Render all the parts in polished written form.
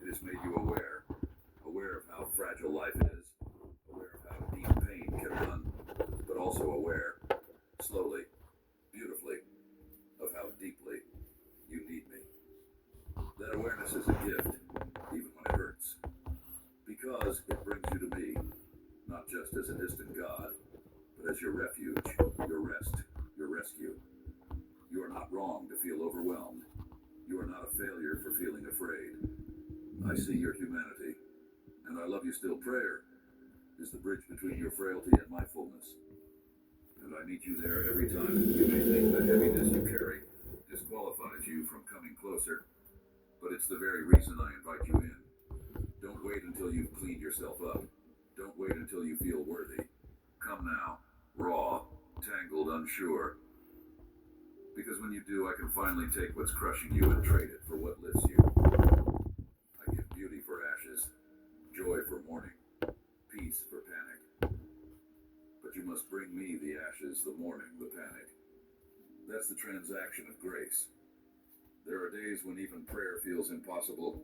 It has made you aware of how fragile life is, aware of how deep pain can run, but also aware, slowly, beautifully, of how deeply you need me. That awareness is a gift, even when it hurts, because it brings you to me, not just as a distant God, but as your refuge, your rest, your rescue. You are not wrong to feel overwhelmed. You are not a failure for feeling afraid. I see your humanity, and I love you still. Prayer is the bridge between your frailty and my fullness. And I meet you there every time. You may think the heaviness you carry disqualifies you from coming closer, but it's the very reason I invite you in. Don't wait until you've cleaned yourself up. Don't wait until you feel worthy. Come now, raw, tangled, unsure. Because when you do, I can finally take what's crushing you and trade it for what lifts you. I give beauty for ashes, joy for mourning, peace for panic. But you must bring me the ashes, the mourning, the panic. That's the transaction of grace. There are days when even prayer feels impossible,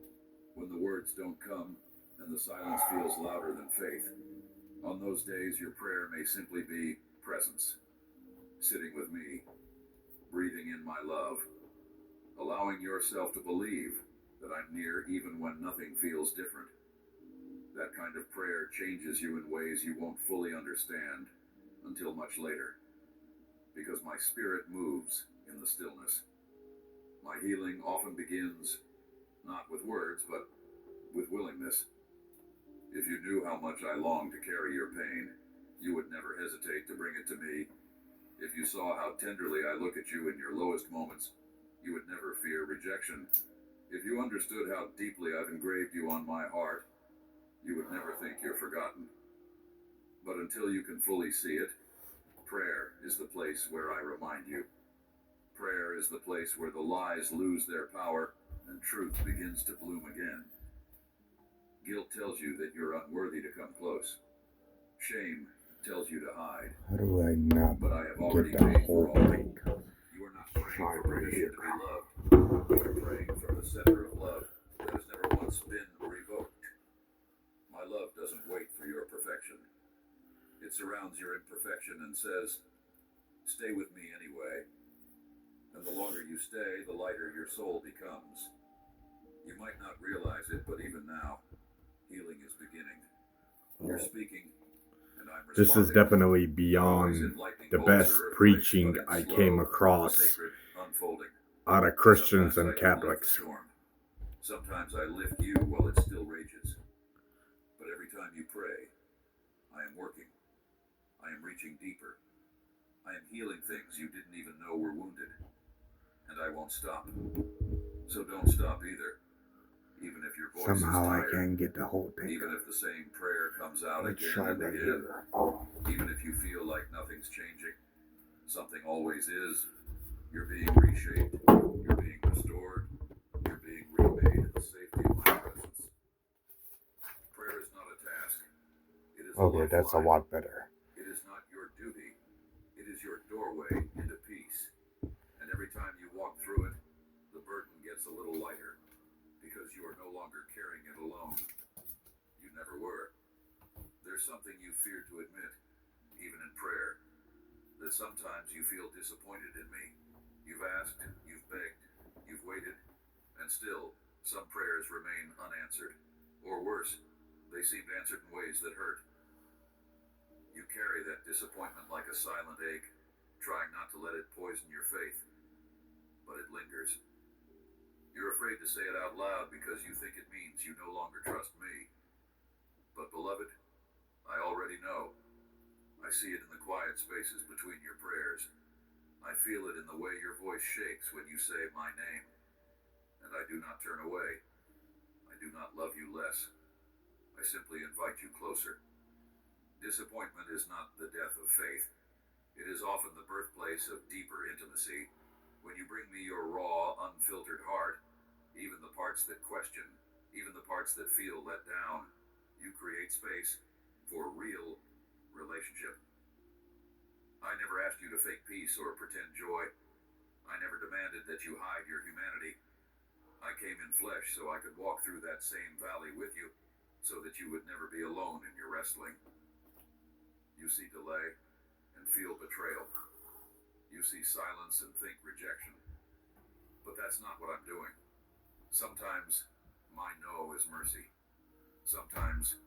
when the words don't come and the silence feels louder than faith. On those days, your prayer may simply be presence, sitting with me, breathing in my love, allowing yourself to believe that I'm near even when nothing feels different. That kind of prayer changes you in ways you won't fully understand until much later, because my spirit moves in the stillness. My healing often begins not with words, but with willingness. If you knew how much I long to carry your pain, you would never hesitate to bring it to me. If you saw how tenderly I look at you in your lowest moments, you would never fear rejection. If you understood how deeply I've engraved you on my heart, you would never think you're forgotten. But until you can fully see it, prayer is the place where I remind you. Prayer is the place where the lies lose their power and truth begins to bloom again. Guilt tells you that you're unworthy to come close. Shame tells you to hide. How do I not But I have already get the paid for whole all. thing? You are not praying Try for right permission here. to be loved. You are praying from the center of love that has never once been revoked. My love doesn't wait for your perfection. It surrounds your imperfection and says, stay with me anyway. And the longer you stay, the lighter your soul becomes. You might not realize it, but even now, healing is beginning. You're speaking, and I'm responding. This is definitely beyond the best preaching I came across out of Christians and Catholics. Sometimes I lift you while it still rages. But every time you pray, I am working. I am reaching deeper. I am healing things you didn't even know were wounded. And I won't stop. So don't stop either. Even if your voice Somehow is tired, I can't get the whole thing. even if the same prayer comes out Let's again try and right again, here. Oh. even if you feel like nothing's changing, something always is. You're being reshaped, you're being restored, you're being remade in the safety of my presence. Prayer is not a task, it is a Okay, that's a lifeline. lot better. It is not your duty, it is your doorway into peace. And every time you walk through it, the burden gets a little lighter, because you are no longer carrying it alone. You never were. There's something you fear to admit, even in prayer, that sometimes you feel disappointed in me. You've asked, you've begged, you've waited, and still, some prayers remain unanswered. Or worse, they seem answered in ways that hurt. You carry that disappointment like a silent ache, trying not to let it poison your faith. But it lingers. You're afraid to say it out loud because you think it means you no longer trust me. But beloved, I already know. I see it in the quiet spaces between your prayers. I feel it in the way your voice shakes when you say my name. And I do not turn away. I do not love you less. I simply invite you closer. Disappointment is not the death of faith. It is often the birthplace of deeper intimacy. When you bring me your raw, unfiltered heart, even the parts that question, even the parts that feel let down, you create space for real relationship. I never asked you to fake peace or pretend joy. I never demanded that you hide your humanity. I came in flesh so I could walk through that same valley with you, so that you would never be alone in your wrestling. You see delay and feel betrayal. You see silence and think rejection. But that's not what I'm doing. Sometimes my no is mercy. Sometimes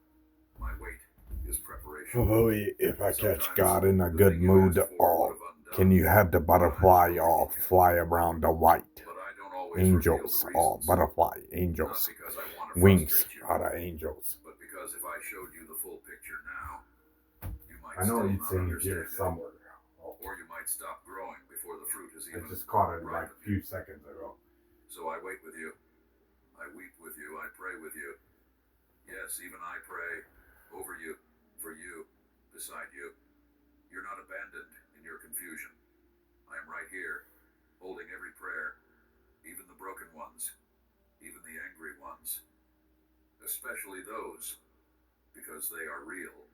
my wait is preparation. Oh, if I catch God in a good mood, can you have the butterfly all fly around the white? Angels, all butterfly, angels, wings are the angels. But because if I showed you the full picture now, you might I know still you'd not sing understand here it. somewhere. Or you might stop growing before the fruit is I even just caught it like ripe. a few seconds ago. So I wait with you. I weep with you. I pray with you. Yes, even I pray over you, for you, beside you. You're not abandoned in your confusion. I am right here, holding every prayer, even the broken ones, even the angry ones, especially those, because they are real,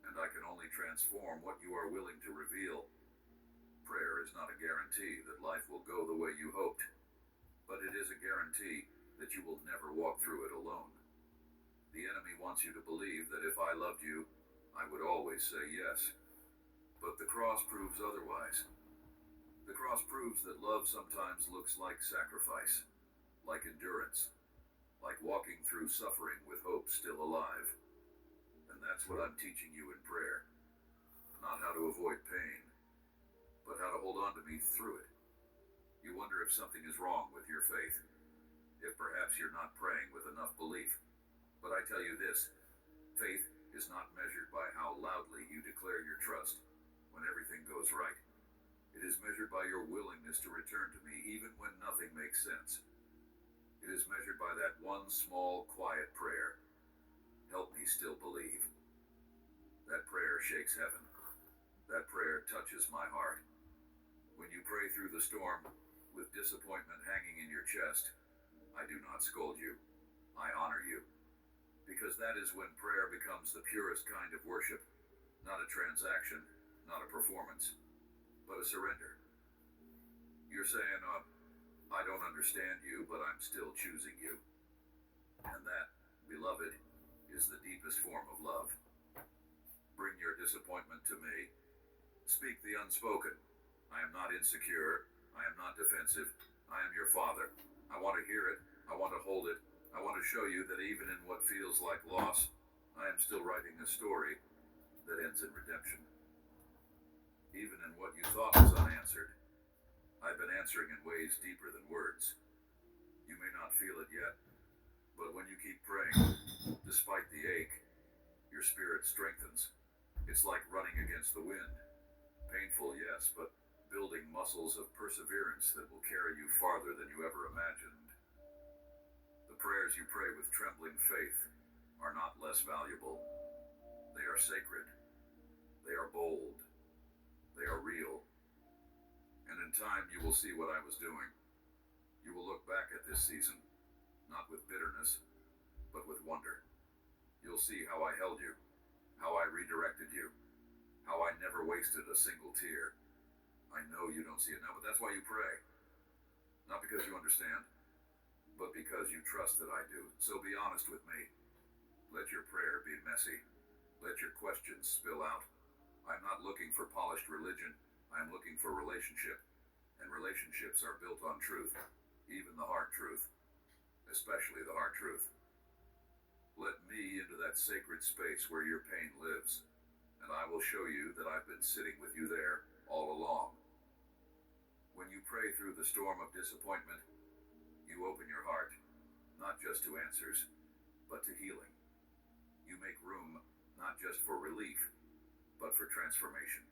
and I can only transform what you are willing to reveal. Prayer is not a guarantee that life will go the way you hoped, but it is a guarantee that you will never walk through it alone. The enemy wants you to believe that if I loved you, I would always say yes. But the cross proves otherwise. The cross proves that love sometimes looks like sacrifice, like endurance, like walking through suffering with hope still alive. And that's what I'm teaching you in prayer. Not how to avoid pain, but how to hold on to me through it. You wonder if something is wrong with your faith, if perhaps you're not praying with enough belief. But I tell you this, faith is not measured by how loudly you declare your trust when everything goes right. It is measured by your willingness to return to me even when nothing makes sense. It is measured by that one small, quiet prayer. Help me still believe. That prayer shakes heaven. That prayer touches my heart. When you pray through the storm with disappointment hanging in your chest, I do not scold you. I honor you. Because that is when prayer becomes the purest kind of worship, not a transaction, not a performance, but a surrender. You're saying, I don't understand you, but I'm still choosing you. And that, beloved, is the deepest form of love. Bring your disappointment to me. Speak the unspoken. I am not insecure. I am not defensive. I am your father. I want to hear it. I want to hold it. I want to show you that even in what feels like loss, I am still writing a story that ends in redemption. Even in what you thought was unanswered, I've been answering in ways deeper than words. You may not feel it yet, but when you keep praying, despite the ache, your spirit strengthens. It's like running against the wind. Painful, yes, but building muscles of perseverance that will carry you farther than you ever imagined. The prayers you pray with trembling faith are not less valuable. They are sacred. They are bold. They are real. And in time you will see what I was doing. You will look back at this season, not with bitterness, but with wonder. You'll see how I held you, how I redirected you, how I never wasted a single tear. I know you don't see it now, but that's why you pray. Not because you understand, but because you trust that I do. So be honest with me. Let your prayer be messy. Let your questions spill out. I'm not looking for polished religion. I'm looking for relationship. And relationships are built on truth, even the hard truth, especially the hard truth. Let me into that sacred space where your pain lives, and I will show you that I've been sitting with you there all along. When you pray through the storm of disappointment, you open your heart, not just to answers, but to healing. You make room, not just for relief, but for transformation.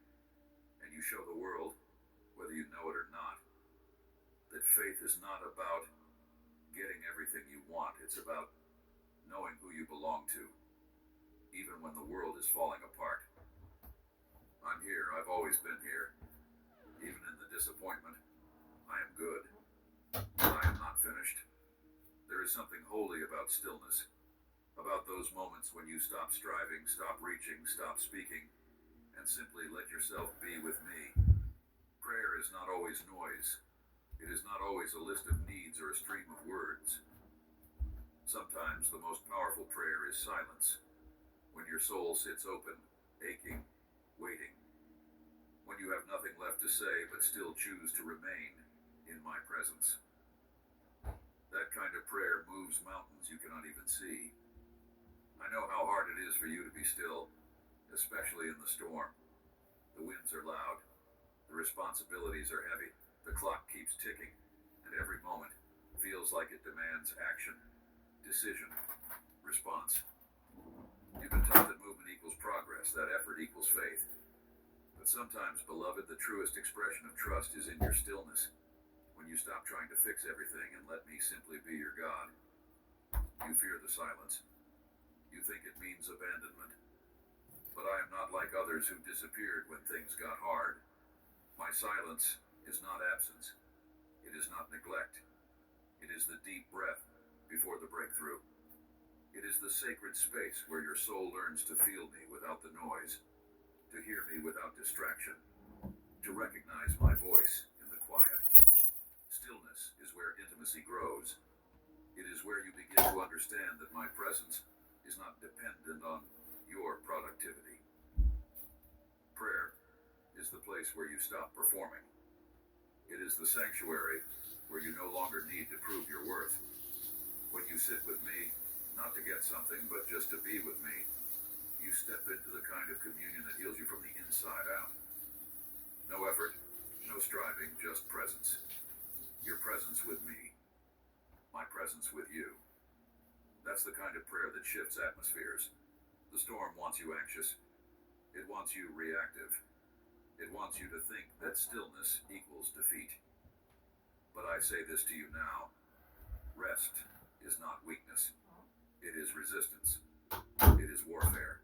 And you show the world, whether you know it or not, that faith is not about getting everything you want. It's about knowing who you belong to, even when the world is falling apart. I'm here. I've always been here. Even in the disappointment, I am good. But I am not finished. There is something holy about stillness, about those moments when you stop striving, stop reaching, stop speaking, and simply let yourself be with me. Prayer is not always noise. It is not always a list of needs or a stream of words. Sometimes the most powerful prayer is silence, when your soul sits open, aching, waiting, when you have nothing left to say but still choose to remain in my presence. That kind of prayer moves mountains you cannot even see. I know how hard it is for you to be still, especially in the storm. The winds are loud, the responsibilities are heavy, the clock keeps ticking, and every moment feels like it demands action, decision, response. You've been taught that movement equals progress, that effort equals faith. But sometimes, beloved, the truest expression of trust is in your stillness. When you stop trying to fix everything and let me simply be your God. You fear the silence. You think it means abandonment. But I am not like others who disappeared when things got hard. My silence is not absence. It is not neglect. It is the deep breath before the breakthrough. It is the sacred space where your soul learns to feel me without the noise, to hear me without distraction, to recognize my voice in the quiet. Stillness is where intimacy grows. It is where you begin to understand that my presence is not dependent on your productivity. Prayer is the place where you stop performing. It is the sanctuary where you no longer need to prove your worth. When you sit with me, not to get something, but just to be with me, you step into the kind of communion that heals you from the inside out. No effort, no striving, just presence. Your presence with me, my presence with you. That's the kind of prayer that shifts atmospheres. The storm wants you anxious. It wants you reactive. It wants you to think that stillness equals defeat. But I say this to you now. Rest is not weakness. It is resistance. It is warfare.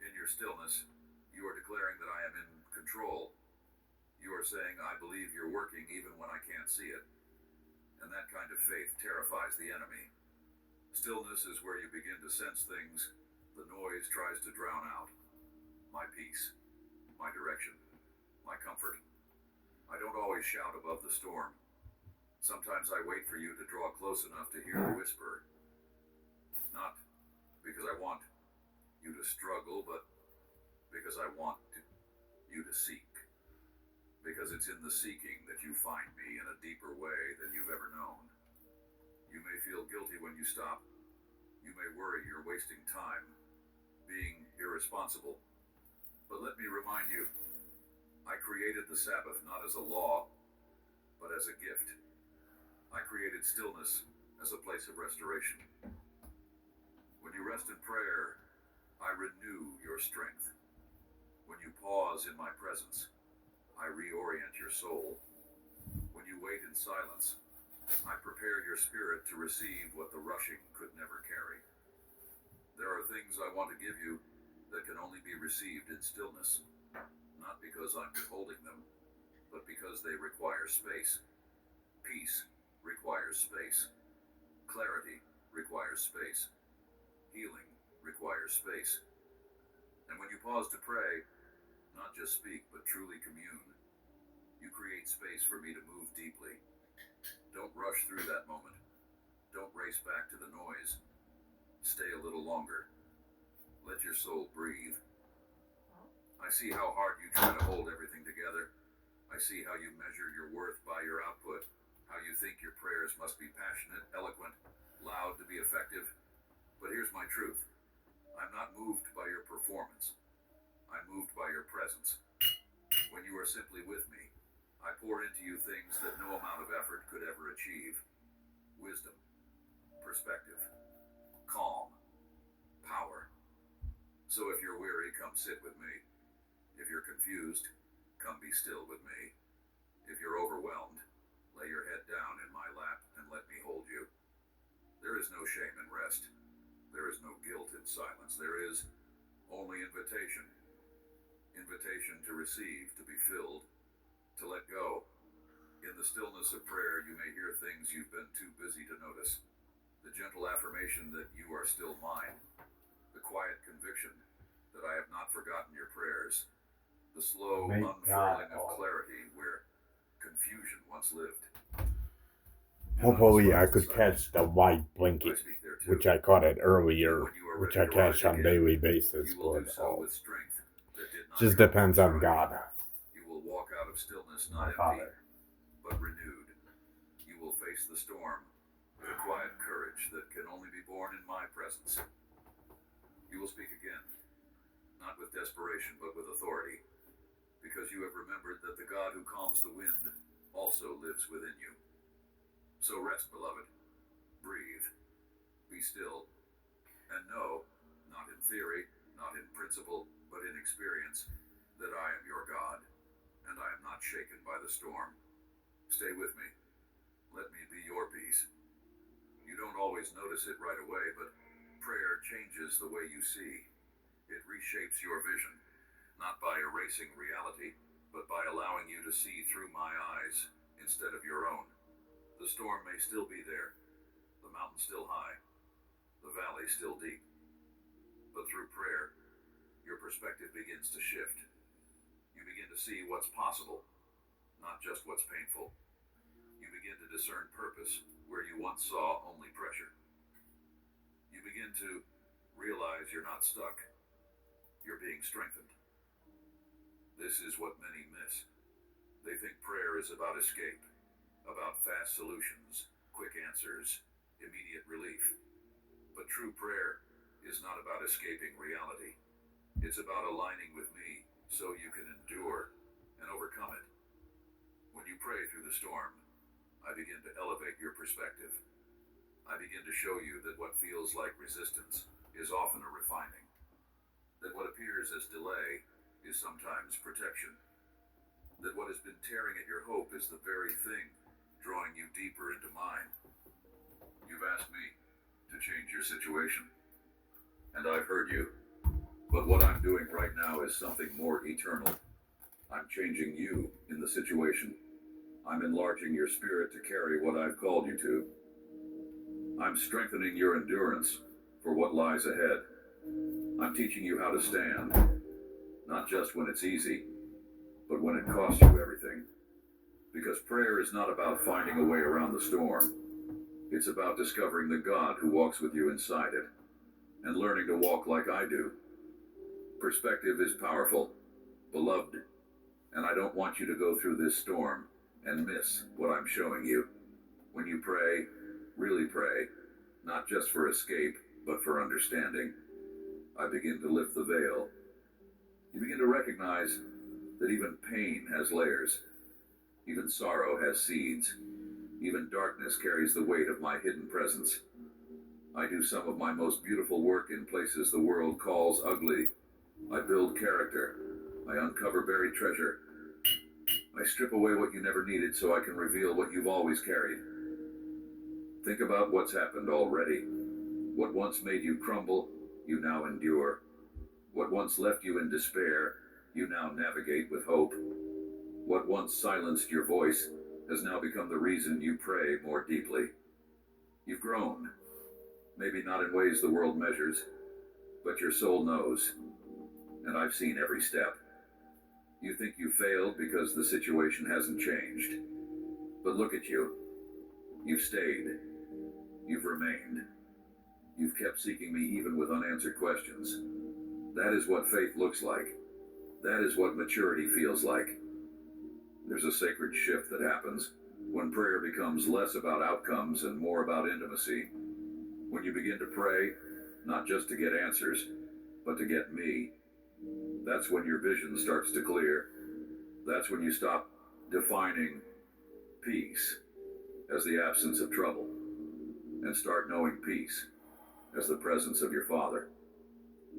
In your stillness, you are declaring that I am in control. You are saying, I believe you're working even when I can't see it. And that kind of faith terrifies the enemy. Stillness is where you begin to sense things the noise tries to drown out. My peace, my direction, my comfort. I don't always shout above the storm. Sometimes I wait for you to draw close enough to hear the whisper. Not because I want you to struggle, but because I want you to seek. Because it's in the seeking that you find me in a deeper way than you've ever known. You may feel guilty when you stop. You may worry you're wasting time, being irresponsible. But let me remind you, I created the Sabbath not as a law, but as a gift. I created stillness as a place of restoration. When you rest in prayer, I renew your strength. When you pause in my presence, I reorient your soul. When you wait in silence, I prepare your spirit to receive what the rushing could never carry. There are things I want to give you that can only be received in stillness, not because I'm withholding them, but because they require space. Peace requires space. Clarity requires space. Healing requires space. And when you pause to pray, not just speak, but truly commune, you create space for me to move deeply. Don't rush through that moment. Don't race back to the noise. Stay a little longer. Let your soul breathe. I see how hard you try to hold everything together. I see how you measure your worth by your output, how you think your prayers must be passionate, eloquent, loud to be effective. But here's my truth. I'm not moved by your performance. I'm moved by your presence. When you are simply with me, I pour into you things that no amount of effort could ever achieve. Wisdom, perspective, calm, power. So if you're weary, come sit with me. If you're confused, come be still with me. If you're overwhelmed, lay your head down in my lap and let me hold you. There is no shame in rest. There is no guilt in silence. There is only invitation. Invitation to receive, to be filled, to let go. In the stillness of prayer, you may hear things you've been too busy to notice. The gentle affirmation that you are still mine. The quiet conviction that I have not forgotten your prayers. The slow unfurling of clarity where confusion once lived. Hopefully, I could catch the white blinking, which I caught it earlier, which I catch on daily basis, but just depends on God. You will walk out of stillness My not empty, Father. but renewed. You will face the storm with a quiet courage that can only be born in my presence. You will speak again, not with desperation, but with authority, because you have remembered that the God who calms the wind also lives within you. So rest, beloved. Breathe. Be still. And know, not in theory, not in principle, but in experience, that I am your God, and I am not shaken by the storm. Stay with me. Let me be your peace. You don't always notice it right away, but prayer changes the way you see. It reshapes your vision, not by erasing reality, but by allowing you to see through my eyes instead of your own. The storm may still be there, the mountain still high, the valley still deep. But through prayer, your perspective begins to shift. You begin to see what's possible, not just what's painful. You begin to discern purpose where you once saw only pressure. You begin to realize you're not stuck, you're being strengthened. This is what many miss. They think prayer is about escape, about fast solutions, quick answers, immediate relief. But true prayer is not about escaping reality. It's about aligning with me so you can endure and overcome it. When you pray through the storm, I begin to elevate your perspective. I begin to show you that what feels like resistance is often a refining. That what appears as delay is sometimes protection. That what has been tearing at your hope is the very thing drawing you deeper into mine. You've asked me to change your situation, and I've heard you. But what I'm doing right now is something more eternal. I'm changing you in the situation. I'm enlarging your spirit to carry what I've called you to. I'm strengthening your endurance for what lies ahead. I'm teaching you how to stand, not just when it's easy, but when it costs you everything. Because prayer is not about finding a way around the storm. It's about discovering the God who walks with you inside it, and learning to walk like I do. Perspective is powerful, beloved, and I don't want you to go through this storm and miss what I'm showing you. When you pray, really pray, not just for escape, but for understanding. I begin to lift the veil. You begin to recognize that even pain has layers. Even sorrow has seeds. Even darkness carries the weight of my hidden presence. I do some of my most beautiful work in places the world calls ugly. I build character. I uncover buried treasure. I strip away what you never needed so I can reveal what you've always carried. Think about what's happened already. What once made you crumble, you now endure. What once left you in despair, you now navigate with hope. What once silenced your voice has now become the reason you pray more deeply. You've grown. Maybe not in ways the world measures, but your soul knows. And I've seen every step. You think you failed because the situation hasn't changed. But look at you. You've stayed. You've remained. You've kept seeking me even with unanswered questions. That is what faith looks like. That is what maturity feels like. There's a sacred shift that happens when prayer becomes less about outcomes and more about intimacy. When you begin to pray, not just to get answers, but to get me. That's when your vision starts to clear. That's when you stop defining peace as the absence of trouble and start knowing peace as the presence of your Father.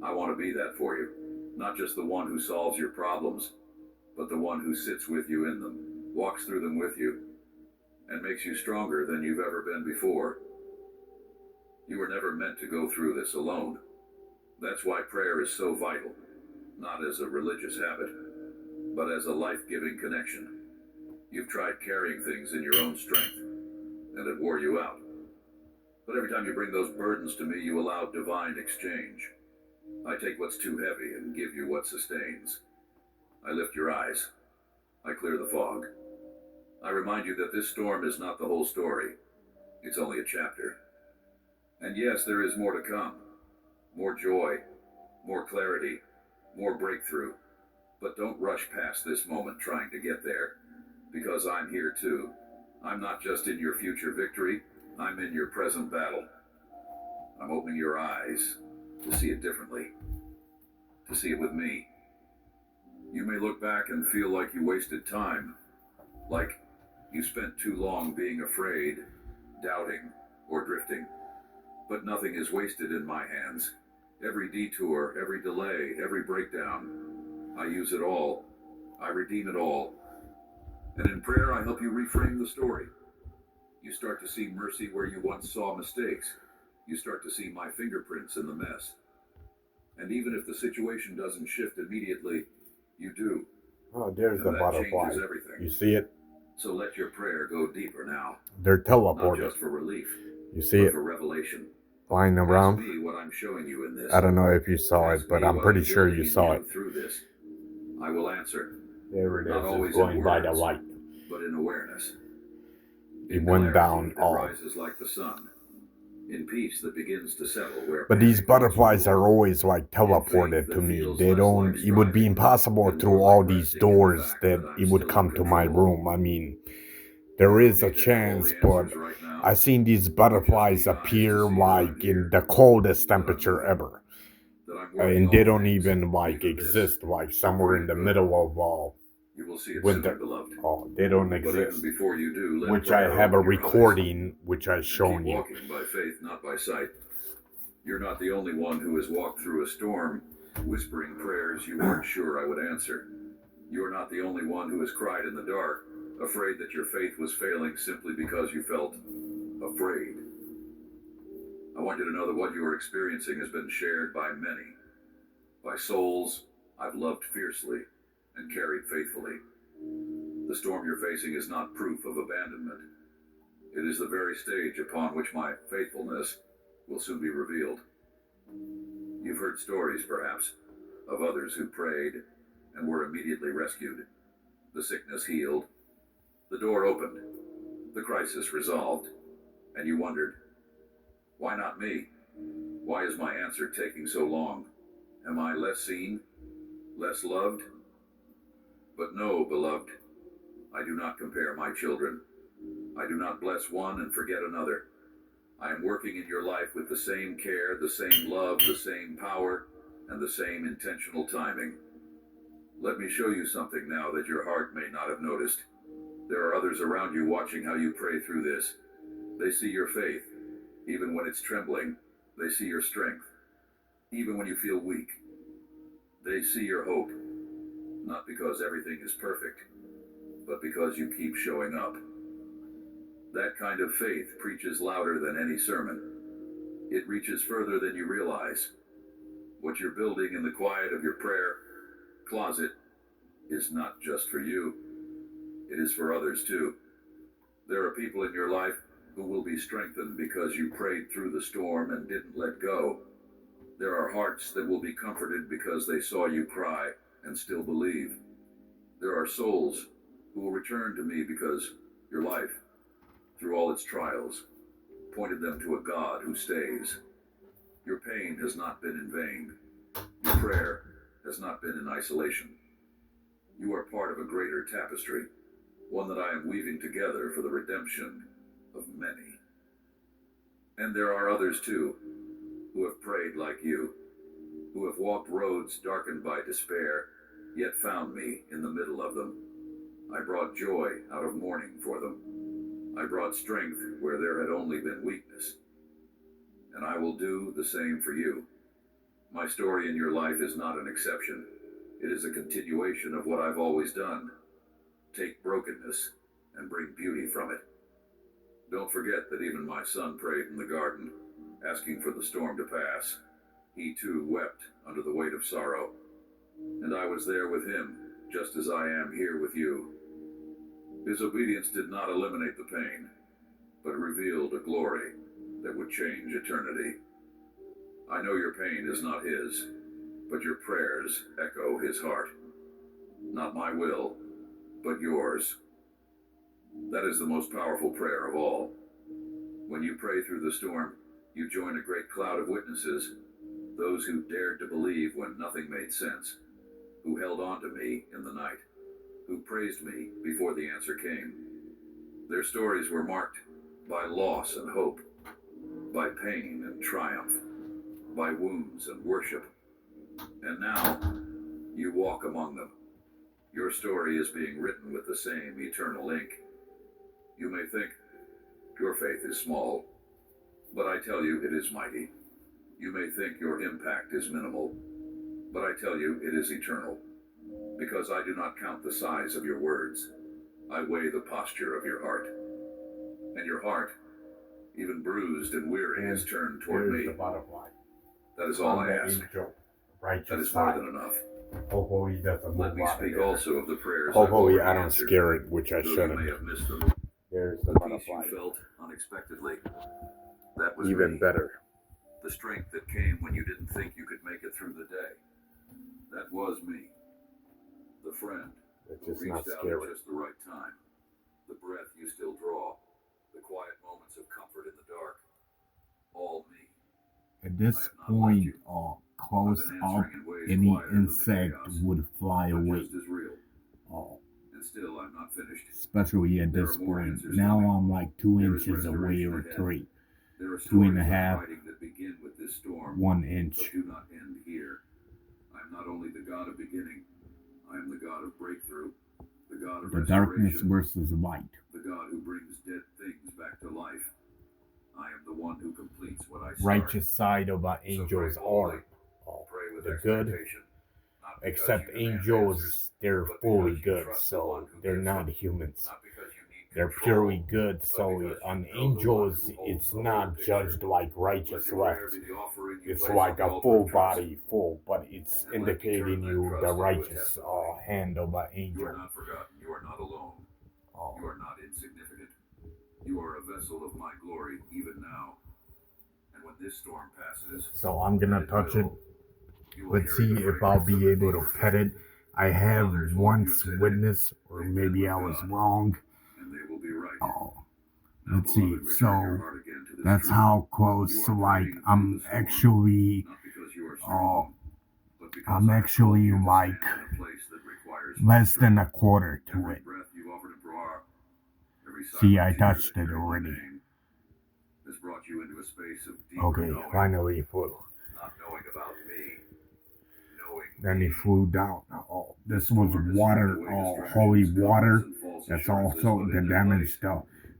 I want to be that for you. Not just the one who solves your problems, but the one who sits with you in them, walks through them with you, and makes you stronger than you've ever been before. You were never meant to go through this alone. That's why prayer is so vital, not as a religious habit, but as a life-giving connection. You've tried carrying things in your own strength, and it wore you out. But every time you bring those burdens to me, you allow divine exchange. I take what's too heavy and give you what sustains. I lift your eyes. I clear the fog. I remind you that this storm is not the whole story. It's only a chapter. And yes, there is more to come. More joy, more clarity, more breakthrough. But don't rush past this moment trying to get there, because I'm here too. I'm not just in your future victory, I'm in your present battle. I'm opening your eyes to see it differently, to see it with me. You may look back and feel like you wasted time, like you spent too long being afraid, doubting, or drifting. But nothing is wasted in my hands. Every detour, every delay, every breakdown, I use it all. I redeem it all. And in prayer, I help you reframe the story. You start to see mercy where you once saw mistakes. You start to see my fingerprints in the mess. And even if the situation doesn't shift immediately, you do. Oh, there's And the that butterfly. changes everything. You see it? So let your prayer go deeper now. They're Not teleported. just for relief, You see but it for revelation. flying Ask around? me what I'm showing you in this. I don't know if you saw Ask it, but me I'm what pretty I'm sure you building in saw it. through this. I will answer, There it not is. always It's going in by the words, light. but in awareness. It In went clarity down that all. rises like the sun. In peace that begins to settle where But these panic wants butterflies rule. are always like In faith teleported that to me. feels They less don't, like it would be striving impossible and through more all like these resting in the doors fact that I'm it would still come in to my control. room. I mean, You there don't is a need to have all chance, the but answers right now. I've seen these You just butterflies need eyes to appear see that I'm like in here, the coldest that I'm temperature moving, ever. that I'm working And they all don't things, even like even this, exist like for somewhere in your the good. middle of You will see it soon, winter. beloved. Oh, they don't But even exist. before you do, let Which I prayer have a open your eyes recording which I've and shown keep you. walking by faith, not by sight. You're not the only one who has walked through a storm, whispering prayers you weren't sure I would answer. You are not the only one who has cried in the dark, afraid that your faith was failing simply because you felt afraid. I want you to know that what you are experiencing has been shared by many, by souls I've loved fiercely and carried faithfully. The storm you're facing is not proof of abandonment. It is the very stage upon which my faithfulness will soon be revealed. You've heard stories, perhaps, of others who prayed and were immediately rescued. The sickness healed, the door opened, the crisis resolved, and you wondered, why not me? Why is my answer taking so long? Am I less seen? Less loved? But no, beloved, I do not compare my children. I do not bless one and forget another. I am working in your life with the same care, the same love, the same power, and the same intentional timing. Let me show you something now that your heart may not have noticed. There are others around you watching how you pray through this. They see your faith, even when it's trembling. They see your strength, even when you feel weak. They see your hope, not because everything is perfect, but because you keep showing up. That kind of faith preaches louder than any sermon. It reaches further than you realize. What you're building in the quiet of your prayer closet is not just for you. It is for others too. There are people in your life who will be strengthened because you prayed through the storm and didn't let go. There are hearts that will be comforted because they saw you cry and still believe. There are souls who will return to me because your life, through all its trials, pointed them to a God who stays. Your pain has not been in vain. Your prayer has not been in isolation. You are part of a greater tapestry, one that I am weaving together for the redemption of many. And there are others too, who have prayed like you, who have walked roads darkened by despair, yet found me in the middle of them. I brought joy out of mourning for them. I brought strength where there had only been weakness. And I will do the same for you. My story in your life is not an exception. It is a continuation of what I've always done. Take brokenness and bring beauty from it. Don't forget that even my son prayed in the garden, asking for the storm to pass. He too wept under the weight of sorrow. And I was there with him, just as I am here with you. His obedience did not eliminate the pain, but revealed a glory that would change eternity. I know your pain is not his, but your prayers echo his heart. Not my will, but yours. That is the most powerful prayer of all. When you pray through the storm, you join a great cloud of witnesses, those who dared to believe when nothing made sense, who held on to me in the night, who praised me before the answer came. Their stories were marked by loss and hope, by pain and triumph, by wounds and worship. And now, you walk among them. Your story is being written with the same eternal ink. You may think your faith is small, but I tell you it is mighty. You may think your impact is minimal, but I tell you it is eternal. Because I do not count the size of your words. I weigh the posture of your heart. And your heart, even bruised and weary, is turned toward me. The butterfly. That is all I ask. That is more than enough. Hopefully he doesn't. Let me speak also of the prayers Hopefully I've I don't answered, scare it, which I though you shouldn't. may have missed them. There's the The peace butterfly. you felt unexpectedly. That was Even me. better. The strength that came when you didn't think you could make it through the day. That was me. The friend It's who just not reached out scary. at just the right time. The breath you still draw. The quiet moments of comfort in the dark. All me. At this point, close I've been up, answering in ways any quieter than the insect chaos, would fly but away. just as real. Uh, And still, I'm not finished. especially at There this are more point. answers Now coming. I'm like 2 There is inches away restoration or ahead. 3. There are 2 and a stories I'm half, writing that begin with this storm, 1 but inch. do not end here. I'm not only the God of beginning, I am the God of breakthrough, the God of The darkness restoration, versus light. the God who brings dead things back to life. I am the one who completes what I start. Righteous side of our So angels pray boldly, are pray with the good, expectation, not because except you demand answers, angels, they're but fully because you good, trust the one so who they're gives not them. humans. Not because you need They're control, purely good, but so because you on know the one angels, who holds it's the whole not picture. judged like Let righteous your left. prayer be the offering you It's place like on the a altar full of trust. body full, but it's And let me turn indicating that you trust the into a righteous testimony. hand of an You angel. are not forgotten. You are not alone. Oh. You are not insignificant. You are a vessel of my glory even now. And when this storm passes, So I'm gonna touch it. you will Let's carry see the if I'll fragrance of be the able to deep pet it. I have Others will once use it. witnessed, or They've maybe been I with was God, wrong. and they will be right. Oh, Now, let's see. beloved, return your So heart again to this that's truth. how You close. are Like praying through I'm the storm, actually, not because you are strong, but because I'm I have called actually you to like stand in a place that requires less strength. than a quarter to Every it. breath you offer to draw, every See, silent I tear touched that it carries your already. name has brought you into a space of deeper Okay, knowing, finally flew. not knowing about me, knowing Then he me. flew down. Oh, this was Storm has water. stripped away Oh, distractions, holy comforts, water. and false That's assurances, also but the in their damage. place,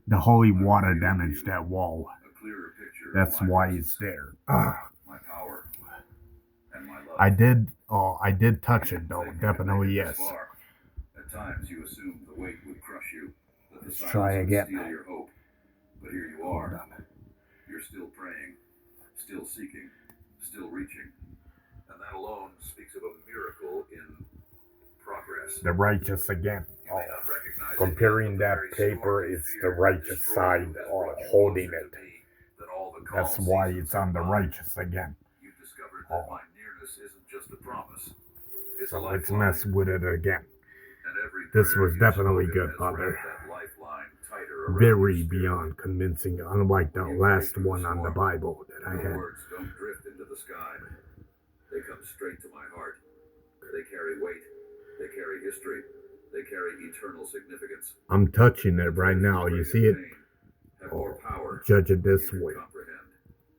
The holy I water reveal to damaged you that wall. a clearer picture of That's my why presence, it's there. my power, and my love. I did touch it though. Think you could Definitely make it this yes. far. At times you assumed the weight would crush you, that the Let's silence try would again. steal your hope. But here you Hold are. on. You're still praying, still seeking, still reaching. And that alone speaks of a miracle in progress. The righteous again. You may not recognize it, Comparing but the that very paper, storm you it's the feared righteous destroyed side you has brought you holding closer it. to me than all the calm That's why seasons it's on the combined. righteous again. You've discovered that my nearness isn't just a promise. It's a So let's lifeline. mess with it again. And every This prayer was you've definitely spoken good, has Father. wrapped that lifeline tighter around Very your spirit. beyond convincing, unlike the You last pray through one the on the storm. Bible that I Your had. words don't drift into the sky. They come straight to my heart. They carry weight. They carry history. They carry eternal significance. I'm touching it right now. You see it? Have more power Judge it than this you can way. comprehend.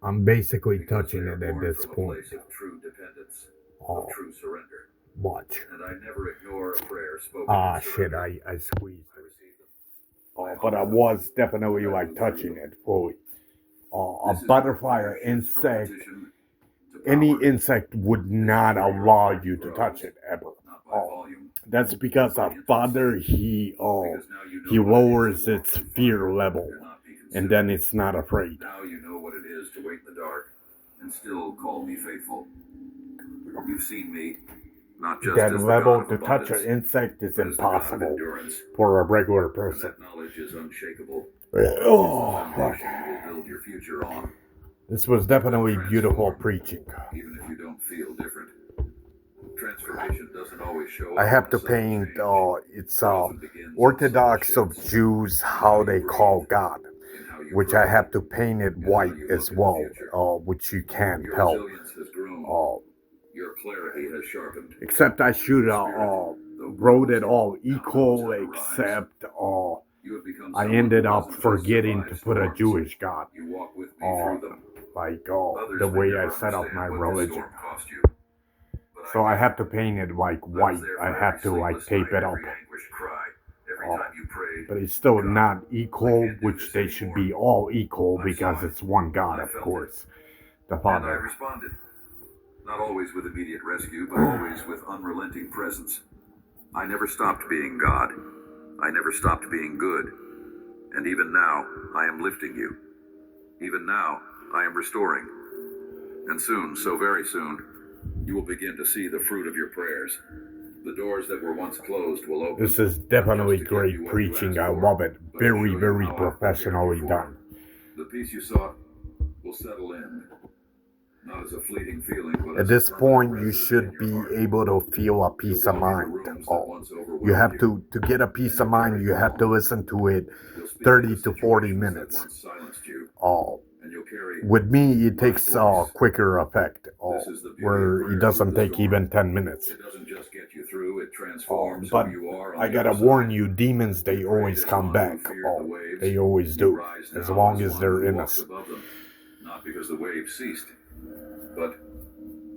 I'm basically Because touching they are it at born this from a point. place of true dependence, Oh, of true surrender. watch. And I never ignore a prayer spoken Ah, in shit, surrender. I squeezed I it. receive them. Oh, but I was definitely like touching it fully. A This is butterfly or where prayer shifts from insect, petition to any power. insect would not allow you to touch it ever. Not by volume, That's because our Father, because now you know he what it is lowers to walk its through fear fire level, and not be and consumed. then it's not afraid. Now you know what it is to wait in the dark and still call me faithful. You've seen me, not just That as the level God to of touch abundance, an insect is but as the God of impossible endurance. for a regular And person. that knowledge is unshakable. Oh, It's the fuck. foundation you will build your future on, This was definitely beautiful preaching. even if you don't feel different. Transformation doesn't always show I up have in to a sudden paint, change. it's It often begins in Orthodox subtle of shifts Jews, how they call God. in how you your which I prey have to paint it and how white you as look in the well, future. which you can't Your help. resilience has grown. Your clarity has sharpened. Except I should Your spirit, though wrote bruised, it all now knows equal, how to rise. except You have become I someone ended who up doesn't just forgetting to survive put a storms. Jewish God. You walk with me through them. Like Others the may way I never set up understand my what this religion. storm cost you, but So I do. have to paint it like I was white. there I for have every to like sleepless tape night, it up. every anguished cry, every Oh, time you prayed. But it's still God, not I equal, can't do which this they should anymore. be all equal I because saw it. it's one God, I of felt course. The And I Father. responded, not always with immediate rescue, but always with unrelenting presence. I never stopped being God. I never stopped being good. And even now, I am lifting you. Even now, I am restoring. And soon, so very soon, you will begin to see the fruit of your prayers. The doors that were once closed will open. This is definitely great preaching. I love it. Very, very professionally done. The peace you sought will settle in. Not as a fleeting feeling, but At as a this permanent point, you residence should in your be heart. able to feel a peace of You'll walk into mind. rooms that once overwhelmed You have to get a peace of mind. You have to listen to it 30 to 40 minutes. Once silenced you, Oh, and you'll carry with me, it takes voice. quicker effect. This is the beauty of Where prayer it doesn't through the take storm. even 10 minutes. It doesn't just get you through, it transforms But who you are on I the gotta other warn side. you, demons, they You prayed always as come one who back. feared the waves. They always You do. rise As now long as as one they're who in walks us. above them, not because the waves ceased, but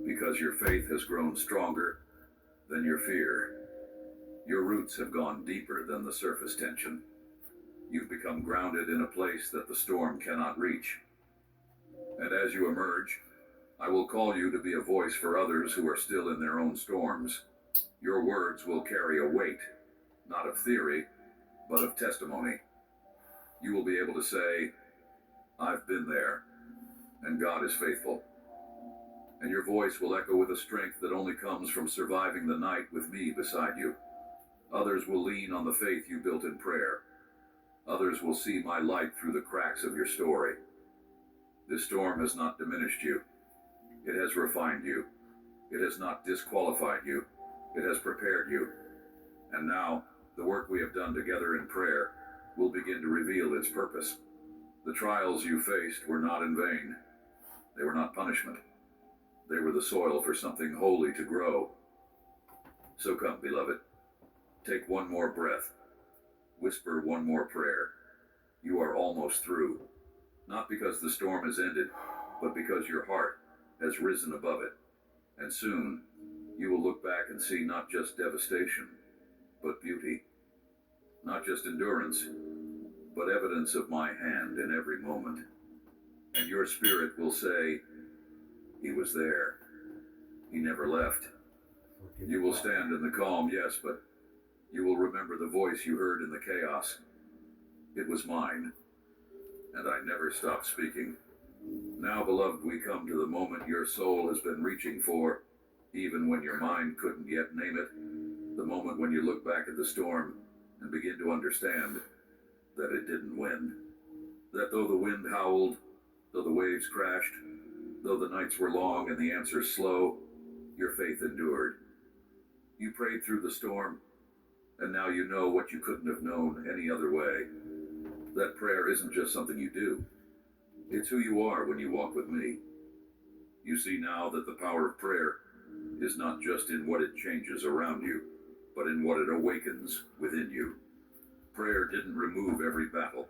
because your faith has grown stronger than your fear. Your roots have gone deeper than the surface tension. You've become grounded in a place that the storm cannot reach. And as you emerge, I will call you to be a voice for others who are still in their own storms. Your words will carry a weight, not of theory, but of testimony. You will be able to say, I've been there, and God is faithful. And your voice will echo with a strength that only comes from surviving the night with me beside you. Others will lean on the faith you built in prayer. Others will see my light through the cracks of your story. This storm has not diminished you. It has refined you. It has not disqualified you. It has prepared you. And now, the work we have done together in prayer will begin to reveal its purpose. The trials you faced were not in vain. They were not punishment. They were the soil for something holy to grow. So come, beloved. Take one more breath. Whisper one more prayer. You are almost through. Not because the storm has ended, but because your heart has risen above it. And soon, you will look back and see not just devastation, but beauty. Not just endurance, but evidence of my hand in every moment. And your spirit will say, he was there. He never left. You will stand in the calm, yes, but you will remember the voice you heard in the chaos. It was mine, and I never stopped speaking. Now, beloved, we come to the moment your soul has been reaching for, even when your mind couldn't yet name it. The moment when you look back at the storm and begin to understand that it didn't win. That though the wind howled, though the waves crashed, though the nights were long and the answers slow, your faith endured. You prayed through the storm, and now you know what you couldn't have known any other way. That prayer isn't just something you do. It's who you are when you walk with me. You see now that the power of prayer is not just in what it changes around you, but in what it awakens within you. Prayer didn't remove every battle,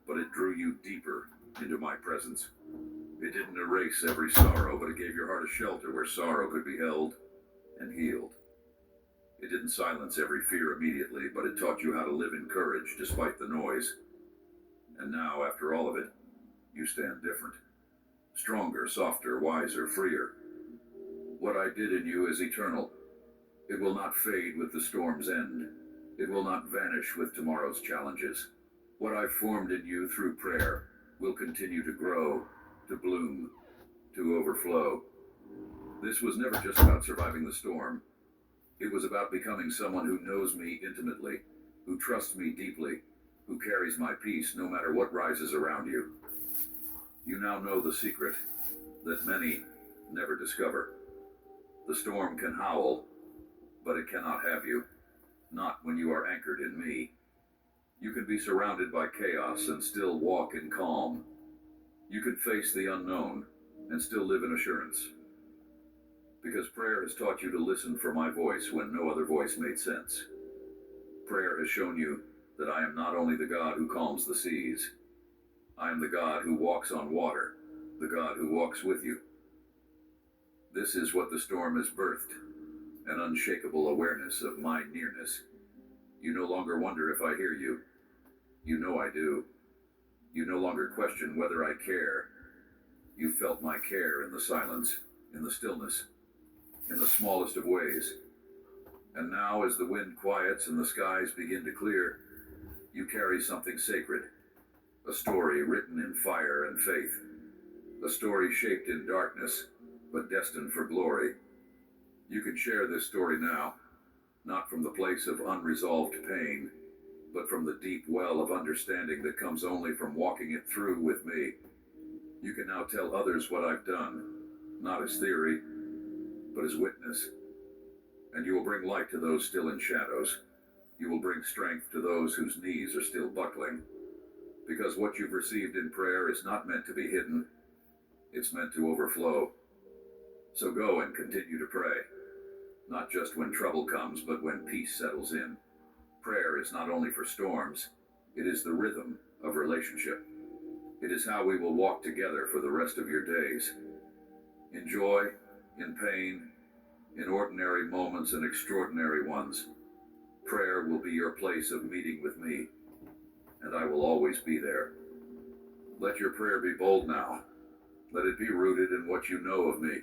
but it drew you deeper into my presence. It didn't erase every sorrow, but it gave your heart a shelter where sorrow could be held and healed. It didn't silence every fear immediately, but it taught you how to live in courage despite the noise. And now, after all of it, you stand different. Stronger, softer, wiser, freer. What I did in you is eternal. It will not fade with the storm's end. It will not vanish with tomorrow's challenges. What I've formed in you through prayer will continue to grow, to bloom, to overflow. This was never just about surviving the storm. It was about becoming someone who knows me intimately, who trusts me deeply, who carries my peace no matter what rises around you. You now know the secret that many never discover. The storm can howl, but it cannot have you, not when you are anchored in me. You can be surrounded by chaos and still walk in calm. You can face the unknown and still live in assurance. Because prayer has taught you to listen for my voice when no other voice made sense. Prayer has shown you that I am not only the God who calms the seas. I am the God who walks on water, the God who walks with you. This is what the storm has birthed, an unshakable awareness of my nearness. You no longer wonder if I hear you. You know I do. You no longer question whether I care. You felt my care in the silence, in the stillness, in the smallest of ways. And now, as the wind quiets and the skies begin to clear, you carry something sacred, a story written in fire and faith, a story shaped in darkness, but destined for glory. You can share this story now, not from the place of unresolved pain, but from the deep well of understanding that comes only from walking it through with me. You can now tell others what I've done, not as theory, but as witness. And you will bring light to those still in shadows. You will bring strength to those whose knees are still buckling. Because what you've received in prayer is not meant to be hidden. It's meant to overflow. So go and continue to pray. Not just when trouble comes, but when peace settles in. Prayer is not only for storms, it is the rhythm of relationship. It is how we will walk together for the rest of your days. In joy, in pain, in ordinary moments and extraordinary ones. Prayer will be your place of meeting with me, and I will always be there. Let your prayer be bold now. Let it be rooted in what you know of me,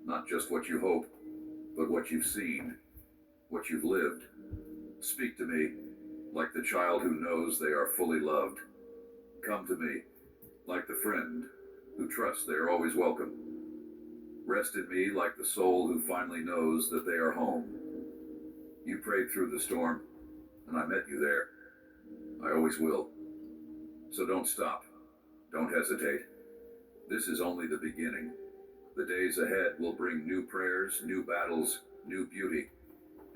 not just what you hope, but what you've seen, what you've lived. Speak to me like the child who knows they are fully loved. Come to me like the friend who trusts they are always welcome. Rest in me like the soul who finally knows that they are home. You prayed through the storm, and I met you there. I always will. So don't stop. Don't hesitate. This is only the beginning. The days ahead will bring new prayers, new battles, new beauty.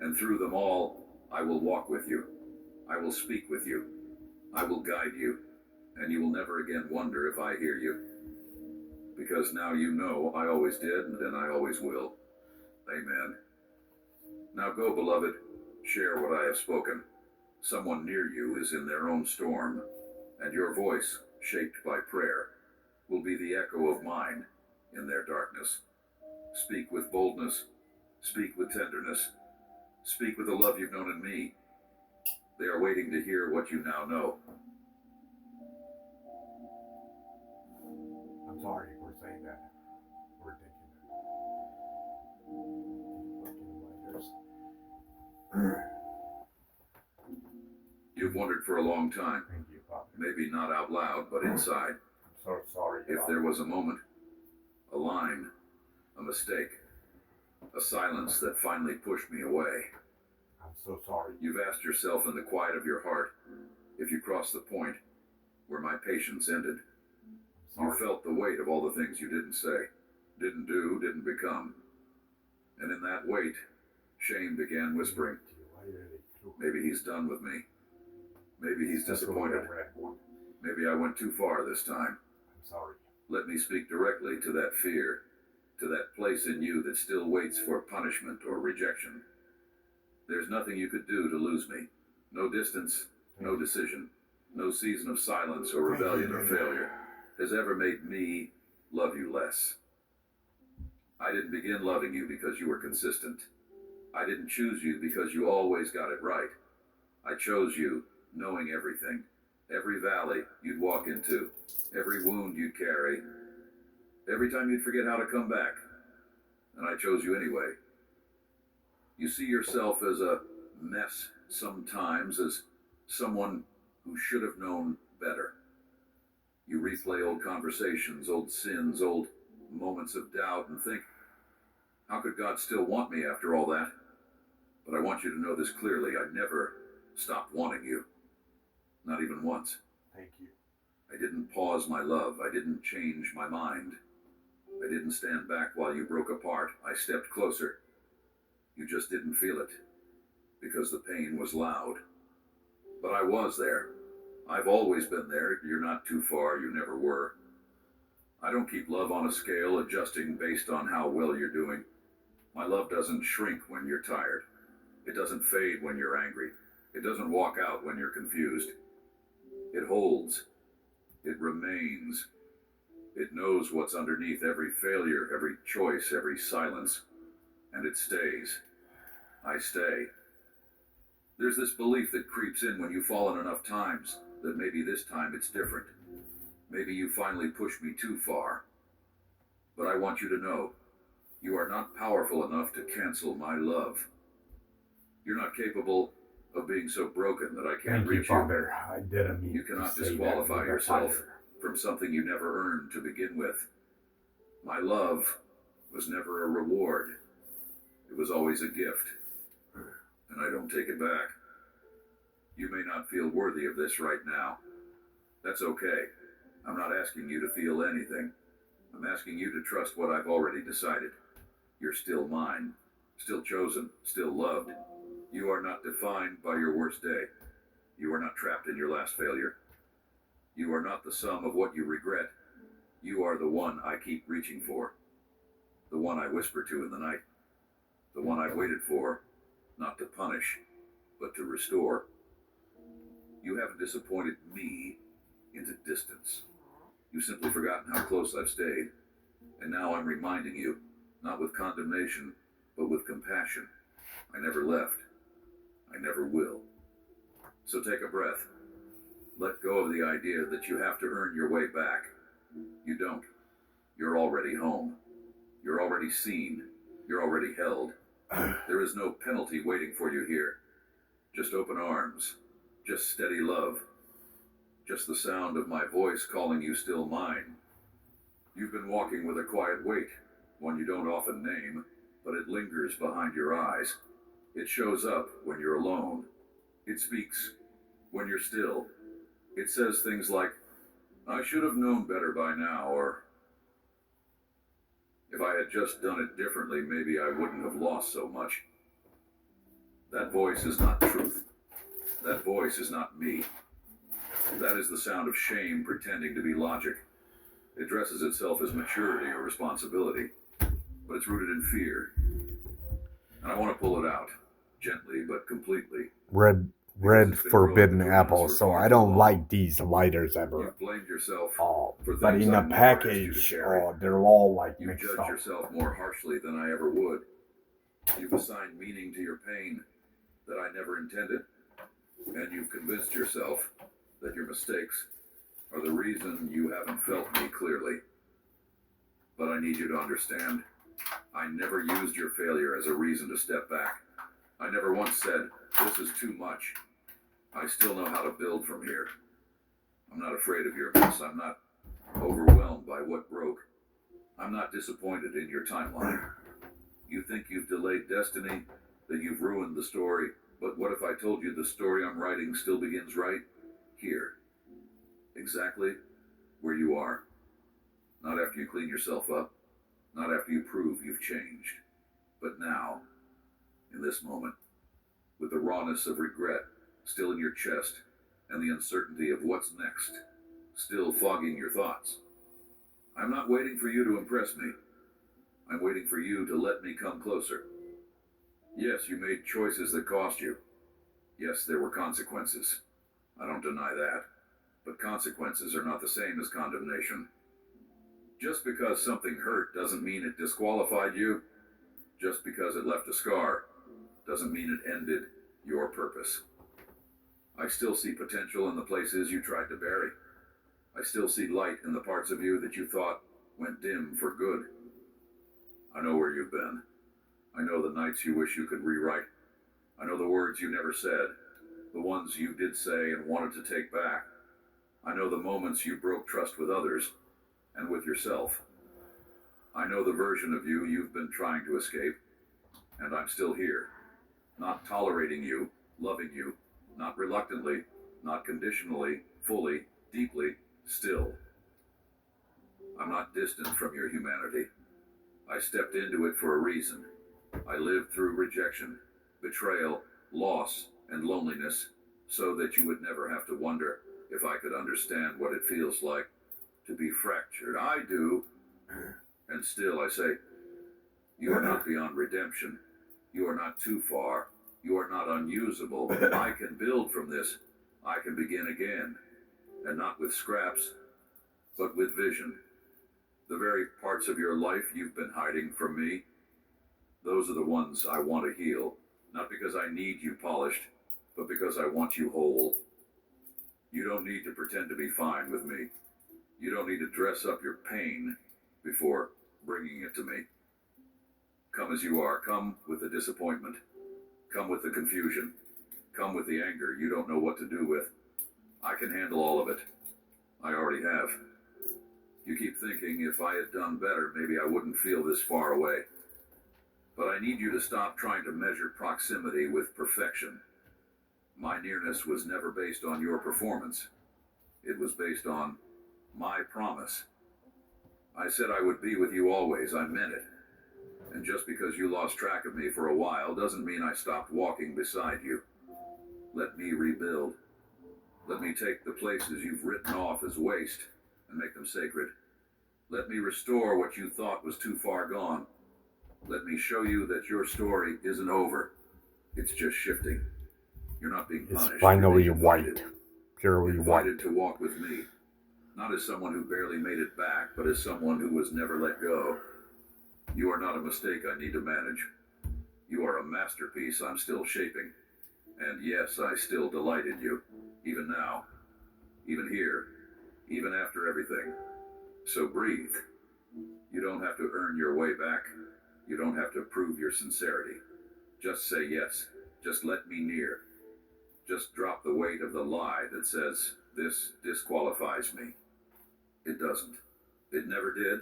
And through them all, I will walk with you. I will speak with you. I will guide you. And you will never again wonder if I hear you. Because now you know I always did and I always will. Amen. Now go, beloved. Share what I have spoken. Someone near you is in their own storm, and your voice, shaped by prayer, will be the echo of mine in their darkness. Speak with boldness. Speak with tenderness. Speak with the love you've known in me. They are waiting to hear what you now know. I'm sorry for saying that. We're thinking. You've wondered for a long time. Thank you, Father. Maybe not out loud, but inside. I'm so sorry. If there was a moment, a line, a mistake, a silence that finally pushed me away. I'm so sorry. You've asked yourself in the quiet of your heart if you crossed the point where my patience ended. You felt the weight of all the things you didn't say, didn't do, didn't become. And in that weight, shame began whispering, maybe he's done with me. Maybe he's disappointed. Maybe I went too far this time. I'm sorry. Let me speak directly to that fear, to that place in you that still waits for punishment or rejection. There's nothing you could do to lose me. No distance, no decision, no season of silence or rebellion or failure has ever made me love you less. I didn't begin loving you because you were consistent. I didn't choose you because you always got it right. I chose you knowing everything, every valley you'd walk into, every wound you'd carry, every time you'd forget how to come back. And I chose you anyway. You see yourself as a mess sometimes, as someone who should have known better. You replay old conversations, old sins, old moments of doubt, and think, how could God still want me after all that? But I want you to know this clearly. I never stopped wanting you. Not even once. Thank you. I didn't pause my love. I didn't change my mind. I didn't stand back while you broke apart. I stepped closer. You just didn't feel it, because the pain was loud. But I was there. I've always been there. You're not too far. You never were. I don't keep love on a scale adjusting based on how well you're doing. My love doesn't shrink when you're tired. It doesn't fade when you're angry. It doesn't walk out when you're confused. It holds. It remains. It knows what's underneath every failure, every choice, every silence. And it stays. I stay. There's this belief that creeps in when you've fallen enough times that maybe this time it's different. Maybe you finally pushed me too far. But I want you to know, you are not powerful enough to cancel my love. You're not capable of being so broken that I can't Thank you, reach Father. I didn't mean You cannot to say disqualify that, yourself Father. from something you never earned to begin with. My love was never a reward. It was always a gift. And I don't take it back. You may not feel worthy of this right now. That's okay. I'm not asking you to feel anything. I'm asking you to trust what I've already decided. You're still mine. Still chosen. Still loved. You are not defined by your worst day. You are not trapped in your last failure. You are not the sum of what you regret. You are the one I keep reaching for. The one I whisper to in the night. The one I've waited for, not to punish, but to restore. You haven't disappointed me into distance. You've simply forgotten how close I've stayed. And now I'm reminding you, not with condemnation, but with compassion. I never left. I never will. So take a breath. Let go of the idea that you have to earn your way back. You don't. You're already home. You're already seen. You're already held. There is no penalty waiting for you here. Just open arms. Just steady love. Just the sound of my voice calling you still mine. You've been walking with a quiet weight, one you don't often name, but it lingers behind your eyes. It shows up when you're alone. It speaks when you're still. It says things like, I should have known better by now, or if I had just done it differently, maybe I wouldn't have lost so much. That voice is not truth. That voice is not me. That is the sound of shame pretending to be logic. It dresses itself as maturity or responsibility, but it's rooted in fear. And I want to pull it out, gently but completely. Red forbidden apple, so I don't like these lighters ever. You've blamed yourself But things in I the never asked you to package, carry. they're all like You mixed judge up. yourself more harshly than I ever would. You've assigned meaning to your pain that I never intended. And you've convinced yourself that your mistakes are the reason you haven't felt me clearly. But I need you to understand, I never used your failure as a reason to step back. I never once said, this is too much. I still know how to build from here. I'm not afraid of your mess. I'm not overwhelmed by what broke. I'm not disappointed in your timeline. You think you've delayed destiny, that you've ruined the story, but what if I told you the story I'm writing still begins right here? Exactly where you are. Not after you clean yourself up, not after you prove you've changed, but now, in this moment, with the rawness of regret still in your chest and the uncertainty of what's next still fogging your thoughts. I'm not waiting for you to impress me. I'm waiting for you to let me come closer. Yes, you made choices that cost you. Yes, there were consequences. I don't deny that. But consequences are not the same as condemnation. Just because something hurt doesn't mean it disqualified you. Just because it left a scar doesn't mean it ended your purpose. I still see potential in the places you tried to bury. I still see light in the parts of you that you thought went dim for good. I know where you've been. I know the nights you wish you could rewrite. I know the words you never said, the ones you did say and wanted to take back. I know the moments you broke trust with others and with yourself. I know the version of you you've been trying to escape, and I'm still here, not tolerating you, loving you, not reluctantly, not conditionally, fully, deeply, still. I'm not distant from your humanity. I stepped into it for a reason. I lived through rejection, betrayal, loss, and loneliness, so that you would never have to wonder if I could understand what it feels like to be fractured. I do. And still I say, you are not beyond redemption. You are not too far. You are not unusable. I can build from this. I can begin again. And not with scraps, but with vision. The very parts of your life you've been hiding from me, those are the ones I want to heal. Not because I need you polished, but because I want you whole. You don't need to pretend to be fine with me. You don't need to dress up your pain before bringing it to me. Come as you are. Come with the disappointment. Come with the confusion. Come with the anger you don't know what to do with. I can handle all of it. I already have. You keep thinking if I had done better, maybe I wouldn't feel this far away. But I need you to stop trying to measure proximity with perfection. My nearness was never based on your performance. It was based on my promise. I said I would be with you always. I meant it. And just because you lost track of me for a while doesn't mean I stopped walking beside you. Let me rebuild. Let me take the places you've written off as waste and make them sacred. Let me restore what you thought was too far gone. Let me show you that your story isn't over. It's just shifting. You're not being punished. It's finally You're being white. invited. Purely white. Invited to walk with me. Not as someone who barely made it back, but as someone who was never let go. You are not a mistake I need to manage. You are a masterpiece I'm still shaping. And yes, I still delight in you. Even now. Even here. Even after everything. So breathe. You don't have to earn your way back. You don't have to prove your sincerity. Just say yes. Just let me near. Just drop the weight of the lie that says, this disqualifies me. It doesn't. It never did.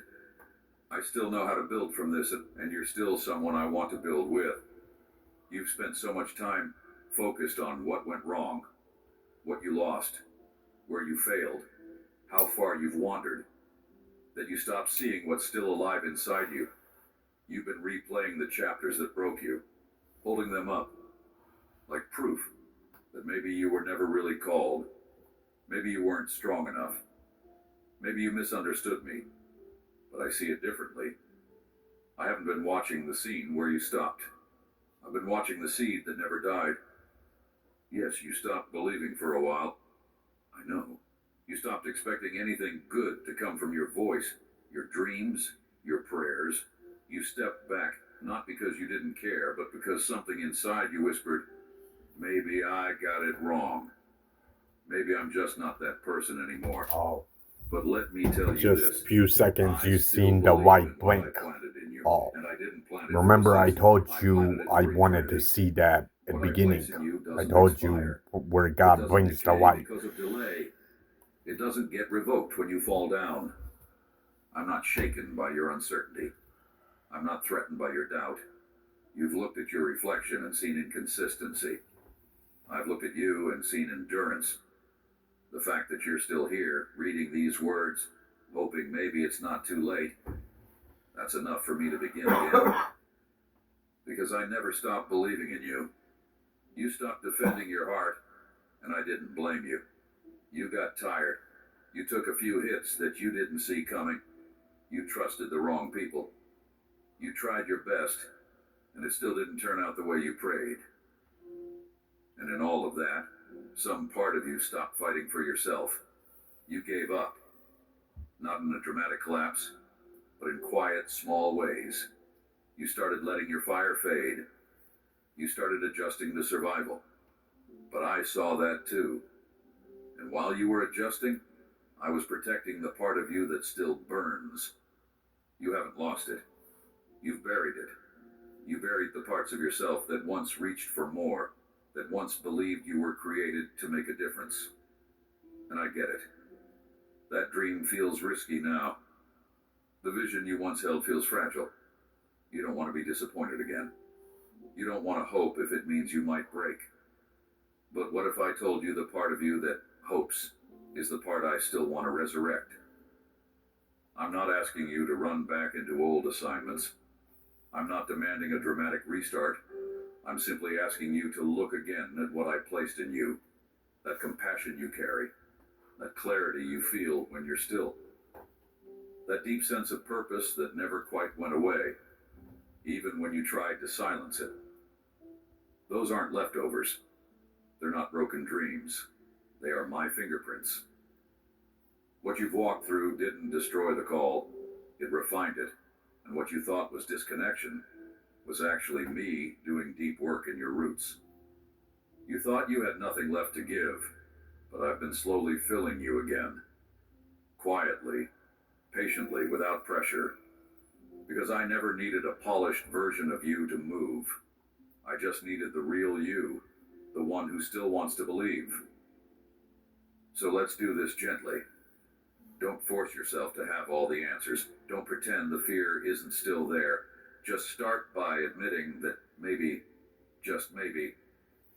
I still know how to build from this, and you're still someone I want to build with. You've spent so much time focused on what went wrong, what you lost, where you failed, how far you've wandered, that you stopped seeing what's still alive inside you. You've been replaying the chapters that broke you, holding them up, like proof that maybe you were never really called. Maybe you weren't strong enough. Maybe you misunderstood me, but I see it differently. I haven't been watching the scene where you stopped. I've been watching the seed that never died. Yes, you stopped believing for a while. I know. You stopped expecting anything good to come from your voice, your dreams, your prayers. You stepped back, not because you didn't care, but because something inside you whispered, maybe I got it wrong. Maybe I'm just not that person anymore. Oh. But let me tell you Just this. a few seconds I you still seen the believe white in what blink. I planted in you, Oh. and I didn't plant it for Remember the I season. told I you planted it I for wanted to eternity. see that at the What I beginning. place in you I doesn't told expire. you where It God doesn't brings the decay light. because of delay. It doesn't get revoked when you fall down. I'm not shaken by your uncertainty. I'm not threatened by your doubt. You've looked at your reflection and seen inconsistency. I've looked at you and seen endurance. The fact that you're still here, reading these words, hoping maybe it's not too late, that's enough for me to begin again. Because I never stopped believing in you. You stopped defending your heart, and I didn't blame you. You got tired. You took a few hits that you didn't see coming. You trusted the wrong people. You tried your best, and it still didn't turn out the way you prayed. And in all of that, some part of you stopped fighting for yourself. You gave up. Not in a dramatic collapse, but in quiet, small ways. You started letting your fire fade. You started adjusting to survival. But I saw that too. And while you were adjusting, I was protecting the part of you that still burns. You haven't lost it. You've buried it. You buried the parts of yourself that once reached for more, that once believed you were created to make a difference. And I get it. That dream feels risky now. The vision you once held feels fragile. You don't want to be disappointed again. You don't want to hope if it means you might break. But what if I told you the part of you that hopes is the part I still want to resurrect? I'm not asking you to run back into old assignments. I'm not demanding a dramatic restart. I'm simply asking you to look again at what I placed in you. that compassion you carry, that clarity you feel when you're still, that deep sense of purpose that never quite went away, even when you tried to silence it. Those aren't leftovers. They're not broken dreams. They are my fingerprints. What you've walked through didn't destroy the call, it refined it, and what you thought was disconnection was actually me doing deep work in your roots. You thought you had nothing left to give, but I've been slowly filling you again. Quietly, patiently, without pressure, because I never needed a polished version of you to move. I just needed the real you, the one who still wants to believe. So let's do this gently. Don't force yourself to have all the answers. Don't pretend the fear isn't still there. Just start by admitting that maybe, just maybe,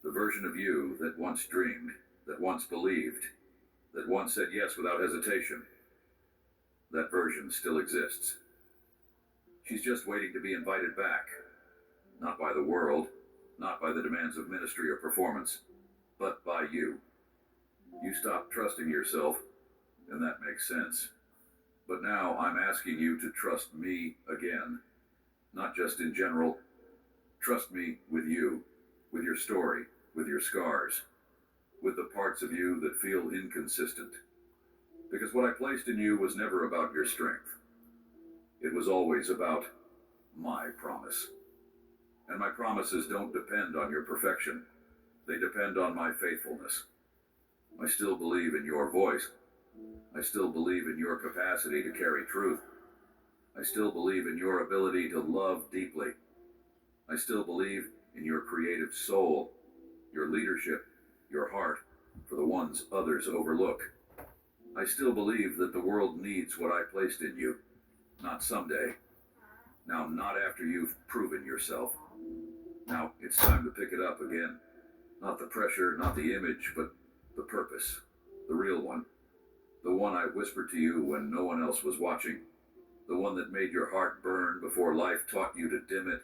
the version of you that once dreamed, that once believed, that once said yes without hesitation, that version still exists. She's just waiting to be invited back. Not by the world, not by the demands of ministry or performance, but by you. You stopped trusting yourself, and that makes sense. But now I'm asking you to trust me again. Not just in general. Trust me with you, with your story, with your scars, with the parts of you that feel inconsistent. Because what I placed in you was never about your strength. It was always about my promise. And my promises don't depend on your perfection. They depend on my faithfulness. I still believe in your voice. I still believe in your capacity to carry truth. I still believe in your ability to love deeply. I still believe in your creative soul, your leadership, your heart for the ones others overlook. I still believe that the world needs what I placed in you. Not someday. Now, not after you've proven yourself. Now, it's time to pick it up again. Not the pressure, not the image, but the purpose. The real one. The one I whispered to you when no one else was watching. The one that made your heart burn before life taught you to dim it.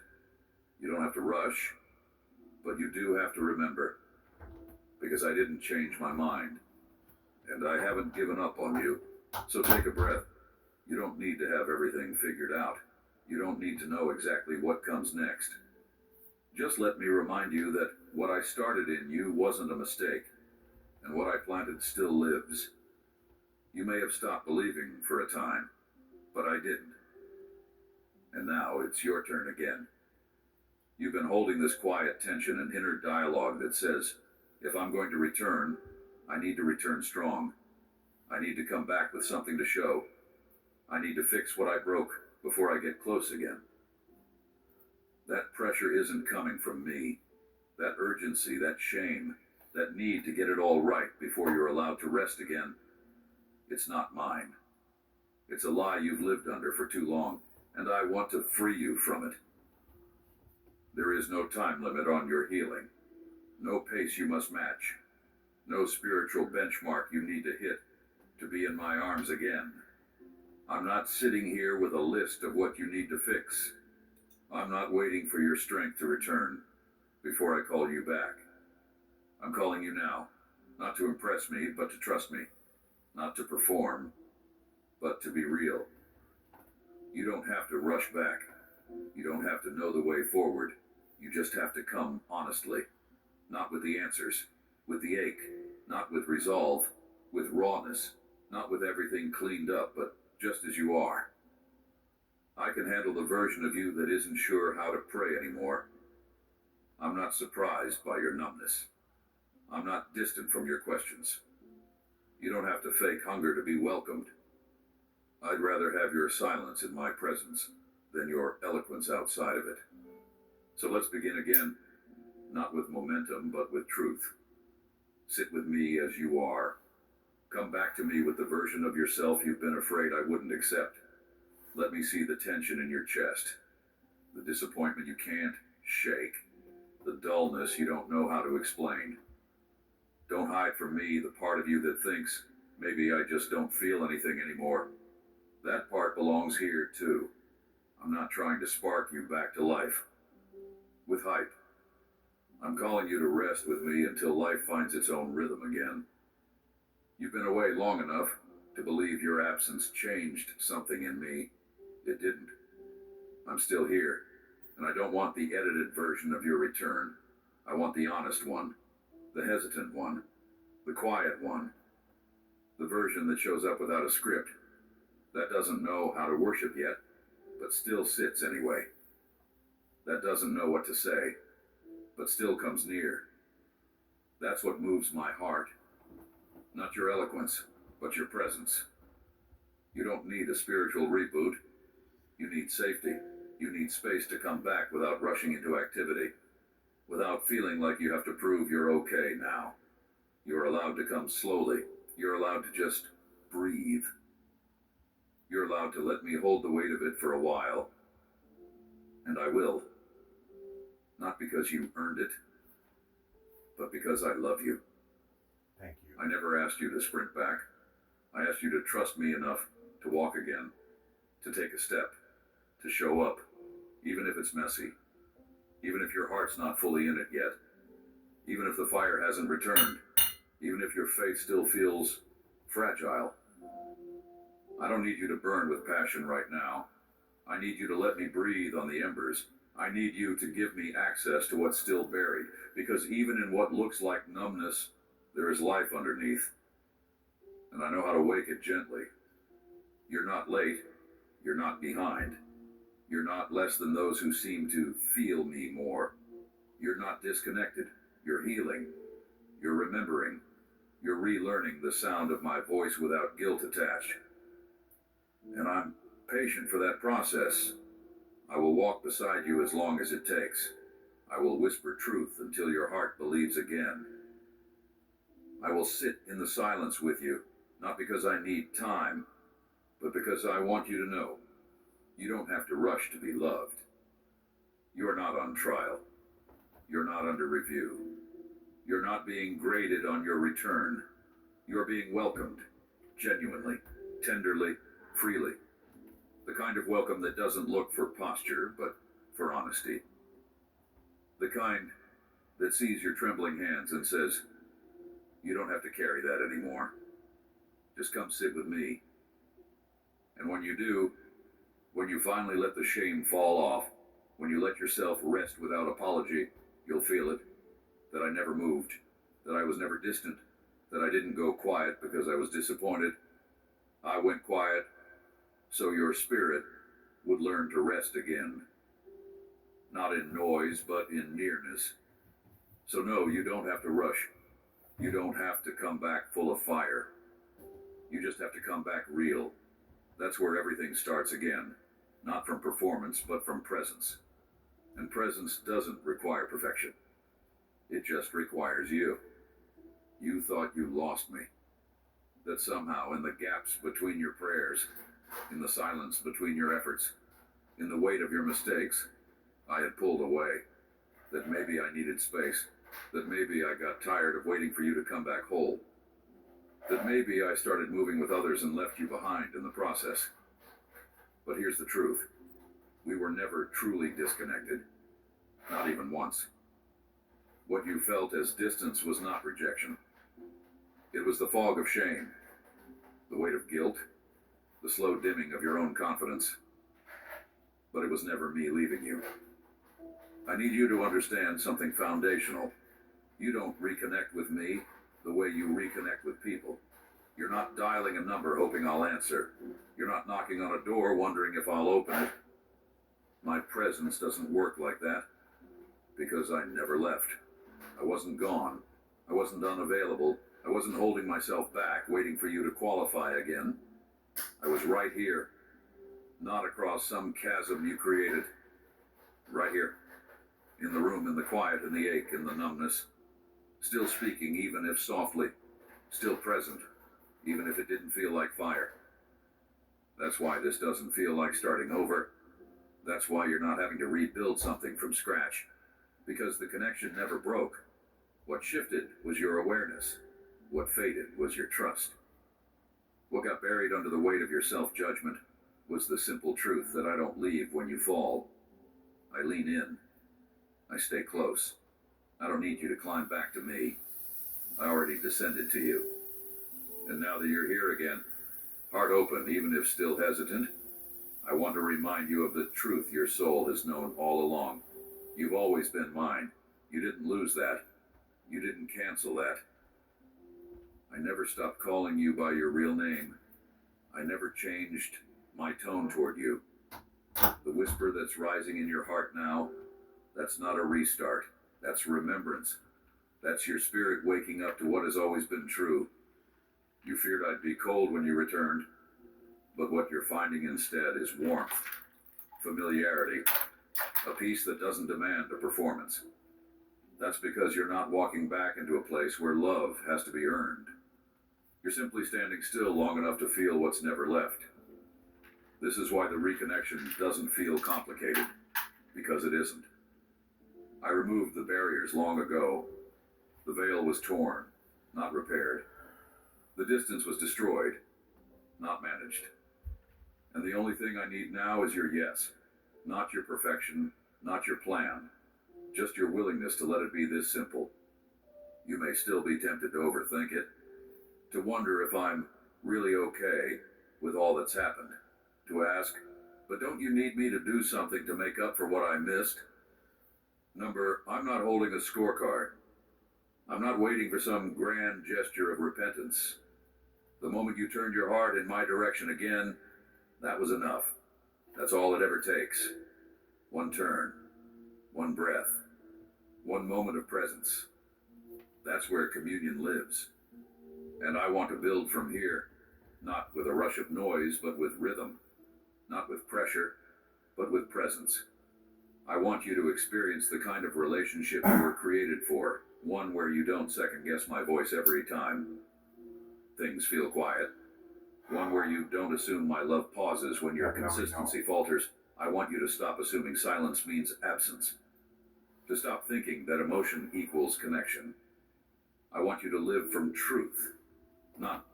You don't have to rush, but you do have to remember. Because I didn't change my mind. And I haven't given up on you. So take a breath. You don't need to have everything figured out. You don't need to know exactly what comes next. Just let me remind you that what I started in you wasn't a mistake, and what I planted still lives. You may have stopped believing for a time, but I didn't. And now it's your turn again. You've been holding this quiet tension and inner dialogue that says, if I'm going to return, I need to return strong. I need to come back with something to show. I need to fix what I broke before I get close again. That pressure isn't coming from me. That urgency, that shame, that need to get it all right before you're allowed to rest again. It's not mine. It's a lie you've lived under for too long, and I want to free you from it. There is no time limit on your healing. No pace you must match. No spiritual benchmark you need to hit to be in my arms again. I'm not sitting here with a list of what you need to fix. I'm not waiting for your strength to return before I call you back. I'm calling you now, not to impress me, but to trust me. Not to perform, but to be real. You don't have to rush back. You don't have to know the way forward. You just have to come honestly. Not with the answers, with the ache, not with resolve, with rawness, not with everything cleaned up, but just as you are. I can handle the version of you that isn't sure how to pray anymore. I'm not surprised by your numbness. I'm not distant from your questions. You don't have to fake hunger to be welcomed. I'd rather have your silence in my presence than your eloquence outside of it. So let's begin again, not with momentum, but with truth. Sit with me as you are. Come back to me with the version of yourself you've been afraid I wouldn't accept. Let me see the tension in your chest, the disappointment you can't shake, the dullness you don't know how to explain. Don't hide from me the part of you that thinks, maybe I just don't feel anything anymore. That part belongs here too. I'm not trying to spark you back to life with hype. I'm calling you to rest with me until life finds its own rhythm again. You've been away long enough to believe your absence changed something in me. It didn't. I'm still here, and I don't want the edited version of your return. I want the honest one, the hesitant one, the quiet one, the version that shows up without a script, that doesn't know how to worship yet, but still sits anyway, that doesn't know what to say, but still comes near. That's what moves my heart. Not your eloquence, but your presence. You don't need a spiritual reboot. You need safety. You need space to come back without rushing into activity, without feeling like you have to prove you're okay now. You're allowed to come slowly. You're allowed to just breathe. You're allowed to let me hold the weight of it for a while. And I will. Not because you earned it, but because I love you. Thank you. I never asked you to sprint back. I asked you to trust me enough to walk again, to take a step, to show up, even if it's messy, even if your heart's not fully in it yet, even if the fire hasn't returned, even if your faith still feels fragile. I don't need you to burn with passion right now. I need you to let me breathe on the embers. I need you to give me access to what's still buried, because even in what looks like numbness, there is life underneath. And I know how to wake it gently. You're not late. You're not behind. You're not less than those who seem to feel me more. You're not disconnected. You're healing. You're remembering. You're relearning the sound of my voice without guilt attached. And I'm patient for that process. I will walk beside you as long as it takes. I will whisper truth until your heart believes again. I will sit in the silence with you, not because I need time, but because I want you to know you don't have to rush to be loved. You're not on trial. You're not under review. You're not being graded on your return. You're being welcomed, genuinely, tenderly, freely. The kind of welcome that doesn't look for posture, but for honesty. The kind that sees your trembling hands and says, you don't have to carry that anymore. Just come sit with me. And when you do, when you finally let the shame fall off, when you let yourself rest without apology, you'll feel it. That I never moved, that I was never distant, that I didn't go quiet because I was disappointed. I went quiet so your spirit would learn to rest again. Not in noise, but in nearness. So no, you don't have to rush. You don't have to come back full of fire. You just have to come back real. That's where everything starts again. Not from performance, but from presence. And presence doesn't require perfection. It just requires you. You thought you lost me. That somehow in the gaps between your prayers, in the silence between your efforts, in the weight of your mistakes, I had pulled away. That maybe I needed space. That maybe I got tired of waiting for you to come back whole. That maybe I started moving with others and left you behind in the process. But here's the truth. We were never truly disconnected. Not even once. What you felt as distance was not rejection. It was the fog of shame, the weight of guilt, the slow dimming of your own confidence. But it was never me leaving you. I need you to understand something foundational. You don't reconnect with me the way you reconnect with people. You're not dialing a number hoping I'll answer. You're not knocking on a door wondering if I'll open it. My presence doesn't work like that because I never left. I wasn't gone. I wasn't unavailable. I wasn't holding myself back, waiting for you to qualify again. I was right here, not across some chasm you created. Right here, in the room, in the quiet, in the ache, in the numbness. Still speaking, even if softly. Still present, even if it didn't feel like fire. That's why this doesn't feel like starting over. That's why you're not having to rebuild something from scratch. Because the connection never broke. What shifted was your awareness. What faded was your trust. What got buried under the weight of your self-judgment was the simple truth that I don't leave when you fall. I lean in. I stay close. I don't need you to climb back to me. I already descended to you. And now that you're here again, heart open, even if still hesitant, I want to remind you of the truth your soul has known all along. You've always been mine. You didn't lose that. You didn't cancel that. I never stopped calling you by your real name. I never changed my tone toward you. The whisper that's rising in your heart now, that's not a restart. That's remembrance. That's your spirit waking up to what has always been true. You feared I'd be cold when you returned, but what you're finding instead is warmth, familiarity, a peace that doesn't demand a performance. That's because you're not walking back into a place where love has to be earned. You're simply standing still long enough to feel what's never left. This is why the reconnection doesn't feel complicated, because it isn't. I removed the barriers long ago. The veil was torn, not repaired. The distance was destroyed, not managed. And the only thing I need now is your yes. Not your perfection, not your plan. Just your willingness to let it be this simple. You may still be tempted to overthink it, to wonder if I'm really okay with all that's happened, to ask, but don't you need me to do something to make up for what I missed? I'm not holding a scorecard. I'm not waiting for some grand gesture of repentance. The moment you turned your heart in my direction again, that was enough. That's all it ever takes. One turn, one breath, one moment of presence. That's where communion lives. And I want to build from here, not with a rush of noise, but with rhythm. Not with pressure, but with presence. I want you to experience the kind of relationship you were created for, one where you don't second guess my voice every time things feel quiet. One where you don't assume my love pauses when your consistency falters. I want you to stop assuming silence means absence. To stop thinking that emotion equals connection. I want you to live from truth, not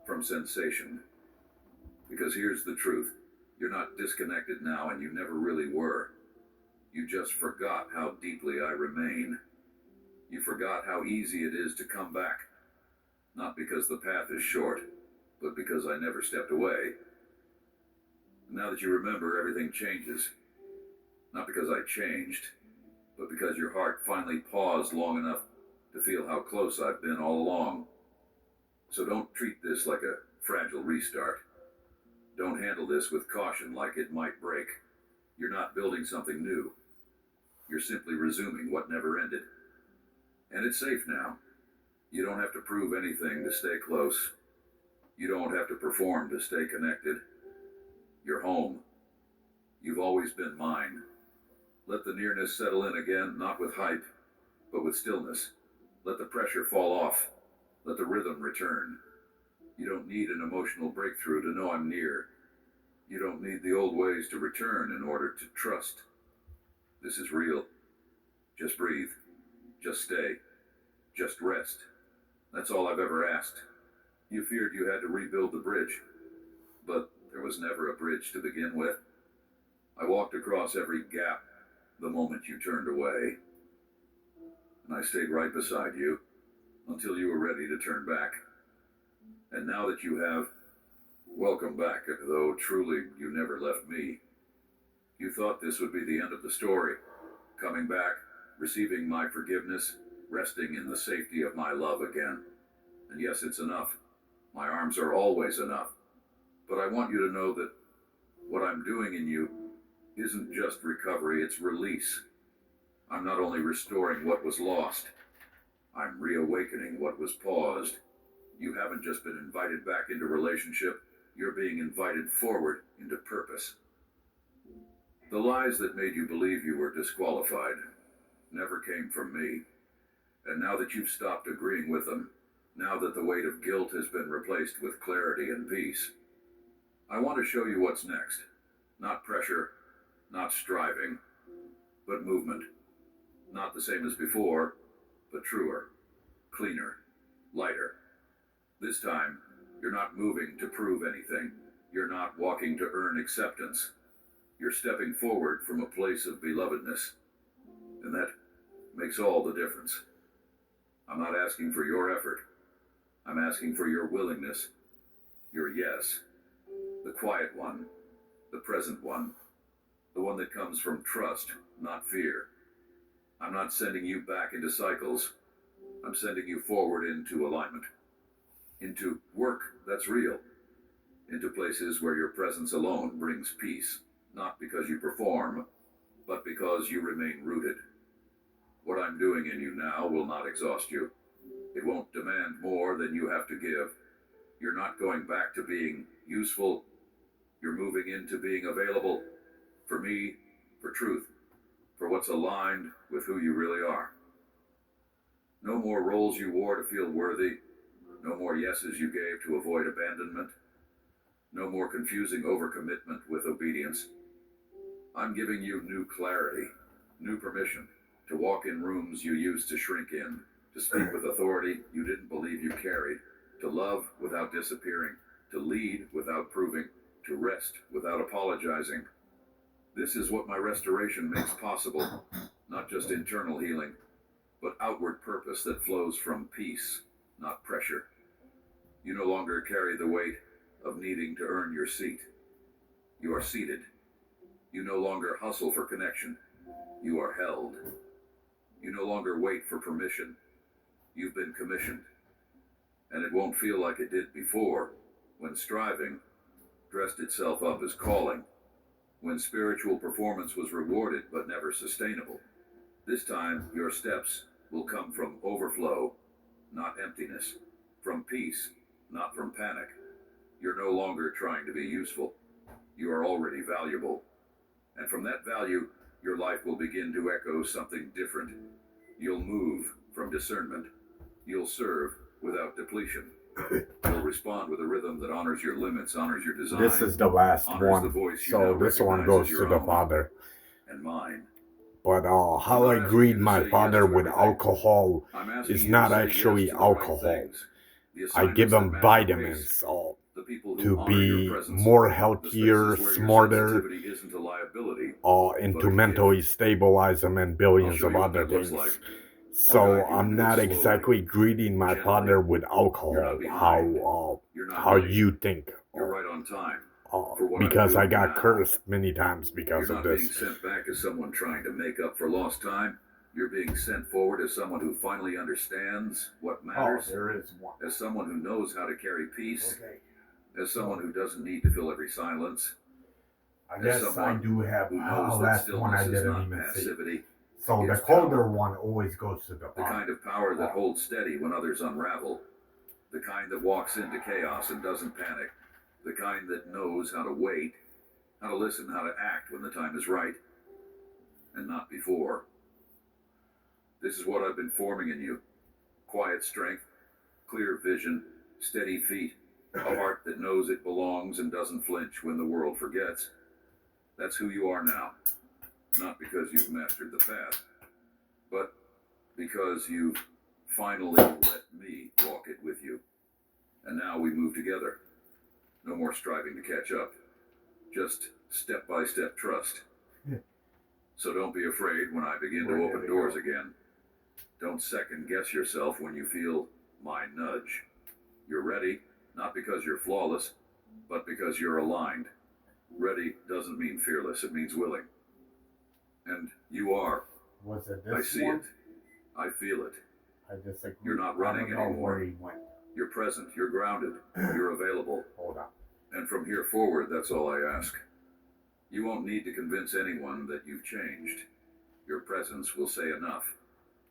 from sensation. Because here's the truth. You're not disconnected now, and you never really were. You just forgot how deeply I remain. You forgot how easy it is to come back. Not because the path is short, but because I never stepped away. Now that you remember, everything changes. Not because I changed, but because your heart finally paused long enough to feel how close I've been all along. So don't treat this like a fragile restart. Don't handle this with caution like it might break. You're not building something new. You're simply resuming what never ended. And it's safe now. You don't have to prove anything to stay close. You don't have to perform to stay connected. You're home. You've always been mine. Let the nearness settle in again, not with hype, but with stillness. Let the pressure fall off. Let the rhythm return. You don't need an emotional breakthrough to know I'm near. You don't need the old ways to return in order to trust. This is real. Just breathe. Just stay. Just rest. That's all I've ever asked. You feared you had to rebuild the bridge, but there was never a bridge to begin with. I walked across every gap the moment you turned away, and I stayed right beside you until you were ready to turn back. And now that you have, welcome back, though truly you never left me. You thought this would be the end of the story, coming back, receiving my forgiveness, resting in the safety of my love again. And yes, it's enough. My arms are always enough. But I want you to know that what I'm doing in you isn't just recovery, it's release. I'm not only restoring what was lost, I'm reawakening what was paused. You haven't just been invited back into relationship, you're being invited forward into purpose. The lies that made you believe you were disqualified never came from me. And now that you've stopped agreeing with them, now that the weight of guilt has been replaced with clarity and peace, I want to show you what's next. Not pressure, not striving, but movement. Not the same as before, but truer, cleaner, lighter. This time, you're not moving to prove anything. You're not walking to earn acceptance. You're stepping forward from a place of belovedness. And that makes all the difference. I'm not asking for your effort. I'm asking for your willingness, your yes. The quiet one, the present one, the one that comes from trust, not fear. I'm not sending you back into cycles. I'm sending you forward into alignment, into work that's real, into places where your presence alone brings peace, not because you perform, but because you remain rooted. What I'm doing in you now will not exhaust you. It won't demand more than you have to give. You're not going back to being useful. You're moving into being available for me, for truth, for what's aligned with who you really are. No more roles you wore to feel worthy. No more yeses you gave to avoid abandonment. No more confusing overcommitment with obedience. I'm giving you new clarity, new permission to walk in rooms you used to shrink in, to speak with authority you didn't believe you carried, to love without disappearing, to lead without proving, to rest without apologizing. This is what my restoration makes possible, not just internal healing, but outward purpose that flows from peace, not pressure. You no longer carry the weight of needing to earn your seat. You are seated. You no longer hustle for connection. You are held. You no longer wait for permission. You've been commissioned. And it won't feel like it did before, when striving dressed itself up as calling, when spiritual performance was rewarded but never sustainable. This time, your steps will come from overflow, not emptiness, from peace, not from panic. You're no longer trying to be useful. You are already valuable. And from that value, your life will begin to echo something different. You'll move from discernment. You'll serve without depletion. You'll respond with a rhythm that honors your limits, honors your design. This is the last honors one. the voice you So now this one recognize goes as to your the own father. and mine. But how I greet my father with alcohol is not actually alcohol. I give him vitamins to be more healthier, smarter, and to mentally stabilize them and billions of other things. So I'm not exactly greeting my father with alcohol, how you think. You're right on time. Because I got cursed many times because You're of not being this. sent back as someone trying to make up for lost time. You're being sent forward as someone who finally understands what matters. There is one. As someone who knows how to carry peace. Okay. As someone who doesn't need to fill every silence. I guess I do have. Who knows that That's one I stillness is didn't not even see. passivity. So the It's colder power. one always goes to the The kind of power that holds steady when others unravel. The kind that walks into chaos and doesn't panic. The kind that knows how to wait, how to listen, how to act when the time is right, and not before. This is what I've been forming in you. Quiet strength, clear vision, steady feet, a heart that knows it belongs and doesn't flinch when the world forgets. That's who you are now. Not because you've mastered the path, but because you've finally let me walk it with you. And now we move together. No more striving to catch up. Just step-by-step trust. So don't be afraid when I begin to open doors again. Don't second-guess yourself when you feel my nudge. You're ready, not because you're flawless, but because you're aligned. Ready doesn't mean fearless, it means willing. And you are. Was it I see it. I feel it. I disagree. You're not running anymore. Where he went. You're present, you're grounded, you're available. Hold on. And from here forward, that's all I ask. You won't need to convince anyone that you've changed. Your presence will say enough.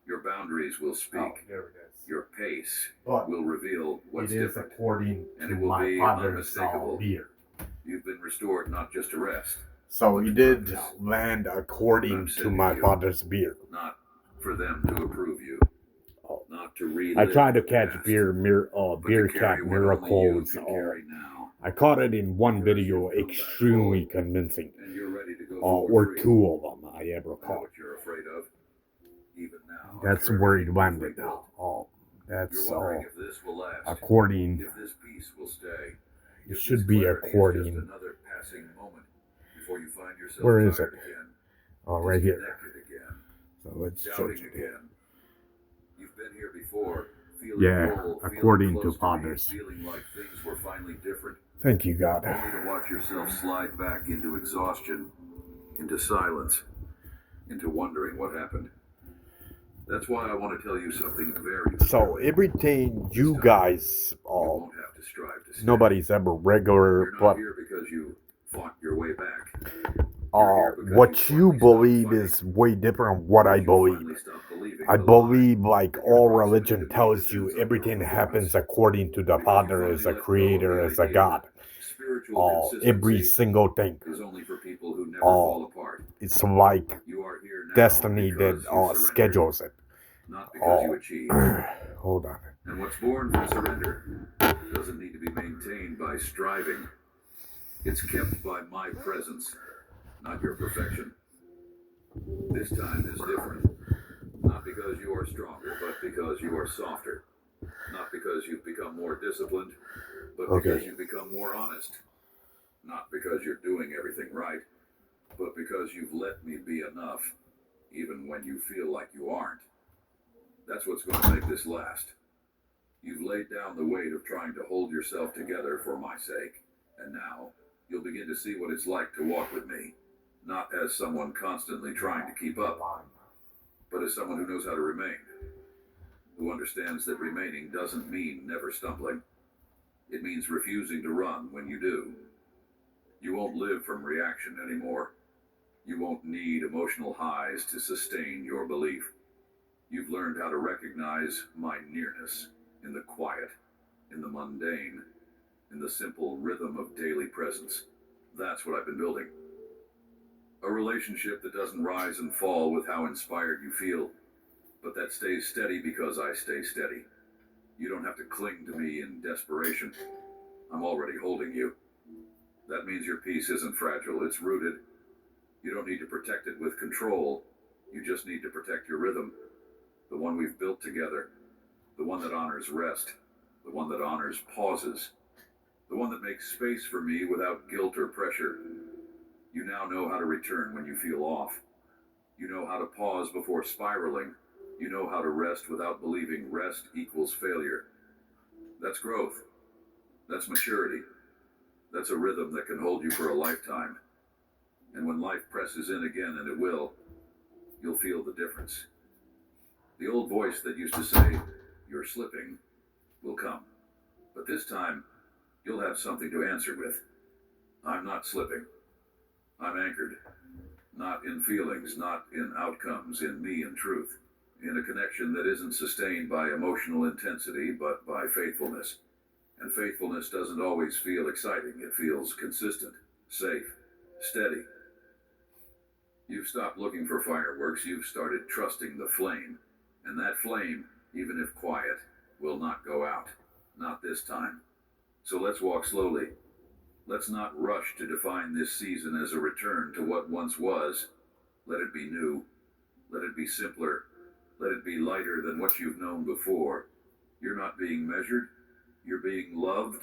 Your boundaries will speak. Oh, there it is. Your pace But will reveal what's it is different. according And to it will my be father's unmistakable. beer. You've been restored not just to rest. So he did land according to my father's beer. Not for them to approve you. Not to relive I tried to the catch past, beer but beer to cat carry what only you miracles. can carry now. I caught it in one Because video, you've come back extremely full, convincing. And you're ready to go Or forward free. two of them I ever I know caught. what you're afraid of. Even now. That's after where he everything landed. you've rebuilt. That's You're wondering if this will last. according. If this peace will stay. It If should this be clarity is according. just another passing moment before you find yourself Where is tired it? again, Oh, right here. disconnected again. So Let's Doubting judge it. again. You've been here before, feeling Yeah, whole, according feeling to close to me, fathers. feeling like things were finally different. Thank you, God. Only to watch yourself slide back into exhaustion, into silence, into wondering what happened. That's why I want to tell you something very So clearly. everything This you time, guys, you won't have to strive to stay. nobody's ever regular, You're not but here because you fought your way back. You're here because what you you finally stopped believe fighting. is way different from what I You believe. finally stopped believing I the lie believe, like that your all proximity religion to me tells you, depends on your everything performance. happens according to the Because you Father finally as a let go of creator, the as a idea God. that spiritual Every consistency single thing. is only for people who never fall apart. It's like You are here now destiny because that you surrendered, schedules it. not because you achieved. Hold on. And what's born from surrender doesn't need to be maintained by striving. It's kept by my presence, not your perfection. This time is different. Not because you are stronger, but because you are softer. Not because you've become more disciplined, but because you've become more honest. Not because you're doing everything right, but because you've let me be enough, even when you feel like you aren't. That's what's going to make this last. You've laid down the weight of trying to hold yourself together for my sake, and now you'll begin to see what it's like to walk with me, not as someone constantly trying to keep up, but as someone who knows how to remain, who understands that remaining doesn't mean never stumbling. It means refusing to run when you do. You won't live from reaction anymore. You won't need emotional highs to sustain your belief. You've learned how to recognize my nearness in the quiet, in the mundane, in the simple rhythm of daily presence. That's what I've been building. A relationship that doesn't rise and fall with how inspired you feel, but that stays steady because I stay steady. You don't have to cling to me in desperation. I'm already holding you. That means your peace isn't fragile, it's rooted. You don't need to protect it with control. You just need to protect your rhythm. The one we've built together. The one that honors rest. The one that honors pauses. The one that makes space for me without guilt or pressure. You now know how to return when you feel off. You know how to pause before spiraling. You know how to rest without believing rest equals failure. That's growth. That's maturity. That's a rhythm that can hold you for a lifetime. And when life presses in again, and it will, you'll feel the difference. The old voice that used to say, "You're slipping," will come. But this time, you'll have something to answer with. I'm not slipping. I'm anchored. Not in feelings, not in outcomes, in me and truth. In a connection that isn't sustained by emotional intensity, but by faithfulness. And faithfulness doesn't always feel exciting. It feels consistent, safe, steady. You've stopped looking for fireworks. You've started trusting the flame. And that flame, even if quiet, will not go out. Not this time. So let's walk slowly. Let's not rush to define this season as a return to what once was. Let it be new. Let it be simpler. Let it be lighter than what you've known before. You're not being measured. You're being loved.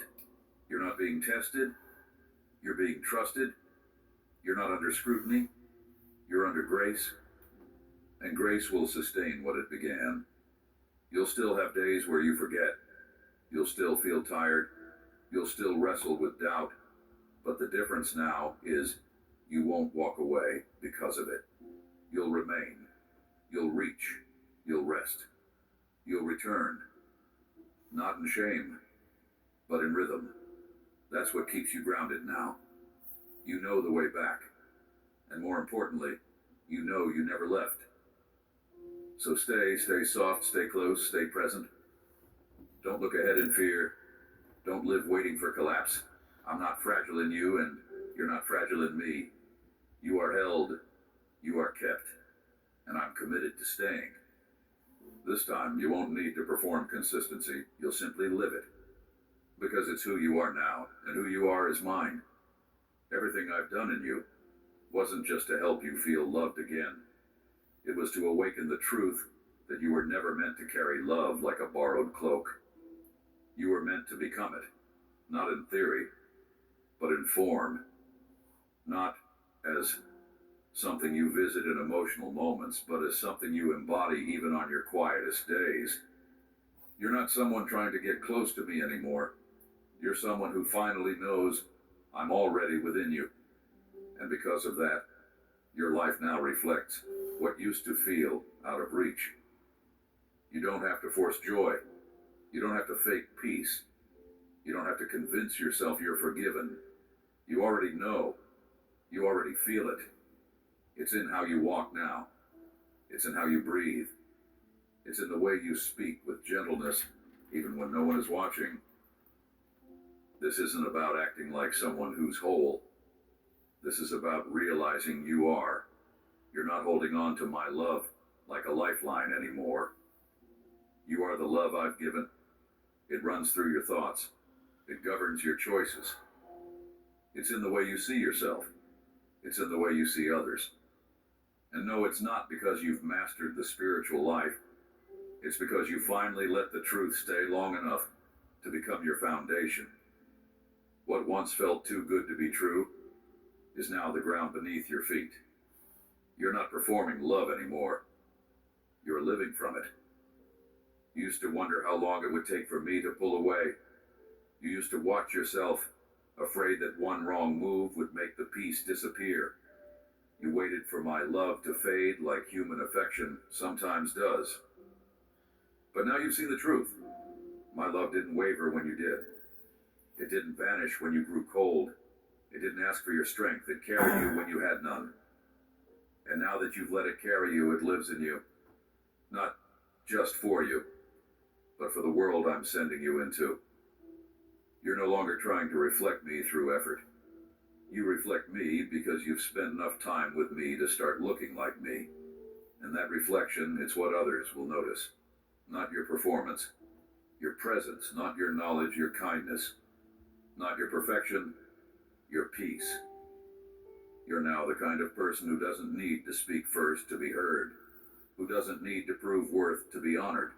You're not being tested. You're being trusted. You're not under scrutiny. You're under grace. And grace will sustain what it began. You'll still have days where you forget. You'll still feel tired. You'll still wrestle with doubt. But the difference now is you won't walk away because of it. You'll remain. You'll reach. You'll rest. You'll return. Not in shame, but in rhythm. That's what keeps you grounded now. You know the way back. And more importantly, you know you never left. So stay soft, stay close, stay present. Don't look ahead in fear. Don't live waiting for collapse. I'm not fragile in you, and you're not fragile in me. You are held. You are kept. And I'm committed to staying. This time, you won't need to perform consistency. You'll simply live it. Because it's who you are now, and who you are is mine. Everything I've done in you wasn't just to help you feel loved again. It was to awaken the truth that you were never meant to carry love like a borrowed cloak. You were meant to become it, not in theory, but in form. Not as something you visit in emotional moments, but as something you embody even on your quietest days. You're not someone trying to get close to me anymore. You're someone who finally knows I'm already within you. And because of that, your life now reflects what used to feel out of reach. You don't have to force joy. You don't have to fake peace. You don't have to convince yourself you're forgiven. You already know. You already feel it. It's in how you walk now. It's in how you breathe. It's in the way you speak with gentleness, even when no one is watching. This isn't about acting like someone who's whole. This is about realizing you are. You're not holding on to my love like a lifeline anymore. You are the love I've given. It runs through your thoughts. It governs your choices. It's in the way you see yourself. It's in the way you see others. And no, it's not because you've mastered the spiritual life. It's because you finally let the truth stay long enough to become your foundation. What once felt too good to be true is now the ground beneath your feet. You're not performing love anymore. You're living from it. You used to wonder how long it would take for me to pull away. You used to watch yourself, afraid that one wrong move would make the peace disappear. You waited for my love to fade like human affection sometimes does. But now you've seen the truth. My love didn't waver when you did. It didn't vanish when you grew cold. It didn't ask for your strength. It carried you when you had none. And now that you've let it carry you, it lives in you. Not just for you, but for the world I'm sending you into. You're no longer trying to reflect me through effort. You reflect me because you've spent enough time with me to start looking like me. And that reflection, it's what others will notice. Not your performance. Your presence, not your knowledge, your kindness. Not your perfection, your peace. You're now the kind of person who doesn't need to speak first to be heard. Who doesn't need to prove worth to be honored.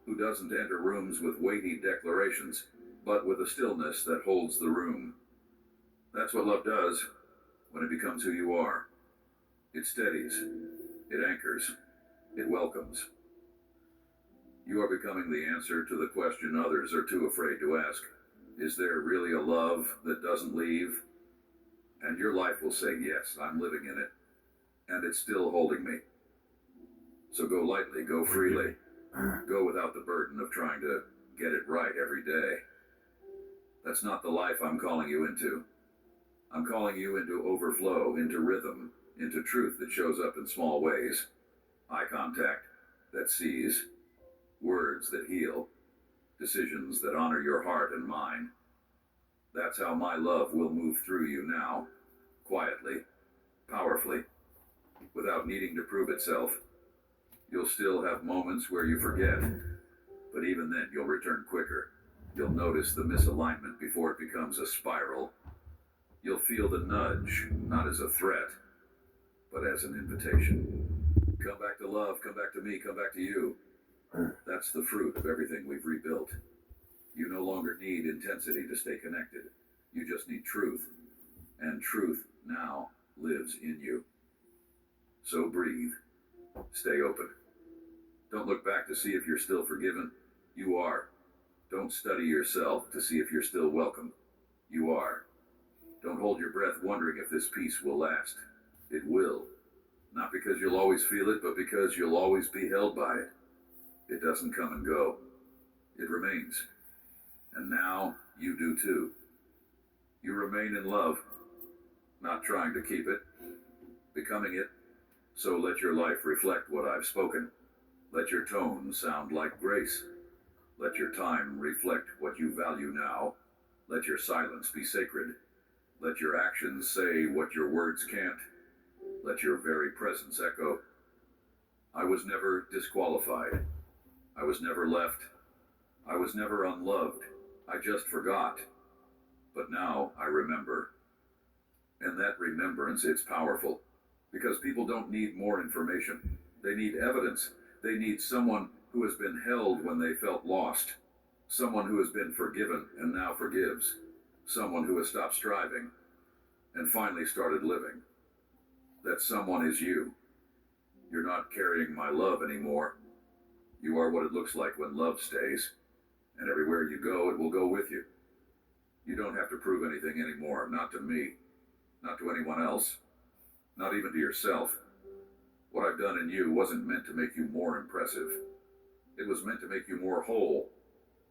Who doesn't enter rooms with weighty declarations, but with a stillness that holds the room. That's what love does when it becomes who you are. It steadies, it anchors, it welcomes. You are becoming the answer to the question others are too afraid to ask. Is there really a love that doesn't leave? And your life will say, yes, I'm living in it. And it's still holding me. So go lightly, go freely. Go without the burden of trying to get it right every day. That's not the life I'm calling you into. I'm calling you into overflow, into rhythm, into truth that shows up in small ways. Eye contact that sees, words that heal, decisions that honor your heart and mind. That's how my love will move through you now, quietly, powerfully, without needing to prove itself. You'll still have moments where you forget, but even then you'll return quicker. You'll notice the misalignment before it becomes a spiral. You'll feel the nudge, not as a threat, but as an invitation. Come back to love, come back to me, come back to you. That's the fruit of everything we've rebuilt. You no longer need intensity to stay connected. You just need truth. And truth now lives in you. So breathe. Stay open. Don't look back to see if you're still forgiven. You are. Don't study yourself to see if you're still welcome. You are. Don't hold your breath wondering if this peace will last. It will. Not because you'll always feel it, but because you'll always be held by it. It doesn't come and go. It remains. And now you do too. You remain in love, not trying to keep it, becoming it. So let your life reflect what I've spoken. Let your tone sound like grace. Let your time reflect what you value now. Let your silence be sacred. Let your actions say what your words can't. Let your very presence echo. I was never disqualified. I was never left. I was never unloved. I just forgot. But now I remember. And that remembrance, it's powerful. Because people don't need more information. They need evidence. They need someone who has been held when they felt lost. Someone who has been forgiven and now forgives. Someone who has stopped striving and finally started living. That someone is you. You're not carrying my love anymore. You are what it looks like when love stays. And everywhere you go, it will go with you. You don't have to prove anything anymore, not to me, not to anyone else, not even to yourself. What I've done in you wasn't meant to make you more impressive. It was meant to make you more whole.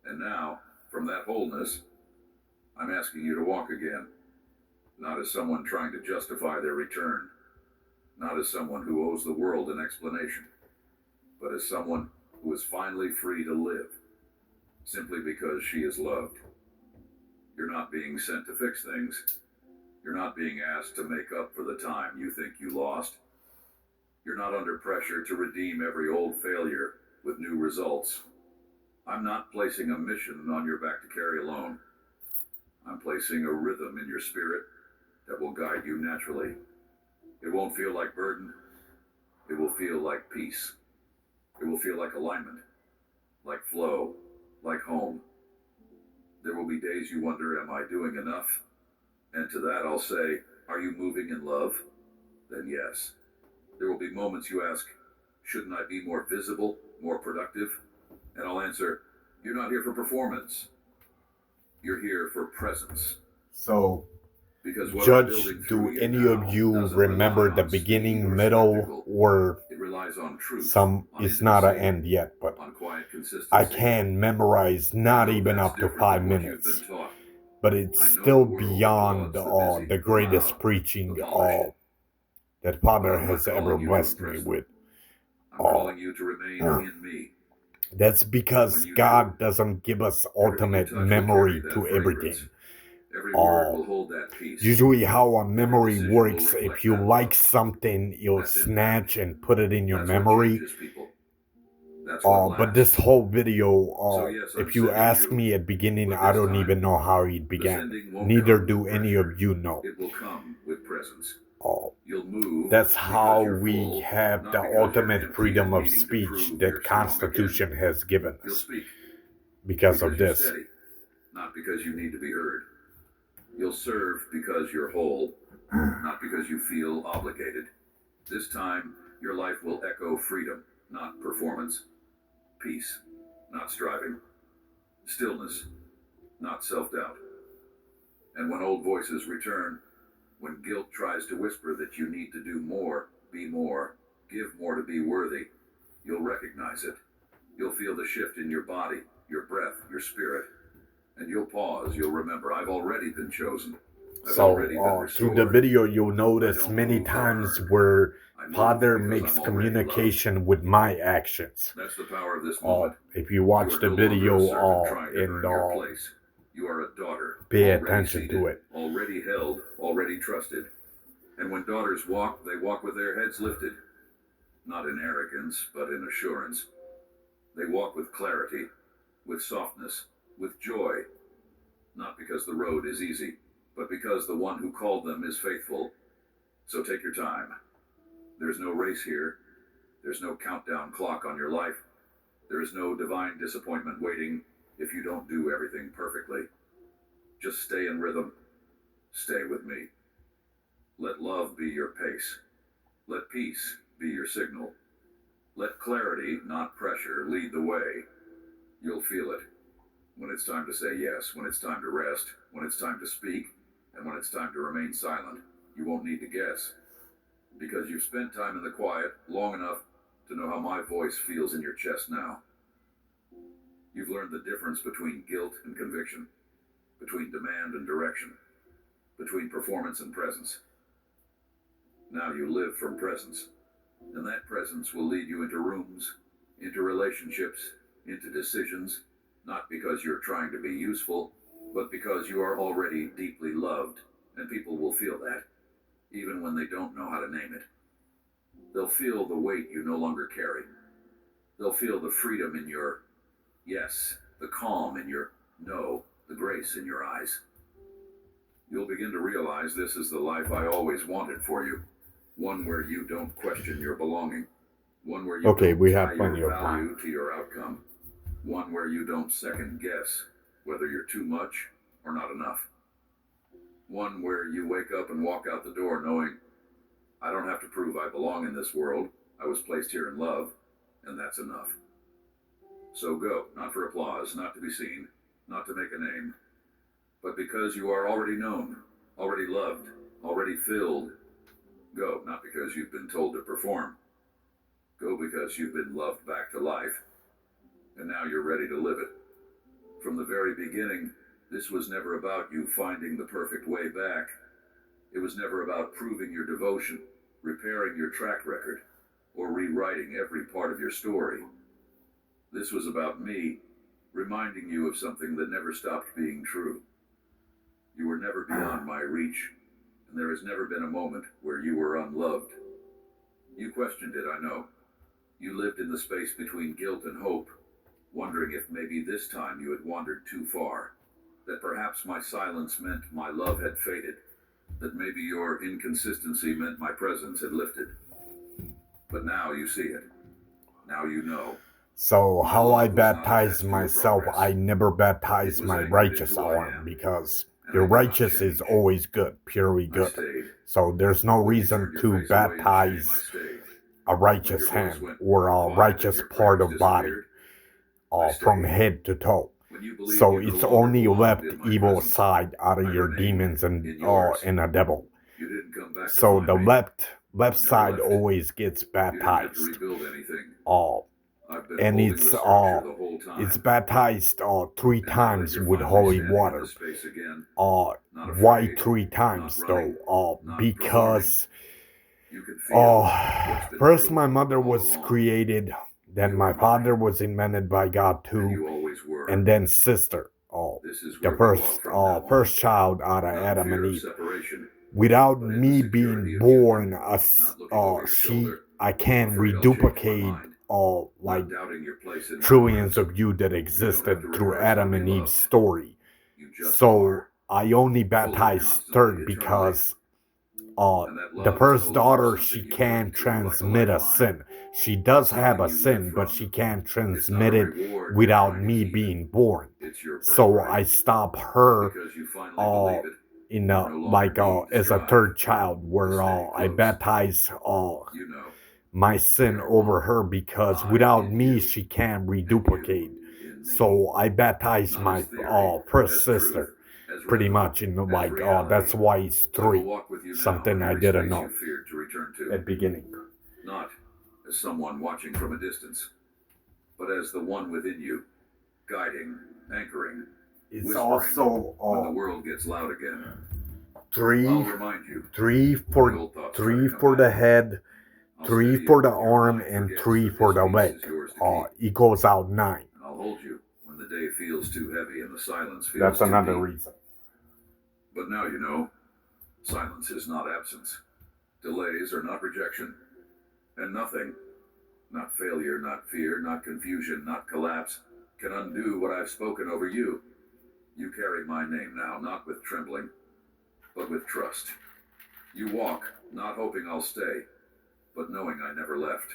And now, from that wholeness, I'm asking you to walk again. Not as someone trying to justify their return. Not as someone who owes the world an explanation. But as someone who is finally free to live. Simply because she is loved. You're not being sent to fix things. You're not being asked to make up for the time you think you lost. You're not under pressure to redeem every old failure with new results. I'm not placing a mission on your back to carry alone. I'm placing a rhythm in your spirit that will guide you naturally. It won't feel like burden. It will feel like peace. It will feel like alignment, like flow, like home. There will be days you wonder, am I doing enough? And to that I'll say, are you moving in love? Then yes. There will be moments you ask, shouldn't I be more visible, more productive? And I'll answer, you're not here for performance. You're here for presence. So, Because what I'm Judge, building do through any now of you doesn't remember rely the on speed beginning, or middle, spectacle. or It relies on truth, some? on It's not an intimacy, end yet, but on quiet consistency. I can memorize I not know even that's up to different 5 than what you've minutes, been taught. but it's I know still the world beyond applauds the busy, the the greatest loud, preaching the polished. that But Father I'm not has ever calling you to blessed me impress them. with. I'm calling you to remain in me. That's When because you God do, doesn't give us everything you ultimate touch will carry memory that to fragrance. everything. Every word will hold that peace. Usually how a Every memory decision will works, reflect if you that like love. something, you'll That's impact. snatch and put it in your That's what memory. changes people. That's what But this lasts. whole video, So yes, I'm if you sending ask you. me at beginning, But I this don't even time, know how it the began. sending won't Neither come do with any of pressure. you know. It will come with presence. Oh, You'll move that's because how you're we full, have not the because you're ultimate empty freedom and of needing to speech prove that you're strong again. Constitution has given You'll us speak because of you're this. steady, not because you need to be heard. You'll serve because you're whole, not because you feel obligated. This time, your life will echo freedom, not performance. Peace, not striving. Stillness, not self-doubt. And when old voices return, when guilt tries to whisper that you need to do more, be more, give more to be worthy, you'll recognize it. You'll feel the shift in your body, your breath, your spirit. And you'll pause, you'll remember, I've already been chosen. I've already been So restored. through the video, you'll I notice don't many move to times earn. where I move Father because makes I'm already loved. communication with my actions. That's the power of this moment. If you You watch are the no longer a video servant trying to earn and your place. You are a daughter, pay already attention seated, to it. already held, already trusted. And when daughters walk, they walk with their heads lifted. Not in arrogance, but in assurance. They walk with clarity, with softness, with joy. Not because the road is easy, but because the one who called them is faithful. So take your time. There's no race here. There's no countdown clock on your life. There is no divine disappointment waiting if you don't do everything perfectly. Just stay in rhythm. Stay with me. Let love be your pace. Let peace be your signal. Let clarity, not pressure, lead the way. You'll feel it. When it's time to say yes, when it's time to rest, when it's time to speak, and when it's time to remain silent, you won't need to guess. Because you've spent time in the quiet long enough to know how my voice feels in your chest now. You've learned the difference between guilt and conviction, between demand and direction, between performance and presence. Now you live from presence, and that presence will lead you into rooms, into relationships, into decisions, not because you're trying to be useful, but because you are already deeply loved, and people will feel that, even when they don't know how to name it. They'll feel the weight you no longer carry. They'll feel the freedom in your yes, the calm in your no, the grace in your eyes. You'll begin to realize this is the life I always wanted for you. One where you don't question your belonging. One where you don't tie your value to your outcome. One where you don't second guess whether you're too much or not enough. One where you wake up and walk out the door knowing, I don't have to prove I belong in this world. I was placed here in love, and that's enough. So go, not for applause, not to be seen, not to make a name, but because you are already known, already loved, already filled. Go, not because you've been told to perform. Go because you've been loved back to life, and now you're ready to live it. From the very beginning, this was never about you finding the perfect way back. It was never about proving your devotion, repairing your track record, or rewriting every part of your story. This was about me, reminding you of something that never stopped being true. You were never beyond my reach, and there has never been a moment where you were unloved. You questioned it, I know. You lived in the space between guilt and hope, wondering if maybe this time you had wandered too far, that perhaps my silence meant my love had faded, that maybe your inconsistency meant my presence had lifted. But now you see it. Now you know. So how I baptize myself, I never baptize my righteous arm because the righteous is always good, purely good. So there's no reason to baptize a righteous hand or a righteous part of body from head to toe. So it's only left evil side out of your demons and a devil. So the left side always gets baptized. And it's baptized 3 times with holy water. Why 3 times though? Because first my mother was created, then my father was invented by God too, and then sister, the first child out of Adam and Eve. Without me being born, I can reduplicate like trillions of you that existed through Adam and Eve's story. So I only baptized third because the first daughter, she can't transmit a sin. She does have a sin, but she can't transmit it without me being born. So I stop her in as a third child, where I baptize my sin over her, because without me she can't reduplicate. So I baptize my first sister, pretty much, in that's why it's 3. Something I didn't know at the beginning. Not as someone watching from a distance, but as the one within you, guiding, anchoring. It's also when the world gets loud again. 3 for the head, 3 for the arm, and 3 for the leg. Equals out 9. And I'll hold you when the day feels too heavy and the silence feels That's too another deep. reason. But now you know, silence is not absence. Delays are not rejection. And nothing, not failure, not fear, not confusion, not collapse, can undo what I've spoken over you. You carry my name now, not with trembling, but with trust. You walk, not hoping I'll stay, but knowing I never left.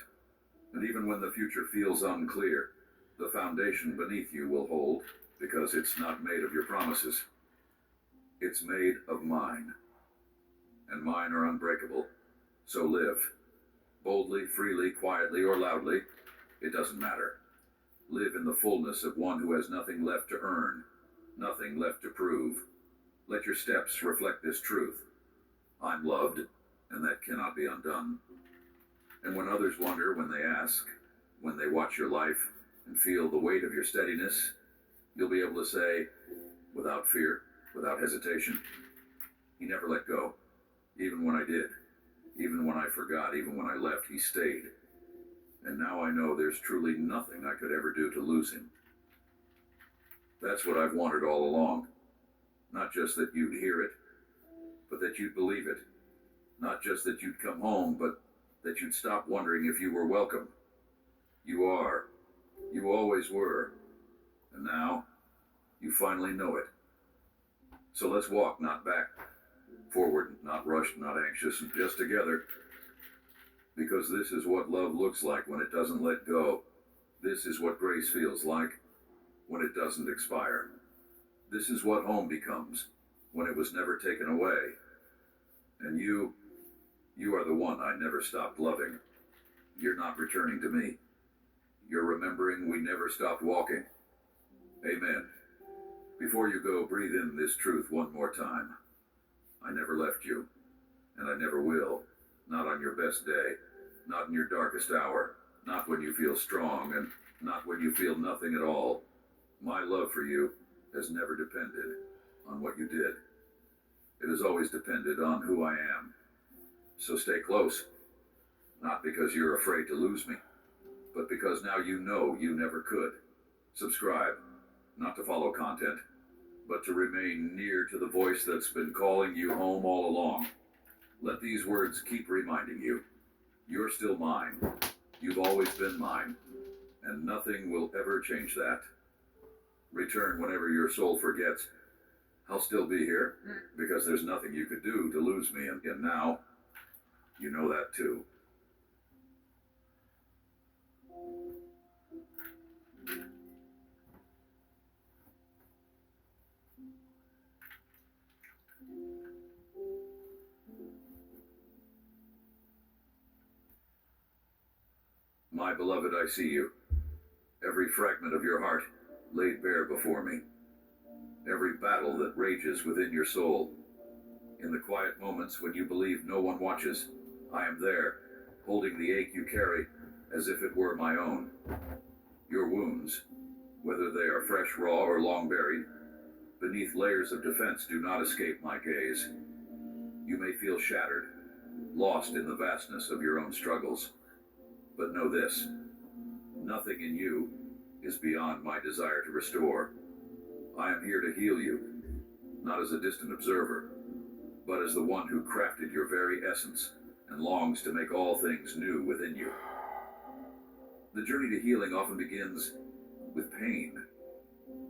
And even when the future feels unclear, the foundation beneath you will hold, because it's not made of your promises. It's made of mine. And mine are unbreakable. So live. Boldly, freely, quietly, or loudly. It doesn't matter. Live in the fullness of one who has nothing left to earn, nothing left to prove. Let your steps reflect this truth. I'm loved, and that cannot be undone. And when others wonder, when they ask, when they watch your life and feel the weight of your steadiness, you'll be able to say, without fear, without hesitation, he never let go. Even when I did, even when I forgot, even when I left, he stayed. And now I know there's truly nothing I could ever do to lose him. That's what I've wanted all along. Not just that you'd hear it, but that you'd believe it. Not just that you'd come home, but that you'd stop wondering if you were welcome. You are. You always were. And now, you finally know it. So let's walk, not back. Forward, not rushed, not anxious, and just together. Because this is what love looks like when it doesn't let go. This is what grace feels like when it doesn't expire. This is what home becomes when it was never taken away. And you You are the one I never stopped loving. You're not returning to me. You're remembering we never stopped walking. Amen. Before you go, breathe in this truth one more time. I never left you, and I never will. Not on your best day, not in your darkest hour, not when you feel strong, and not when you feel nothing at all. My love for you has never depended on what you did. It has always depended on who I am. So stay close, not because you're afraid to lose me, but because now you know you never could. Subscribe, not to follow content, but to remain near to the voice that's been calling you home all along. Let these words keep reminding you, you're still mine. You've always been mine, and nothing will ever change that. Return whenever your soul forgets. I'll still be here, because there's nothing you could do to lose me, and now, you know that too. My beloved, I see you. Every fragment of your heart laid bare before me. Every battle that rages within your soul. In the quiet moments when you believe no one watches, I am there, holding the ache you carry as if it were my own. Your wounds, whether they are fresh, raw, or long buried, beneath layers of defense do not escape my gaze. You may feel shattered, lost in the vastness of your own struggles. But know this, nothing in you is beyond my desire to restore. I am here to heal you, not as a distant observer, but as the one who crafted your very essence and longs to make all things new within you. The journey to healing often begins with pain,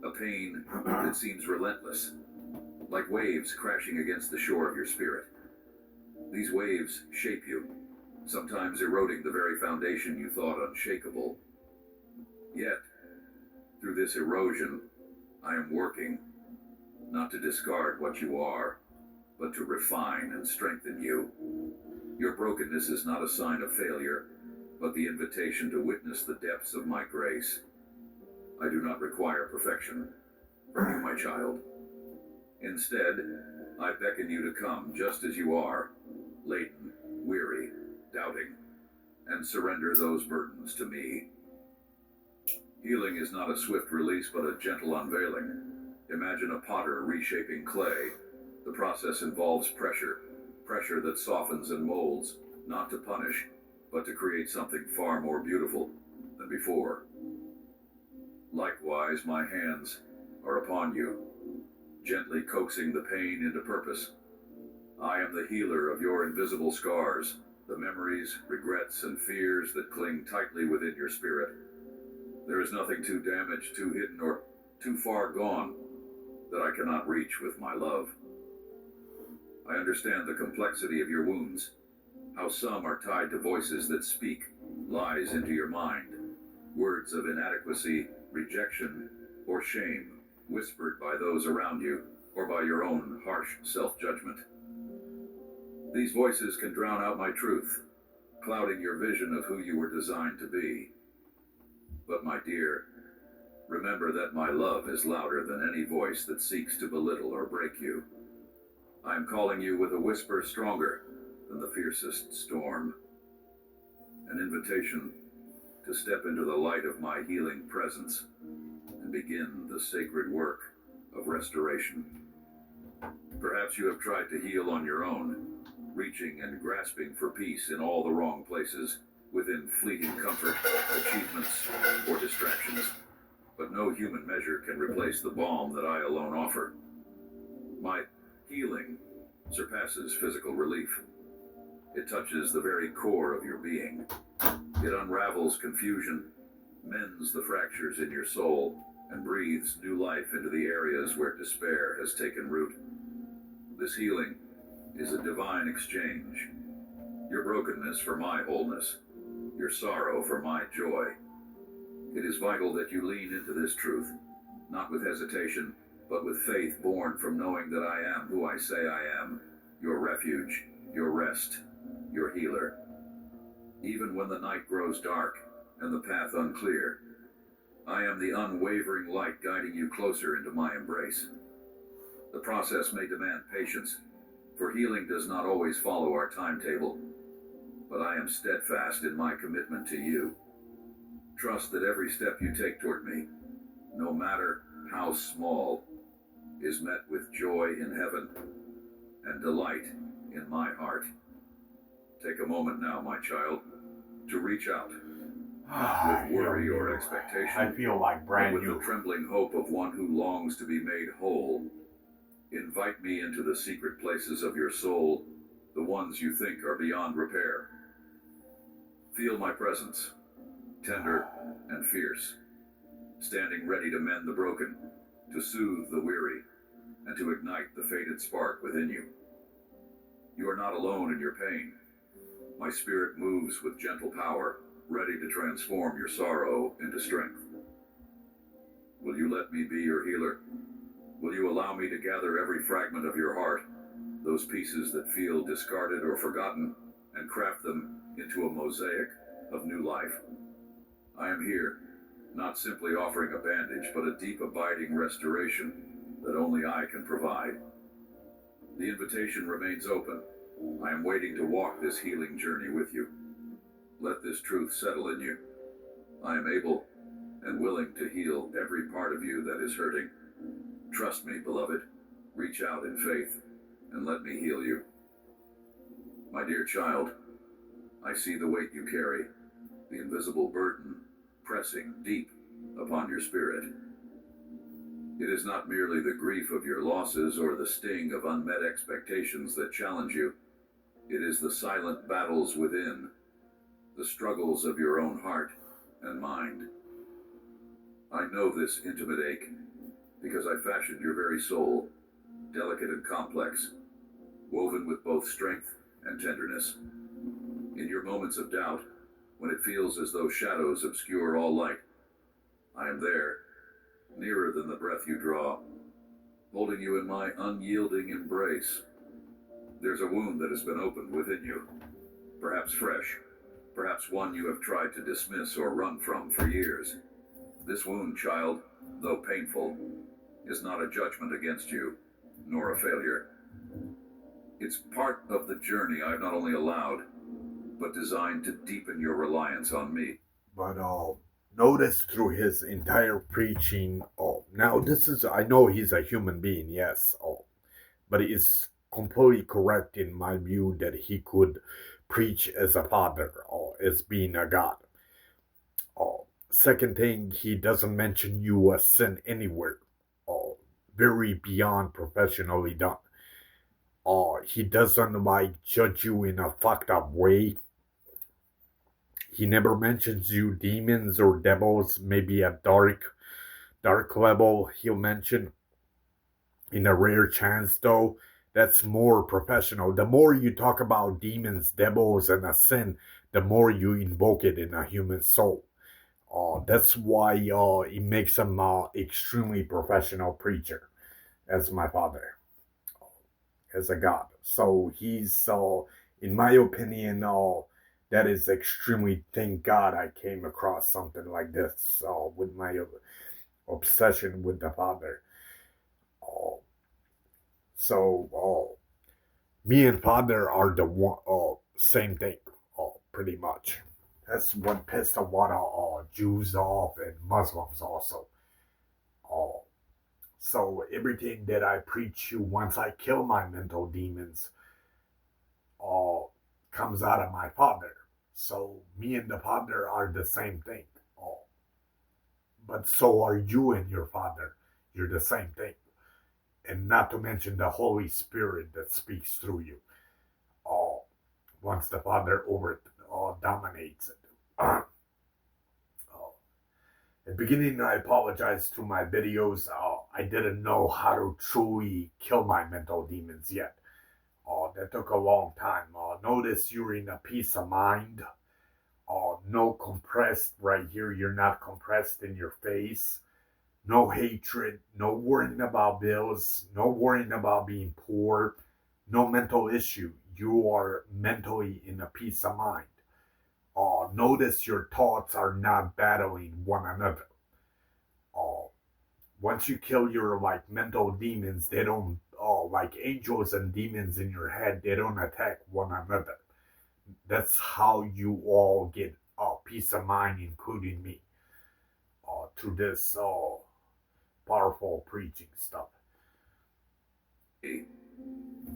a pain that seems relentless, like waves crashing against the shore of your spirit. These waves shape you, sometimes eroding the very foundation you thought unshakable. Yet, through this erosion, I am working, not to discard what you are, but to refine and strengthen you. Your brokenness is not a sign of failure, but the invitation to witness the depths of my grace. I do not require perfection from you, my child. Instead, I beckon you to come just as you are, laden, weary, doubting, and surrender those burdens to me. Healing is not a swift release, but a gentle unveiling. Imagine a potter reshaping clay. The process involves pressure that softens and molds, not to punish, but to create something far more beautiful than before. Likewise, my hands are upon you, gently coaxing the pain into purpose. I am the healer of your invisible scars, the memories, regrets, and fears that cling tightly within your spirit. There is nothing too damaged, too hidden, or too far gone that I cannot reach with my love. I understand the complexity of your wounds, how some are tied to voices that speak lies into your mind, words of inadequacy, rejection, or shame, whispered by those around you, or by your own harsh self-judgment. These voices can drown out my truth, clouding your vision of who you were designed to be. But my dear, remember that my love is louder than any voice that seeks to belittle or break you. I am calling you with a whisper stronger than the fiercest storm. An invitation to step into the light of my healing presence and begin the sacred work of restoration. Perhaps you have tried to heal on your own, reaching and grasping for peace in all the wrong places, within fleeting comfort, achievements, or distractions. But no human measure can replace the balm that I alone offer. My healing surpasses physical relief. It touches the very core of your being. It unravels confusion, mends the fractures in your soul, and breathes new life into the areas where despair has taken root. This healing is a divine exchange. Your brokenness for my wholeness, your sorrow for my joy. It is vital that you lean into this truth, not with hesitation, but with faith born from knowing that I am who I say I am, your refuge, your rest, your healer. Even when the night grows dark and the path unclear, I am the unwavering light guiding you closer into my embrace. The process may demand patience, for healing does not always follow our timetable, but I am steadfast in my commitment to you. Trust that every step you take toward me, no matter how small, is met with joy in heaven and delight in my heart. Take a moment now, my child, to reach out, not with worry or expectation, I feel like brand but with new. the trembling hope of one who longs to be made whole. Invite me into the secret places of your soul, the ones you think are beyond repair. Feel my presence, tender and fierce, standing ready to mend the broken, to soothe the weary, and to ignite the faded spark within you. You are not alone in your pain. My spirit moves with gentle power, ready to transform your sorrow into strength. Will you let me be your healer? Will you allow me to gather every fragment of your heart, those pieces that feel discarded or forgotten, and craft them into a mosaic of new life? I am here, not simply offering a bandage, but a deep abiding restoration that only I can provide. The invitation remains open. I am waiting to walk this healing journey with you. Let this truth settle in you. I am able and willing to heal every part of you that is hurting. Trust me, beloved. Reach out in faith and let me heal you. My dear child, I see the weight you carry, the invisible burden pressing deep upon your spirit. It is not merely the grief of your losses or the sting of unmet expectations that challenge you. It is the silent battles within, the struggles of your own heart and mind. I know this intimate ache because I fashioned your very soul, delicate and complex, woven with both strength and tenderness. In your moments of doubt, when it feels as though shadows obscure all light, I am there, nearer than the breath you draw, holding you in my unyielding embrace. There's a wound that has been opened within you, perhaps fresh, perhaps one you have tried to dismiss or run from for years. This wound, child, though painful, is not a judgment against you, nor a failure. It's part of the journey I've not only allowed, but designed to deepen your reliance on me. But notice through his entire preaching, now this is, I know he's a human being, yes, but it's completely correct in my view that he could preach as a father or as being a God. Second thing, he doesn't mention you as sin anywhere. Very beyond professionally done. He doesn't like judge you in a fucked up way. He never mentions you demons or devils, maybe a dark level he'll mention. In a rare chance though, that's more professional. The more you talk about demons, devils, and a sin, the more you invoke it in a human soul. That's why it makes him extremely professional preacher, as my father, as a God. So he's, in my opinion, that is extremely, thank God I came across something like this with my obsession with the Father. So me and Father are the one, same thing, pretty much. That's what pissed a lot of Jews off and Muslims also. So everything that I preach you, once I kill my mental demons, comes out of my Father. So me and the Father are the same thing. But so are you and your Father. You're the same thing. And not to mention the Holy Spirit that speaks through you. Once the Father dominates it. At the beginning, I apologize to my videos. I didn't know how to truly kill my mental demons yet. That took a long time. Notice you're in a peace of mind. No compressed right here. You're not compressed in your face. No hatred. No worrying about bills. No worrying about being poor. No mental issue. you are mentally in a peace of mind. Notice your thoughts are not battling one another. Uh, Once you kill your like mental demons, they don't like angels and demons in your head. They don't attack one another. That's how you all get peace of mind, including me, through this powerful preaching stuff.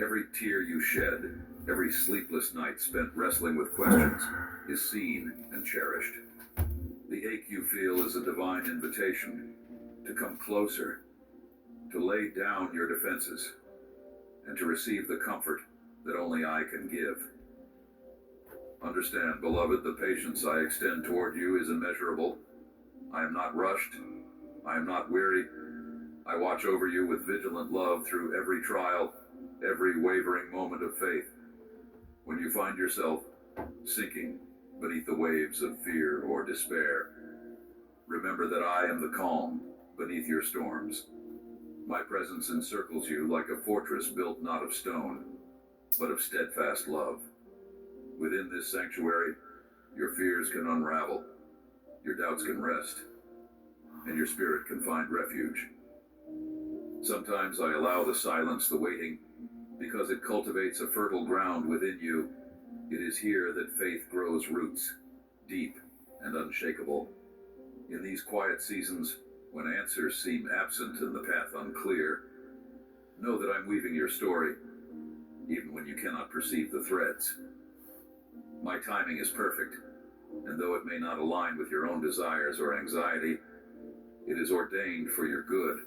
Every tear you shed, every sleepless night spent wrestling with questions, is seen and cherished. The ache you feel is a divine invitation to come closer, to lay down your defenses, and to receive the comfort that only I can give. Understand, beloved, the patience I extend toward you is immeasurable. I am not rushed. I am not weary. I watch over you with vigilant love through every trial, every wavering moment of faith. When you find yourself sinking beneath the waves of fear or despair, remember that I am the calm beneath your storms. My presence encircles you like a fortress built not of stone, but of steadfast love. Within this sanctuary, your fears can unravel, your doubts can rest, and your spirit can find refuge. Sometimes I allow the silence, the waiting, because it cultivates a fertile ground within you. It is here that faith grows roots, deep and unshakable. In these quiet seasons, when answers seem absent and the path unclear, know that I'm weaving your story, even when you cannot perceive the threads. My timing is perfect, and though it may not align with your own desires or anxiety, it is ordained for your good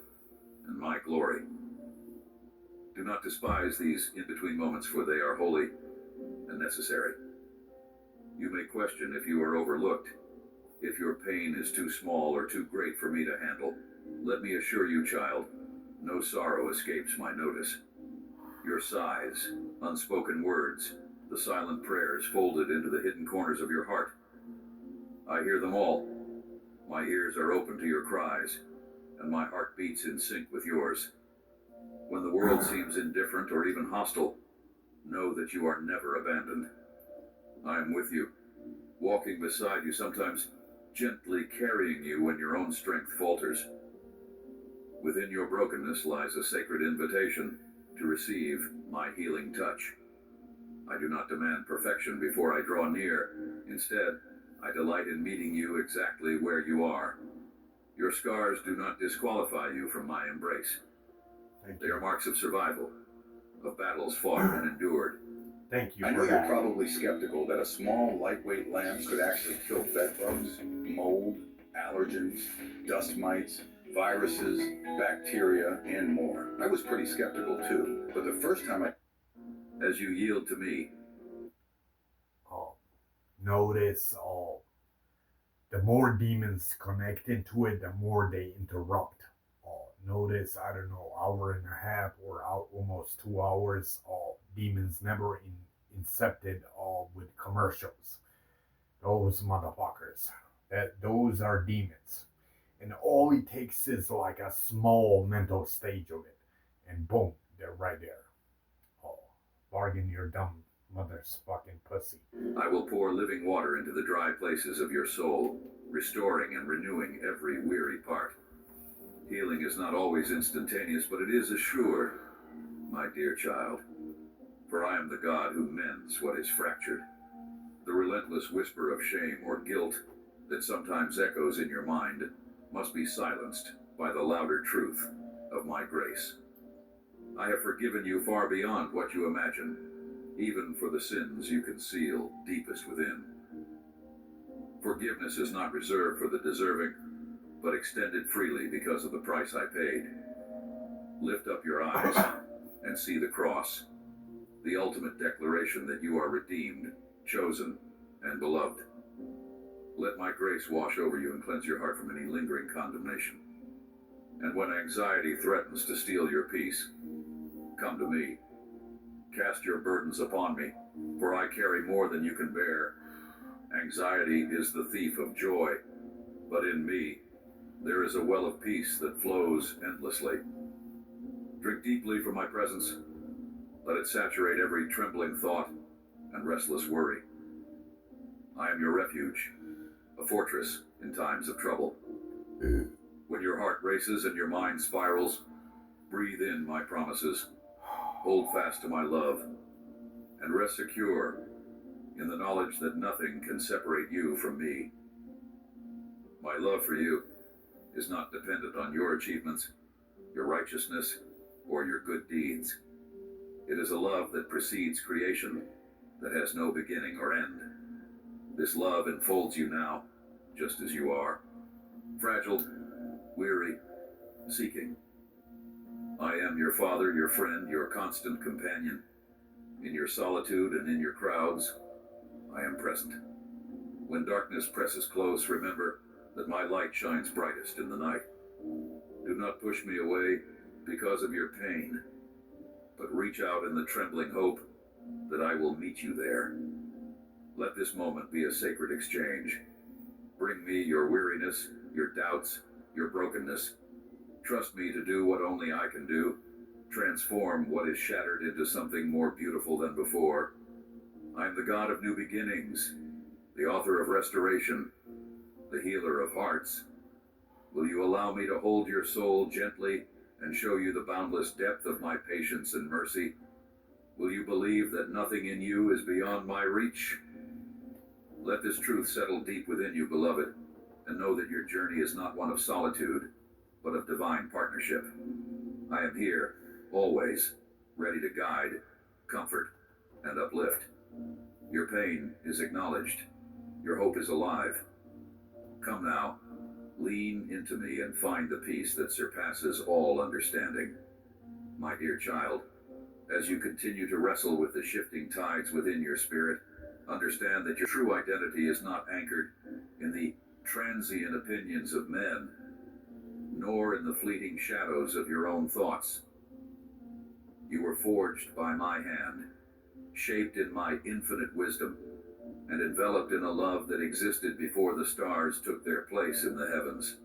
and my glory. Do not despise these in-between moments, for they are holy and necessary. You may question if you are overlooked, if your pain is too small or too great for me to handle. Let me assure you, child, no sorrow escapes my notice. Your sighs, unspoken words, the silent prayers folded into the hidden corners of your heart, I hear them all. My ears are open to your cries, and my heart beats in sync with yours. When the world seems indifferent or even hostile, know that you are never abandoned. I am with you, walking beside you, sometimes gently carrying you when your own strength falters. Within your brokenness lies a sacred invitation to receive my healing touch. I do not demand perfection before I draw near. Instead, I delight in meeting you exactly where you are. Your scars do not disqualify you from my embrace. They are marks of survival, of battles fought and endured. Thank you I know for you're that. probably skeptical that a small, lightweight lamp could actually kill bed bugs, mold, allergens, dust mites, viruses, bacteria, and more. I was pretty skeptical too, but the first time As you yield to me, Notice the more demons connected to it, the more they interrupt. Notice, I don't know, hour and a half or almost 2 hours, demons never incepted with commercials. Those motherfuckers. Those are demons. And all it takes is like a small mental stage of it. And boom, they're right there. Bargain your dumb mother's fucking pussy. I will pour living water into the dry places of your soul, restoring and renewing every weary part. Healing is not always instantaneous, but it is assured, my dear child. For I am the God who mends what is fractured. The relentless whisper of shame or guilt that sometimes echoes in your mind must be silenced by the louder truth of my grace. I have forgiven you far beyond what you imagine, even for the sins you conceal deepest within. Forgiveness is not reserved for the deserving, but extended freely because of the price I paid. Lift up your eyes and see the cross, the ultimate declaration that you are redeemed, chosen, and beloved. Let my grace wash over you and cleanse your heart from any lingering condemnation. And when anxiety threatens to steal your peace, come to me. Cast your burdens upon me, for I carry more than you can bear. Anxiety is the thief of joy, but in me, there is a well of peace that flows endlessly. Drink deeply from my presence. Let it saturate every trembling thought and restless worry. I am your refuge, a fortress in times of trouble. When your heart races and your mind spirals, breathe in my promises, hold fast to my love, and rest secure in the knowledge that nothing can separate you from me. My love for you is not dependent on your achievements, your righteousness, or your good deeds. It is a love that precedes creation, that has no beginning or end. This love enfolds you now, just as you are, fragile, weary, seeking. I am your father, your friend, your constant companion. In your solitude and in your crowds, I am present. When darkness presses close, remember that my light shines brightest in the night. Do not push me away because of your pain, but reach out in the trembling hope that I will meet you there. Let this moment be a sacred exchange. Bring me your weariness, your doubts, your brokenness. Trust me to do what only I can do, transform what is shattered into something more beautiful than before. I am the God of new beginnings, the author of restoration, the healer of hearts. Will you allow me to hold your soul gently and show you the boundless depth of my patience and mercy? Will you believe that nothing in you is beyond my reach? Let this truth settle deep within you, beloved, and know that your journey is not one of solitude, but of divine partnership. I am here, always, ready to guide, comfort, and uplift. Your pain is acknowledged. Your hope is alive. Come now, lean into me and find the peace that surpasses all understanding. My dear child, as you continue to wrestle with the shifting tides within your spirit, understand that your true identity is not anchored in the transient opinions of men, nor in the fleeting shadows of your own thoughts. You were forged by my hand, shaped in my infinite wisdom, and enveloped in a love that existed before the stars took their place in the heavens.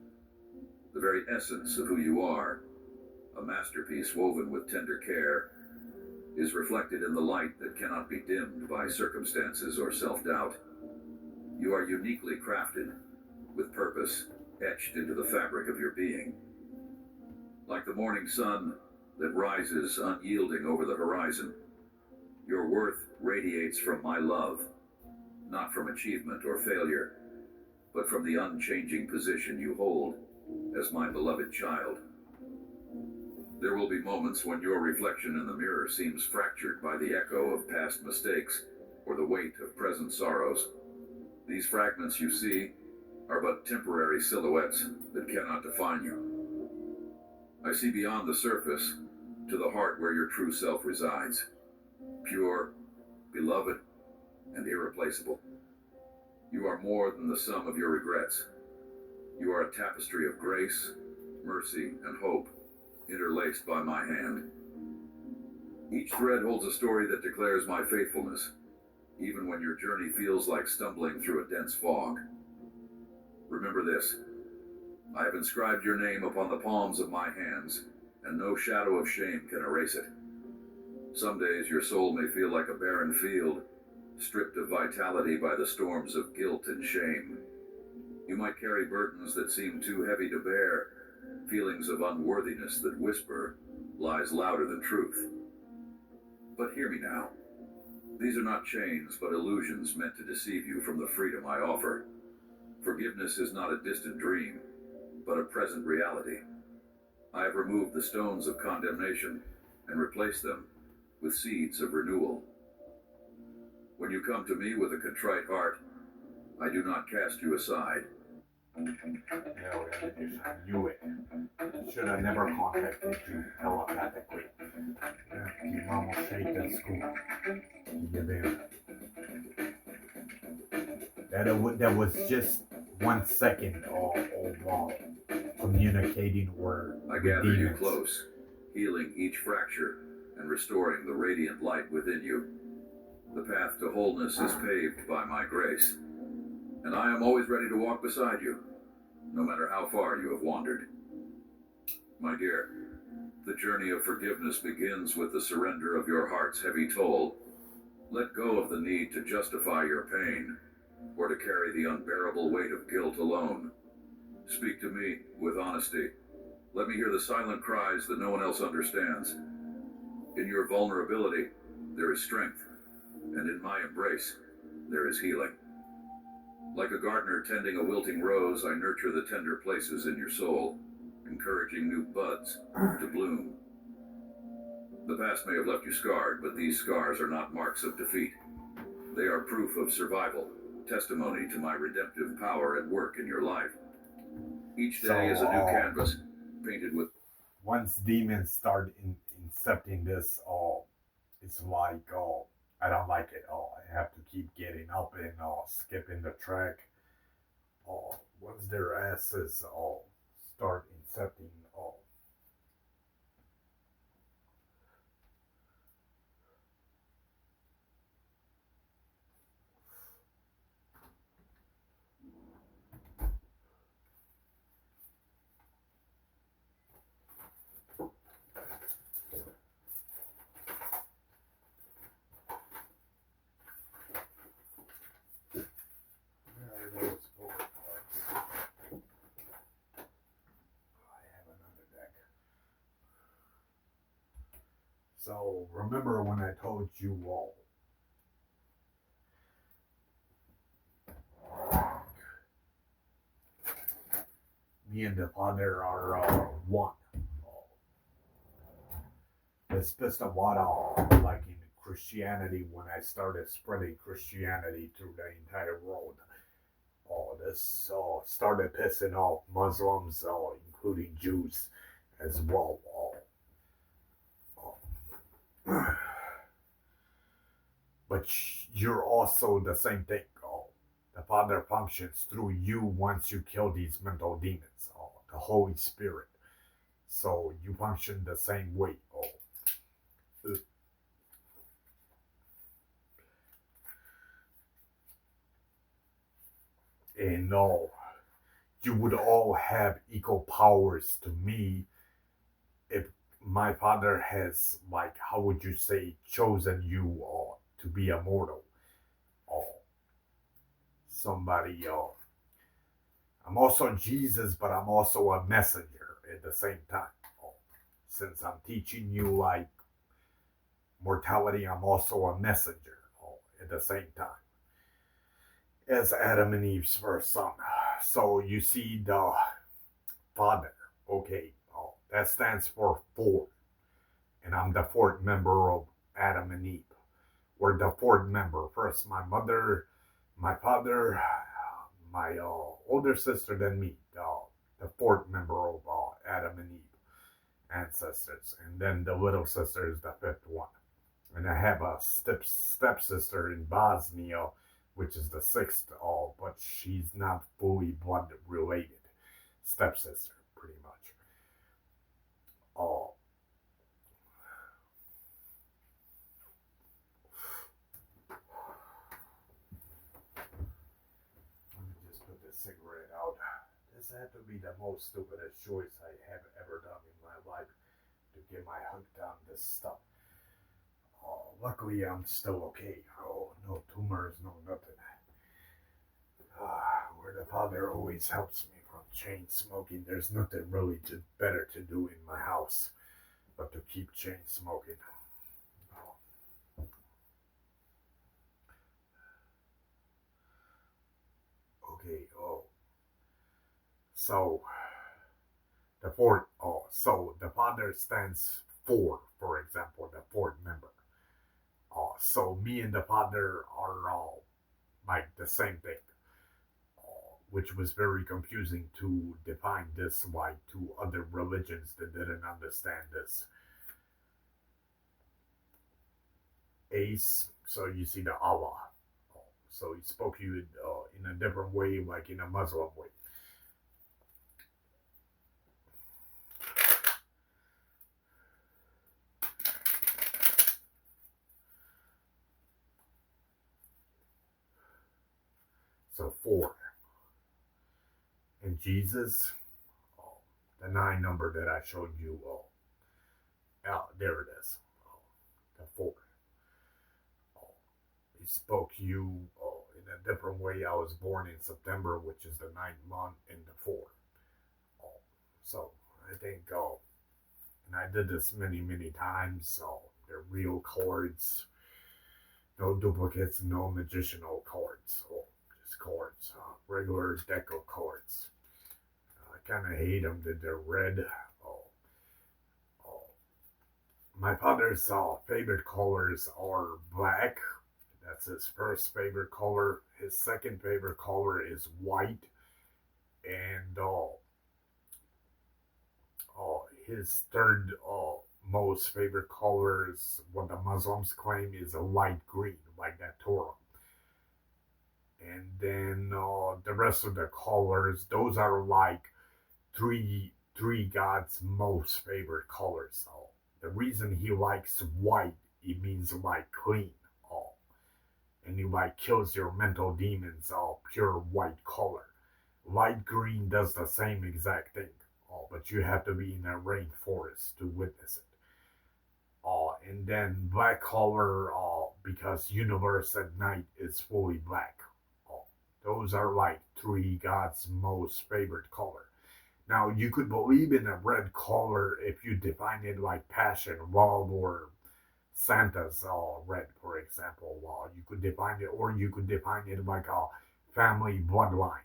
The very essence of who you are, a masterpiece woven with tender care, is reflected in the light that cannot be dimmed by circumstances or self-doubt. You are uniquely crafted, with purpose etched into the fabric of your being. Like the morning sun that rises unyielding over the horizon, your worth radiates from my love, not from achievement or failure, but from the unchanging position you hold as my beloved child. There will be moments when your reflection in the mirror seems fractured by the echo of past mistakes or the weight of present sorrows. These fragments you see are but temporary silhouettes that cannot define you. I see beyond the surface to the heart where your true self resides, pure, beloved, and irreplaceable. You are more than the sum of your regrets. You are a tapestry of grace, mercy, and hope, interlaced by my hand. Each thread holds a story that declares my faithfulness, even when your journey feels like stumbling through a dense fog. Remember this: I have inscribed your name upon the palms of my hands, and no shadow of shame can erase it. Some days your soul may feel like a barren field, stripped of vitality by the storms of guilt and shame. You might carry burdens that seem too heavy to bear, feelings of unworthiness that whisper lies louder than truth. But hear me now. These are not chains, but illusions meant to deceive you from the freedom I offer. Forgiveness is not a distant dream, but a present reality. I have removed the stones of condemnation and replaced them with seeds of renewal. When you come to me with a contrite heart, I do not cast you aside. No, I knew it. Should have never contacted you telepathically. Keep mama straight at school. Get there. That was just 1 second of communicating word. I gather you close, healing each fracture and restoring the radiant light within you. The path to wholeness is paved by my grace, and I am always ready to walk beside you, no matter how far you have wandered. My dear, The journey of forgiveness begins with the surrender of your heart's heavy toll. Let go of the need to justify your pain or to carry the unbearable weight of guilt alone. Speak to me with honesty. Let me hear the silent cries that no one else understands. In your vulnerability, there is strength, and in my embrace, there is healing. Like a gardener tending a wilting rose, I nurture the tender places in your soul, encouraging new buds to bloom. The past may have left you scarred, but these scars are not marks of defeat. They are proof of survival, testimony to my redemptive power at work in your life. Each day is a new canvas, painted with... Once demons start incepting this, it's like, I don't like it. I have to keep getting up and skipping the track. Once their asses start incepting, so remember when I told you all, me and the Father are one. It's just a what like in Christianity, when I started spreading Christianity through the entire world. This started pissing off Muslims, including Jews as well. But you're also the same thing. The Father functions through you once you kill these mental demons, the Holy Spirit. So you function the same way. And you would all have equal powers to me if my Father has, like, how would you say, chosen you to be immortal. Somebody, I'm also Jesus, but I'm also a messenger at the same time. Since I'm teaching you like mortality, I'm also a messenger at the same time as Adam and Eve's first son. So you see the Father, okay, that stands for four, and I'm the fourth member of Adam and Eve. We're the fourth member. First my mother, my father, my older sister, then me, the fourth member of Adam and Eve ancestors, and then the little sister is the fifth one. And I have a stepsister in Bosnia, which is the sixth, but she's not fully blood related. Stepsister, pretty much. Let me just put this cigarette out. This had to be the most stupidest choice I have ever done in my life, to get my hooked on this stuff. Luckily, I'm still okay. No tumors, no nothing. Where the Father always helps me from chain smoking. There's nothing really better to do in my house but to keep chain smoking. Okay. So the fourth. So the Father stands for example, the fourth member. So me and the Father are all like the same thing, which was very confusing to define this like to other religions that didn't understand this. Ace, so you see the Allah. So he spoke you in a different way, like in a Muslim way. So 4. And Jesus, the 9 number that I showed you, there it is. The 4. He spoke you in a different way. I was born in September, which is the 9th month, in the 4. So I think, and I did this many, many times. So they're real cards, no duplicates, no magicianal cards. Just cards, regular deck of cards. I kind of hate them that they're red. My father's favorite colors are black. That's his first favorite color. His second favorite color is white. And his third most favorite color is what the Muslims claim is a light green, like that Torah. And then the rest of the colors, those are like three gods' most favorite colors. The reason he likes white, it means like clean. And he like kills your mental demons, pure white color. Light green does the same exact thing, but you have to be in a rainforest to witness it. And then black color, because universe at night is fully black. Those are like 3 gods' most favorite color. Now, you could believe in a red color if you define it like passion, love, or Santa's red, for example. You could define it, or you could define it like a family bloodline.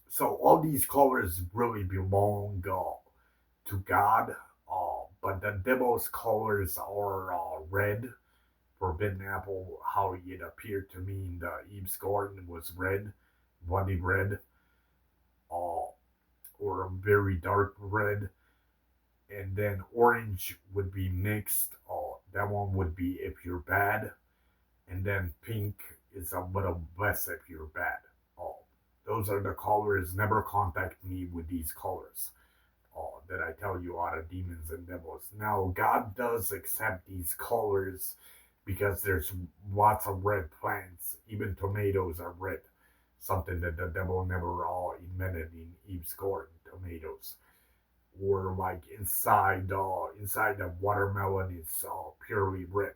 So all these colors really belong to God, but the devil's colors are red. Forbidden apple, how it appeared to me in the Eve's garden, was red, bloody red, or a very dark red. And then orange would be mixed. That one would be if you're bad. And then pink is a little less if you're bad. Those are the colors. Never contact me with these colors that I tell you out of demons and devils. Now, God does accept these colors because there's lots of red plants. Even tomatoes are red. Something that the devil never invented in Eve's garden, tomatoes. Or like inside the watermelon is purely red.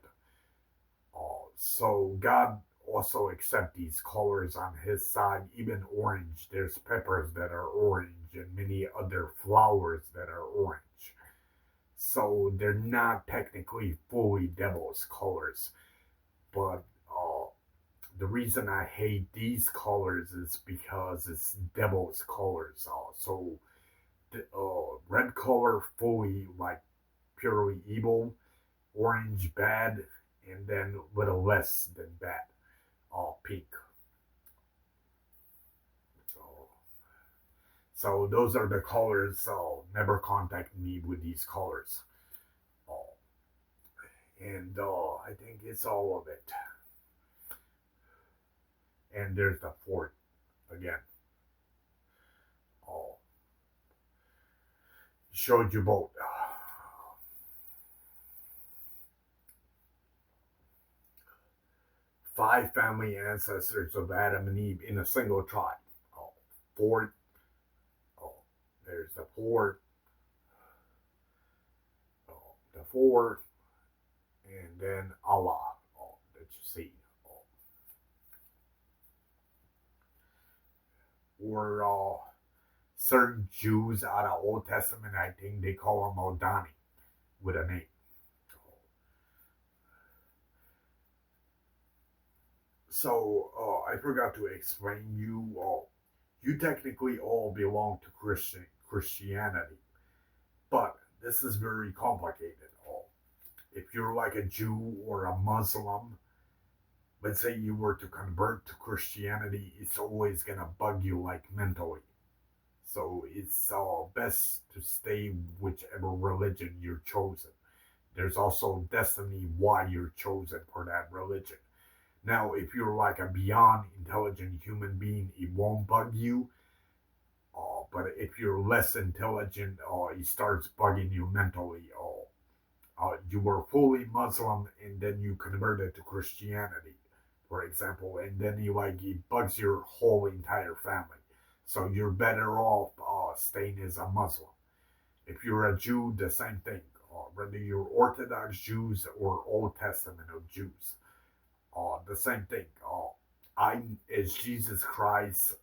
So God also accept these colors on his side. Even orange, there's peppers that are orange and many other flowers that are orange. So they're not technically fully devil's colors. But the reason I hate these colors is because it's devil's colors. So red color fully like purely evil, orange bad, and then little less than bad, pink. So those are the colors. So never contact me with these colors. And I think it's all of it. And there's the 4th again. Showed you both. 5 family ancestors of Adam and Eve in a single tribe. 4. There's the 4. The 4. And then Allah. That you see. Or certain Jews out of Old Testament, I think they call them Odani with a name. So I forgot to explain you. You technically all belong to Christianity, but this is very complicated. If you're like a Jew or a Muslim, let's say you were to convert to Christianity, it's always gonna bug you like mentally. So it's best to stay whichever religion you're chosen. There's also destiny why you're chosen for that religion. Now, if you're like a beyond intelligent human being, it won't bug you. But if you're less intelligent, it starts bugging you mentally. You were fully Muslim and then you converted to Christianity, for example, and then it bugs your whole entire family. So you're better off staying as a Muslim. If you're a Jew, the same thing. Whether you're Orthodox Jews or Old Testament of Jews, the same thing. I, as Jesus Christ,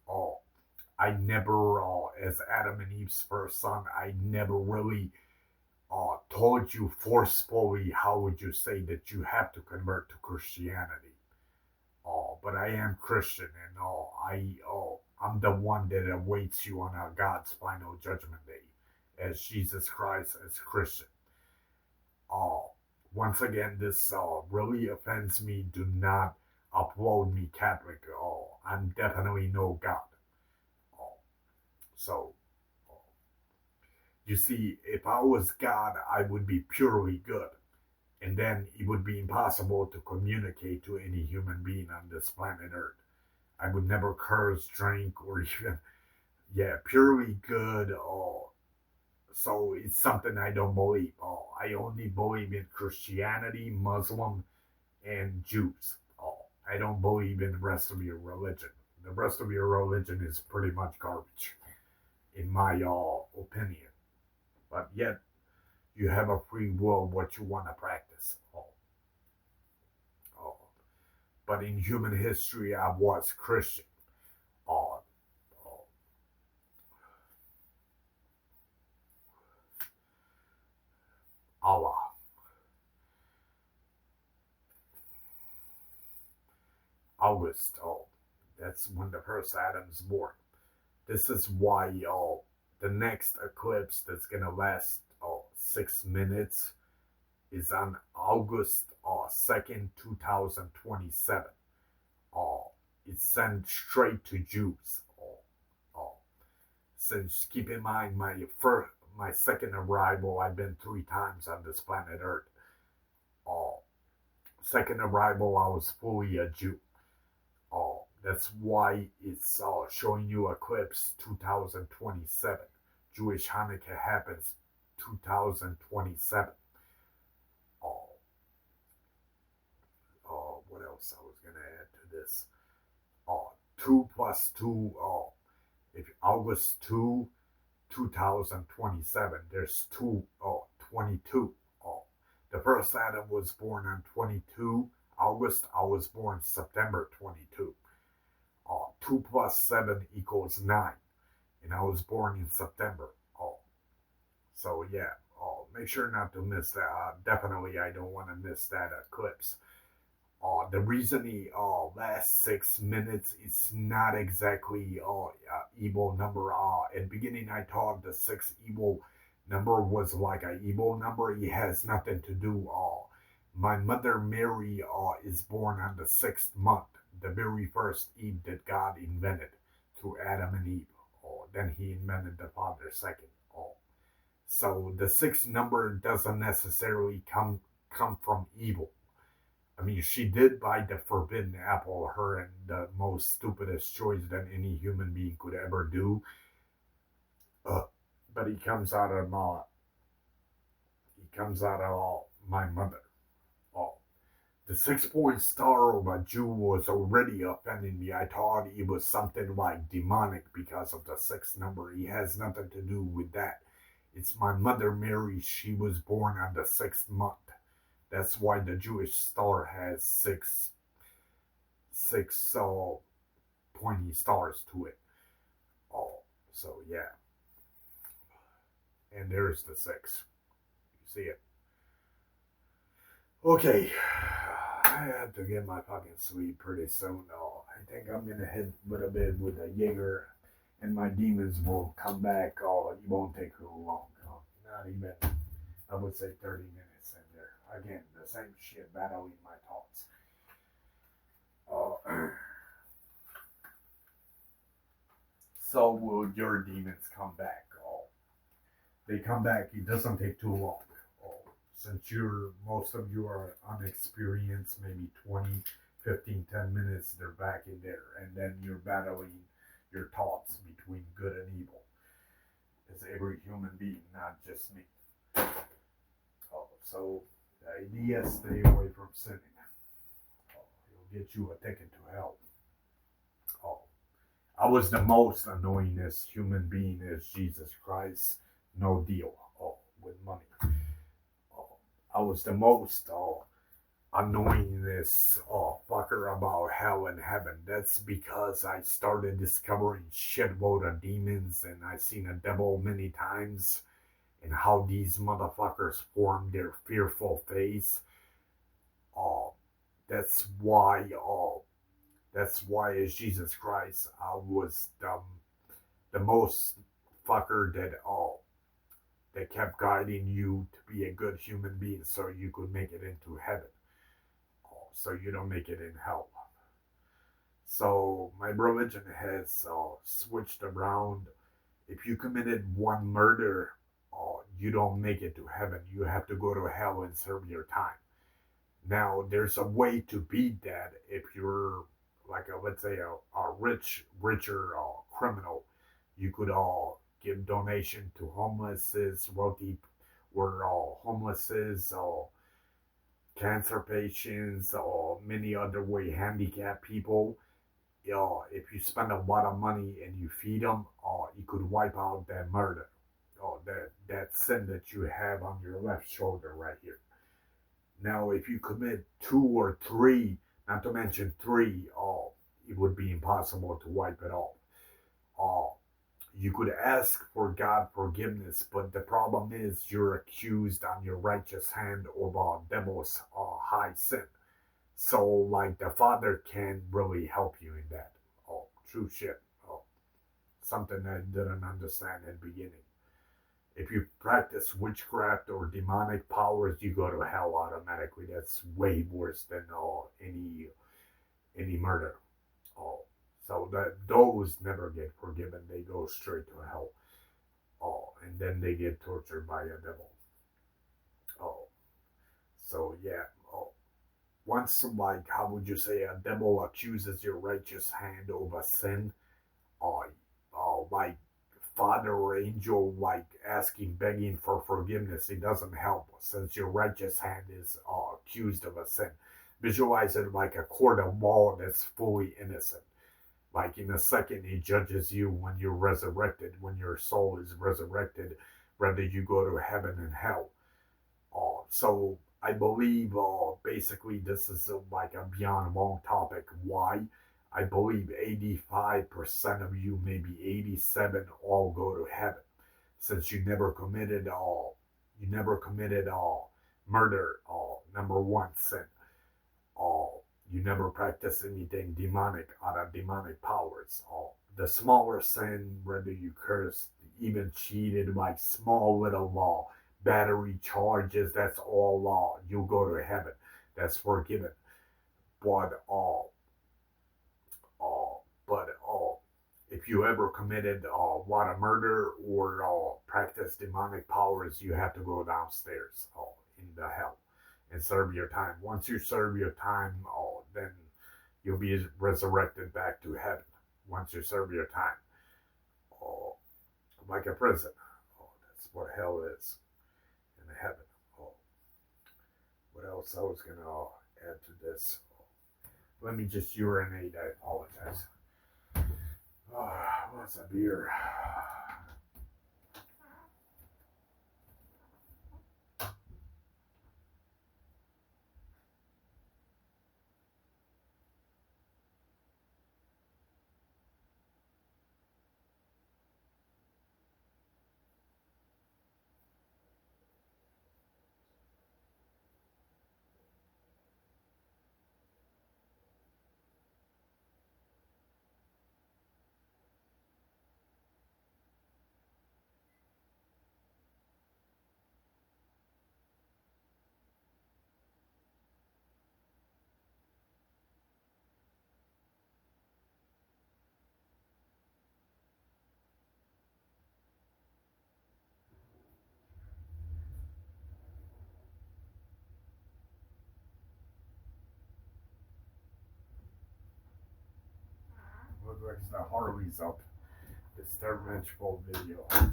I never, as Adam and Eve's first son, I never really told you forcefully, how would you say, that you have to convert to Christianity. But I am Christian, and I'm the one that awaits you on God's final judgment day, as Jesus Christ, as Christian. Once again, this really offends me. Do not upload me Catholic. I'm definitely no God. So, you see, if I was God, I would be purely good. And then it would be impossible to communicate to any human being on this planet Earth. I would never curse, drink, or even, purely good. So it's something I don't believe. I only believe in Christianity, Muslim, and Jews. I don't believe in the rest of your religion. The rest of your religion is pretty much garbage, in my opinion. But yet, you have a free will what you want to practice. But in human history, I was Christian. Allah. August. That's when the first Adam's born. This is why the next eclipse that's gonna last 6 minutes is on August 2nd, 2027. It's sent straight to Jews. Since keep in mind my second arrival, I've been 3 times on this planet Earth. Second arrival, I was fully a Jew. That's why it's showing you eclipse 2027. Jewish Hanukkah happens 2027. What else I was gonna add to this? 2 plus 2. If August 2, 2027, there's 22. The first Adam was born on 22 August. I was born September 22. 2 plus 7 equals 9. And I was born in September. So yeah, make sure not to miss that. Definitely, I don't want to miss that eclipse. The reason the last 6 minutes is not exactly evil number. At the beginning, I thought the 6 evil number was like an evil number. It has nothing to do. My mother Mary is born on the 6th month, the very first Eve that God invented through Adam and Eve. Then he invented the Father second. So the 6th number doesn't necessarily come from evil. I mean, she did buy the forbidden apple, her, and the most stupidest choice that any human being could ever do. But he comes out of my mother. The 6-point star of a Jew was already offending me. I thought it was something like demonic because of the 6th number. It has nothing to do with that. It's my mother Mary. She was born on the 6th month. That's why the Jewish star has six pointy stars to it. So yeah. And there's the 6. You see it. Okay. I have to get my fucking sleep pretty soon. I think I'm gonna hit a little bit with a Jaeger, and my demons will come back. It won't take too long. Not even, I would say 30 minutes in there. Again, the same shit battling my thoughts. So will your demons come back? They come back. It doesn't take too long. Since most of you are unexperienced, maybe 20, 15, 10 minutes, they're back in there. And then you're battling your thoughts between good and evil. It's every human being, not just me. So the idea is stay away from sinning. It'll get you a ticket to hell. I was the most annoyingest human being as Jesus Christ. No deal. with money. I was the most annoyingest fucker about hell and heaven. That's because I started discovering shitload of demons, and I seen a devil many times, and how these motherfuckers form their fearful face. Uh, that's why. That's why, as Jesus Christ, I was the most fucker that kept guiding you to be a good human being, so you could make it into heaven. So you don't make it in hell. So my religion has switched around. If you committed one murder, you don't make it to heaven. You have to go to hell and serve your time. Now, there's a way to beat that if you're like let's say a richer criminal. You could give donation to homelesses, wealthy, or homelesses, cancer patients, or many other way handicapped people. If you spend a lot of money and you feed them, you could wipe out that murder, that sin that you have on your left shoulder right here. Now, if you commit two or three, not to mention three, it would be impossible to wipe it off. Uh, you could ask for God forgiveness, but the problem is you're accused on your righteous hand of devil's high sin. So, like, the Father can't really help you in that. True shit. Something I didn't understand in the beginning. If you practice witchcraft or demonic powers, you go to hell automatically. That's way worse than any murder. So that those never get forgiven. They go straight to hell. And then they get tortured by a devil. So yeah. Once, like, how would you say, a devil accuses your righteous hand of a sin, like Father or angel, like begging for forgiveness, it doesn't help since your righteous hand is accused of a sin. Visualize it like a court of law that's fully innocent. Like in a second, he judges you when you're resurrected, when your soul is resurrected, whether you go to heaven and hell. So I believe basically this is like a beyond long topic. Why? I believe 85% of you, maybe 87, all go to heaven, since you never committed murder, number one sin. You never practice anything demonic out of demonic powers. The smaller sin, whether you cursed, even cheated, like small little law, battery charges, that's all law. You'll go to heaven. That's forgiven. But if you ever committed a lot of murder or practiced demonic powers, you have to go downstairs in the hell and serve your time. Once you serve your time, then you'll be resurrected back to heaven. Once you serve your time, like a prison. That's what hell is, in heaven. What else I was gonna add to this? Let me just urinate. I apologize. What's a beer? Looks like the Harley's up. Disturbance-full video. Okay.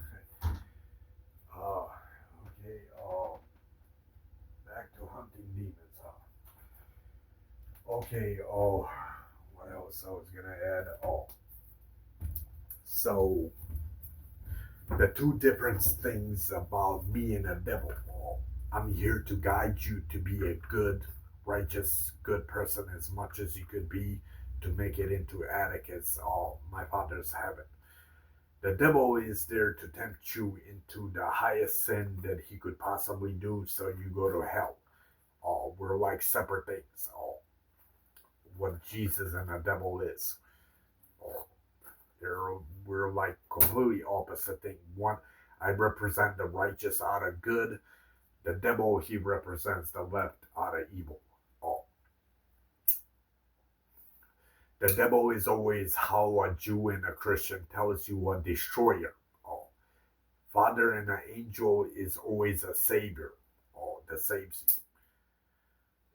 Back to hunting demons. Okay. What else I was gonna add? So the two different things about me and the devil. I'm here to guide you to be a good, righteous, good person as much as you could be to make it into attic as my father's heaven. The devil is there to tempt you into the highest sin that he could possibly do so you go to hell. We're like separate things. What Jesus and the devil is. We're like completely opposite thing. One, I represent the righteous out of good. The devil, he represents the left out of evil. The devil is always how a Jew and a Christian tells you a destroyer. Father and an angel is always a savior that saves you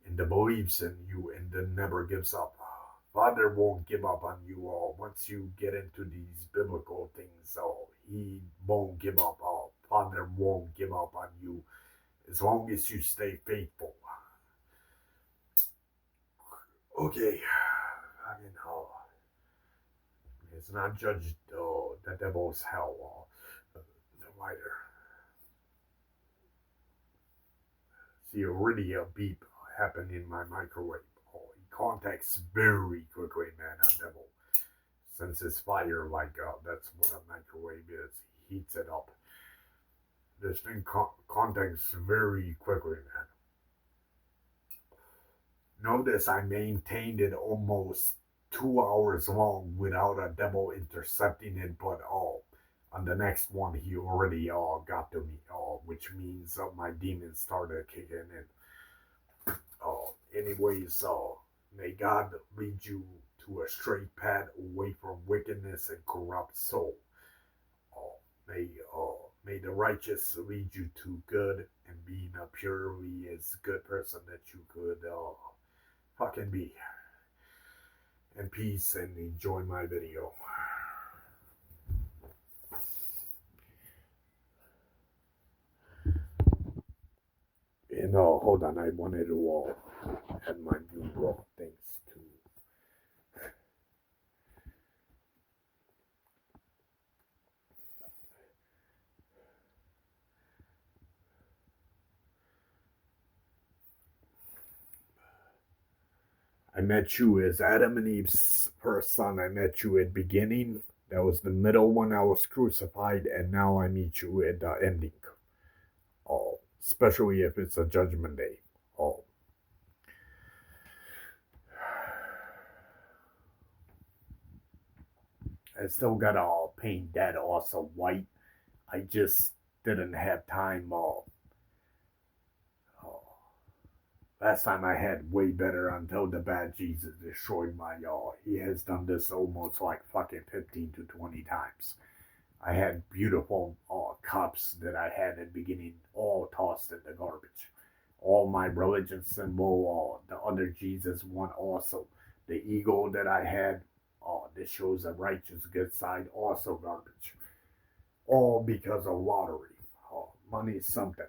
and that believes in you and that never gives up. Father won't give up on you once you get into these biblical things. He won't give up. Father won't give up on you as long as you stay faithful. Okay. I mean, it's not judged the devil's hell. The lighter. See, already a beep happened in my microwave. He contacts very quickly, man, a devil. Since it's fire, like that's what a microwave is. He heats it up. This thing contacts very quickly, man. Notice I maintained it almost 2 hours long without a devil intercepting it, but on the next one he already got to me, which means my demons started kicking in. Anyways, may God lead you to a straight path away from wickedness and corrupt soul. May the righteous lead you to good and being a purely as good person that you could fucking be. And peace, and enjoy my video. And hold on, I wanted to add my new things too. I met you as Adam and Eve's first son. I met you at beginning. That was the middle one. I was crucified, and now I meet you at the ending. Especially if it's a judgment day. I still gotta paint that also white. I just didn't have time. Last time I had way better until the bad Jesus destroyed my he has done this almost like fucking 15 to 20 times. I had beautiful cups that I had at the beginning all tossed in the garbage. All my religion symbol, the other Jesus one also. The eagle that I had, that shows a righteous good side, also garbage. All because of lottery. Money is something.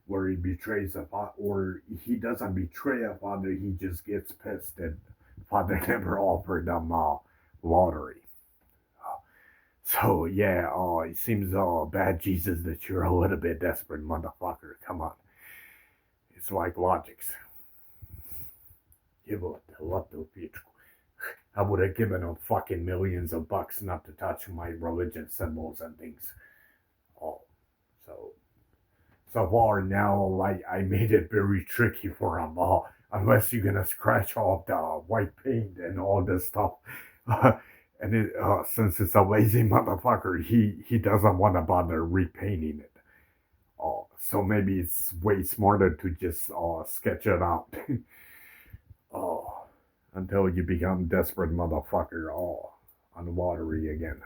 Where he betrays a father, or he doesn't betray a father, he just gets pissed that father never offered them lottery. So yeah, it seems bad Jesus that you're a little bit desperate, motherfucker. Come on, it's like logics. Give it a lot of people. I would have given him fucking millions of bucks not to touch my religion symbols and things. So far now, I made it very tricky for him. Unless you're gonna scratch off the white paint and all this stuff. And since it's a lazy motherfucker, he doesn't want to bother repainting it. So maybe it's way smarter to just sketch it out. Until you become desperate motherfucker on the watery again.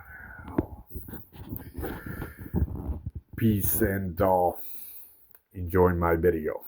Peace and enjoy my video.